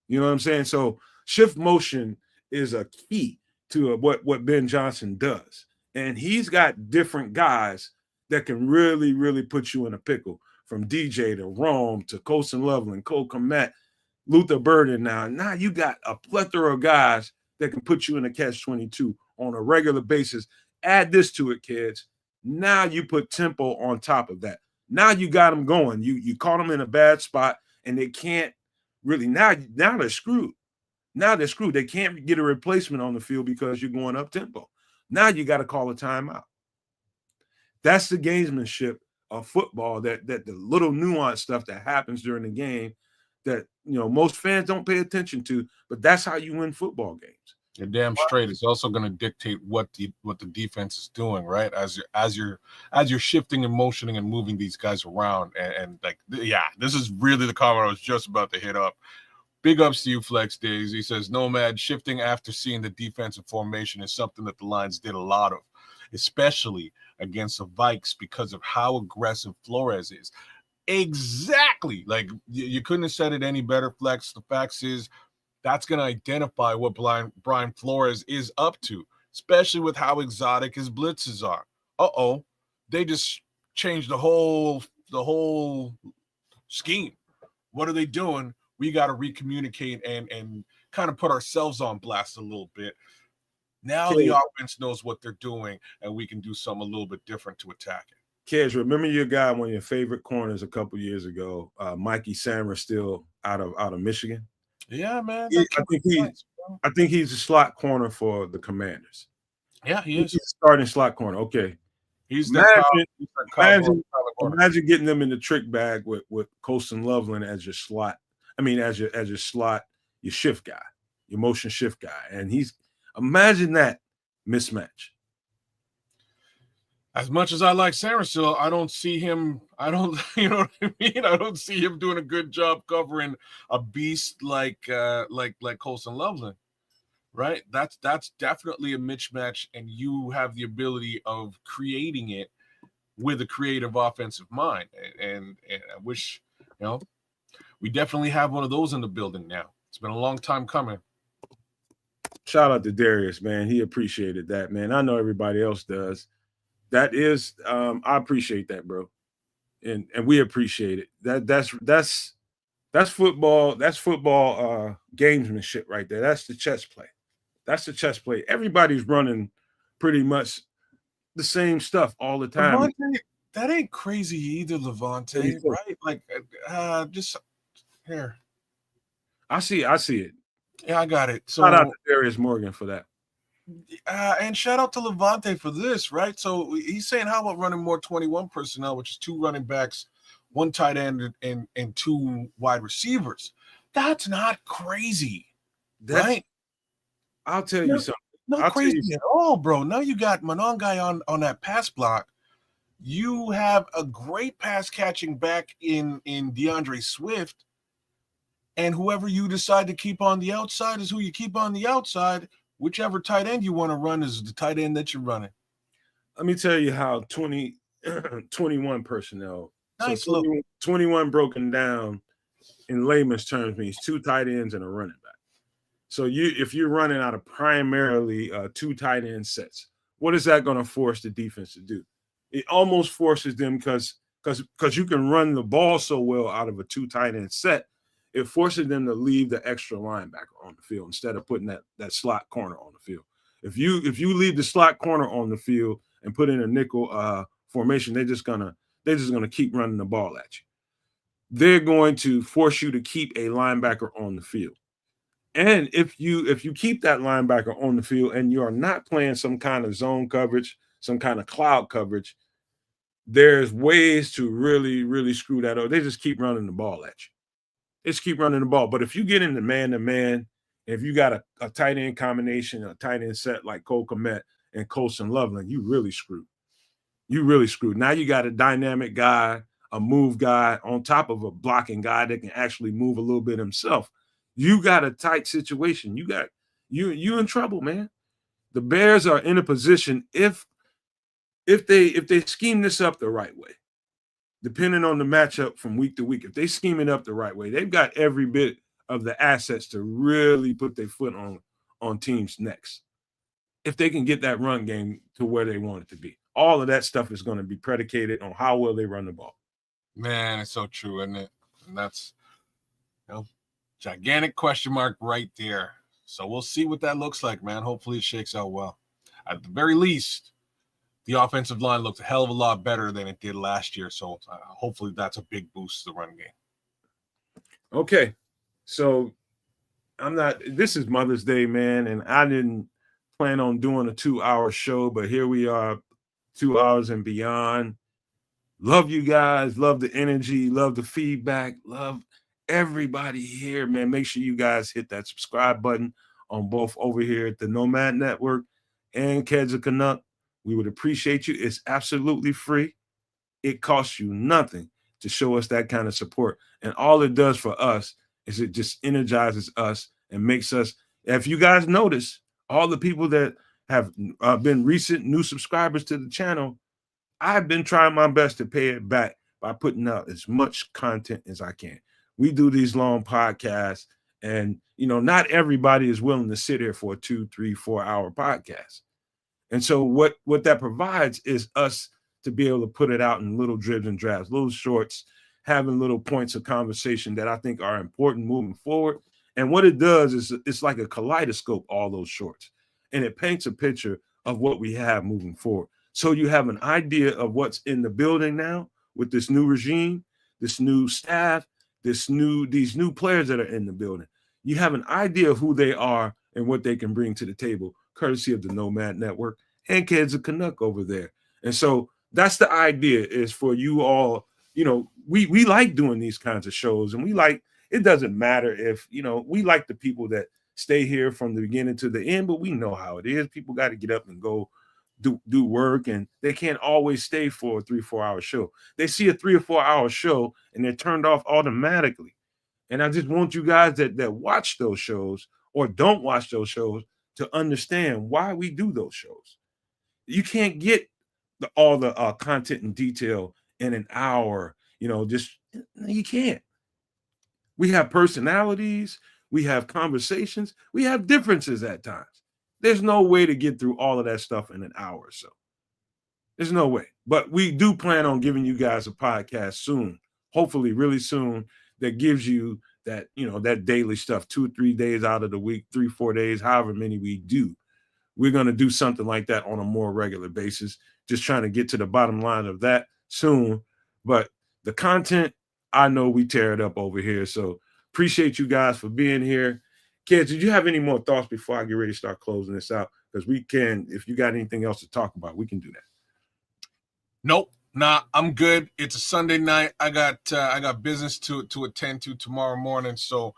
You know what I'm saying? So shift motion is a key to what Ben Johnson does. And he's got different guys that can really, really put you in a pickle, from DJ to Rome to Colson Loveland, Cole Kmet, Luther Burden. Now you got a plethora of guys that can put you in a catch-22 on a regular basis. Add this to it, kids. Now you put tempo on top of that. Now you got them going. You caught them in a bad spot, and they can't really now they're screwed. Now they're screwed. They can't get a replacement on the field because you're going up tempo. Now you got to call a timeout. That's the gamesmanship of football. That the little nuanced stuff that happens during the game that most fans don't pay attention to. But that's how you win football games. You're damn straight. It's also going to dictate what the defense is doing, right? As you're shifting and motioning and moving these guys around, and this is really the comment I was just about to hit up. Big ups to you, Flex Days. He says, Nomad, shifting after seeing the defensive formation is something that the Lions did a lot of, especially against the Vikes because of how aggressive Flores is. Exactly. Like, you couldn't have said it any better, Flex. The fact is, that's going to identify what Brian Flores is up to, especially with how exotic his blitzes are. They just changed the whole scheme. What are they doing? We got to recommunicate and kind of put ourselves on blast a little bit. Now the offense knows what they're doing, and we can do something a little bit different to attack it. Kids, remember your guy, one of your favorite corners a couple years ago, Mikey Sammer, still out of Michigan. Yeah, man. I think he's a slot corner for the Commanders. Yeah, he is. He's a starting slot corner. Okay. Imagine getting them in the trick bag with Colston Loveland as your slot. I mean, as your slot, your shift guy, your motion shift guy. And imagine that mismatch. As much as I like Saracil, I don't see him. You know what I mean? I don't see him doing a good job covering a beast like Colston Loveland, right? That's definitely a mismatch, and you have the ability of creating it with a creative offensive mind. And I wish, we definitely have one of those in the building now. It's been a long time coming. Shout out to Darius, man. He appreciated that, man. I know everybody else does. That is, I appreciate that, bro, and we appreciate it. That's football. That's football gamesmanship right there. That's the chess play. That's the chess play. Everybody's running pretty much the same stuff all the time. Levante, that ain't crazy either, Levante, right? Like, just here. I see it. Yeah, I got it. So shout out to Darius Morgan for that. And shout out to Levante for this, right? So he's saying, how about running more 21 personnel, which is 2 running backs, 1 tight end, and 2 wide receivers. That's not crazy, right? I'll tell you something. Not crazy at all, bro. Now you got Monangai on that pass block. You have a great pass catching back in DeAndre Swift. And whoever you decide to keep on the outside is who you keep on the outside. Whichever tight end you want to run is the tight end that you're running. Let me tell you how 21 personnel. Nice. So 21 broken down in layman's terms means 2 tight ends and a running back. So if you're running out of primarily 2 tight end sets, what is that going to force the defense to do? It almost forces them because you can run the ball so well out of a 2 tight end set. It forces them to leave the extra linebacker on the field instead of putting that slot corner on the field. If you leave the slot corner on the field and put in a nickel formation, they're just gonna keep running the ball at you. They're going to force you to keep a linebacker on the field. And if you keep that linebacker on the field and you are not playing some kind of zone coverage, some kind of cloud coverage, there's ways to really, really screw that up. They just keep running the ball at you. Just keep running the ball. But if you get into man-to-man, if you got a tight end combination, a tight end set like Cole Kmet and Colston Loveland, you really screwed. Now you got a dynamic guy, a move guy on top of a blocking guy that can actually move a little bit himself. You got a tight situation. You in trouble, man. The Bears are in a position if they scheme this up the right way, depending on the matchup from week to week, if they scheme it up the right way, they've got every bit of the assets to really put their foot on teams' necks. If they can get that run game to where they want it to be, all of that stuff is going to be predicated on how well they run the ball. Man, it's so true, isn't it? And that's gigantic question mark right there. So we'll see what that looks like, man. Hopefully it shakes out well. At the very least, the offensive line looked a hell of a lot better than it did last year. So hopefully that's a big boost to the run game. Okay. So this is Mother's Day, man, and I didn't plan on doing a 2-hour show, but here we are, 2 hours and beyond. Love you guys, love the energy, love the feedback, love everybody here, man. Make sure you guys hit that subscribe button on both over here at the Nomad Network and Kids of Canuck. We would appreciate you. It's absolutely free. It costs you nothing to show us that kind of support. And all it does for us is it just energizes us and makes us, if you guys notice, all the people that have been recent new subscribers to the channel, I've been trying my best to pay it back by putting out as much content as I can. We do these long podcasts, and not everybody is willing to sit here for a 2, 3, 4 hour podcast. And so what that provides is us to be able to put it out in little dribs and drabs, little shorts, having little points of conversation that I think are important moving forward. And what it does is it's like a kaleidoscope, all those shorts, and it paints a picture of what we have moving forward. So you have an idea of what's in the building now with this new regime, this new staff, these new players that are in the building. You have an idea of who they are and what they can bring to the table, courtesy of the Nomad Network and Kids of Canuck over there. And so that's the idea, is for you all, we like doing these kinds of shows, and it doesn't matter if, we like the people that stay here from the beginning to the end, but we know how it is. People got to get up and go do work, and they can't always stay for a 3-4 hour show. They see a 3 or 4 hour show and they're turned off automatically. And I just want you guys that watch those shows or don't watch those shows to understand why we do those shows. You can't get all the content and detail in an hour, you can't. We have personalities, we have conversations, we have differences at times. There's no way to get through all of that stuff in an hour or so. There's no way. But we do plan on giving you guys a podcast soon, hopefully really soon, that gives you that, that daily stuff, 2 or 3 days out of the week, 3, 4 days, however many we do. We're going to do something like that on a more regular basis, just trying to get to the bottom line of that soon. But the content, I know we tear it up over here. So appreciate you guys for being here. Kids, did you have any more thoughts before I get ready to start closing this out? Because we can, if you got anything else to talk about, we can do that. Nope. Nah, I'm good. It's a Sunday night. I got business to attend to tomorrow morning. So,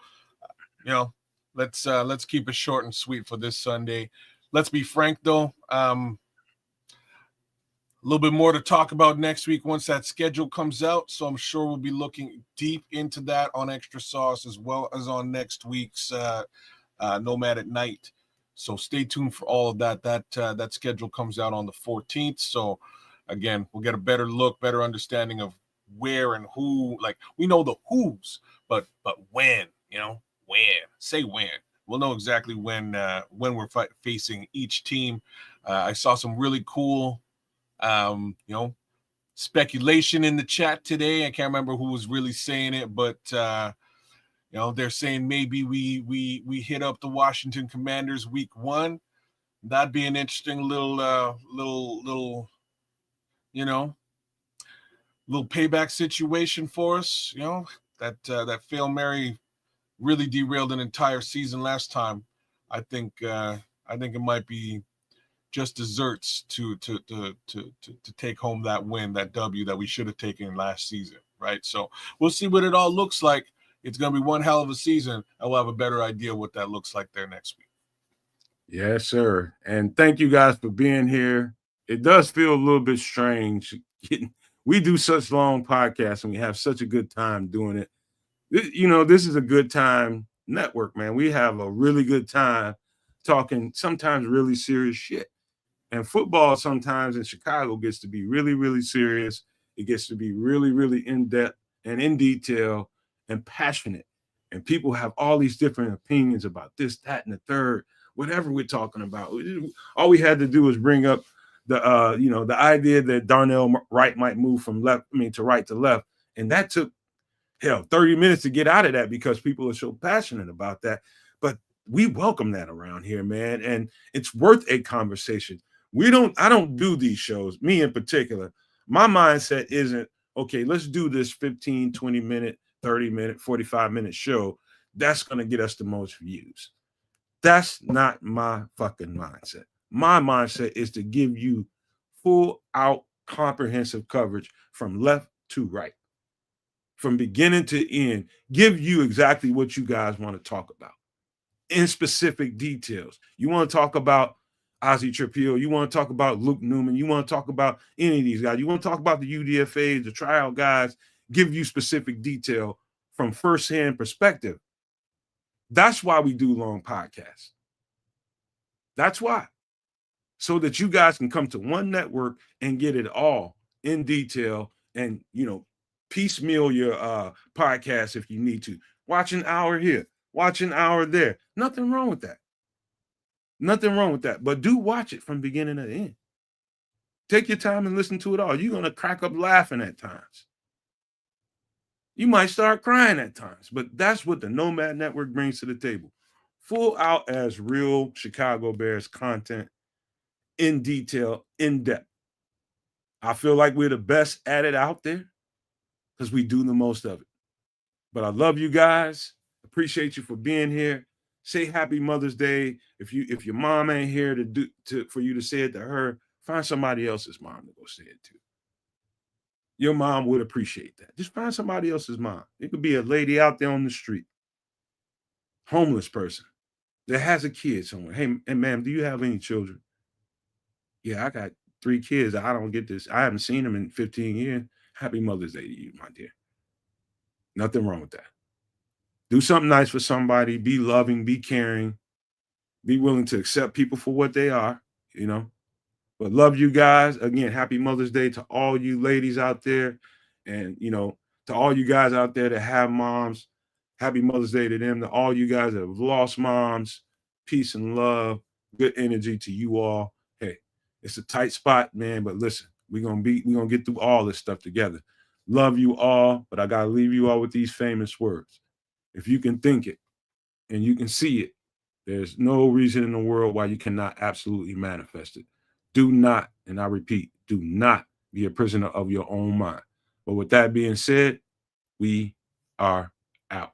let's keep it short and sweet for this Sunday. Let's be frank, though. A little bit more to talk about next week once that schedule comes out. So I'm sure we'll be looking deep into that on Extra Sauce, as well as on next week's Nomad at Night. So stay tuned for all of that. That schedule comes out on the 14th. So again, we'll get a better look, better understanding of where and who. Like, we know the who's, but when, when. We'll know exactly when we're facing each team. I saw some really cool speculation in the chat today. I can't remember who was really saying it, but they're saying maybe we hit up the Washington Commanders week 1. That'd be an interesting little payback situation for us. That Fail Mary really derailed an entire season last time. I think it might be just desserts to take home that win, that W that we should have taken last season, right? So we'll see what it all looks like. It's going to be one hell of a season, and we'll have a better idea what that looks like there next week. Yes, sir. And thank you guys for being here. It does feel a little bit strange. We do such long podcasts, and we have such a good time doing it. This is a good time network, man. We have a really good time talking sometimes really serious shit. And football sometimes in Chicago gets to be really, really serious. It gets to be really, really in-depth and in detail and passionate. And people have all these different opinions about this, that, and the third, whatever we're talking about. All we had to do was bring up the idea that Darnell Wright might move from to right to left. And that took 30 minutes to get out of that because people are so passionate about that. But we welcome that around here, man. And it's worth a conversation. I don't do these shows, me in particular. My mindset isn't, okay, let's do this 15, 20 minute, 30 minute, 45 minute show that's going to get us the most views. That's not my fucking mindset. My mindset is to give you full out comprehensive coverage from left to right, from beginning to end, give you exactly what you guys want to talk about in specific details. You want to talk about Ozzy Trippier, you want to talk about Luke Newman, you want to talk about any of these guys, you want to talk about the UDFA, the trial guys, give you specific detail from firsthand perspective. That's why we do long podcasts. That's why. So that you guys can come to one network and get it all in detail and, piecemeal your podcast if you need to. Watch an hour here, watch an hour there. Nothing wrong with that. Nothing wrong with that. But do watch it from beginning to end. Take your time and listen to it all. You're going to crack up laughing at times. You might start crying at times, but that's what the Nomad Network brings to the table. Full out as real Chicago Bears content, in detail, in depth. I feel like we're the best at it out there because we do the most of it. But I love you guys. Appreciate you for being here. Say Happy Mother's Day. If your mom ain't here for you to say it to her, find somebody else's mom to go say it to. Your mom would appreciate that. Just find somebody else's mom. It could be a lady out there on the street, homeless person that has a kid somewhere. Hey, ma'am, do you have any children? Yeah, I got 3 kids. I don't get this. I haven't seen them in 15 years. Happy Mother's Day to you, my dear. Nothing wrong with that. Do something nice for somebody. Be loving, be caring, be willing to accept people for what they are, But love you guys. Again, happy Mother's Day to all you ladies out there. And, to all you guys out there that have moms, happy Mother's Day to them. To all you guys that have lost moms, peace and love, good energy to you all. Hey, it's a tight spot, man. But listen, we're gonna get through all this stuff together. Love you all, but I gotta leave you all with these famous words. If you can think it and you can see it, there's no reason in the world why you cannot absolutely manifest it. Do not, and I repeat, do not be a prisoner of your own mind. But with that being said, we are out.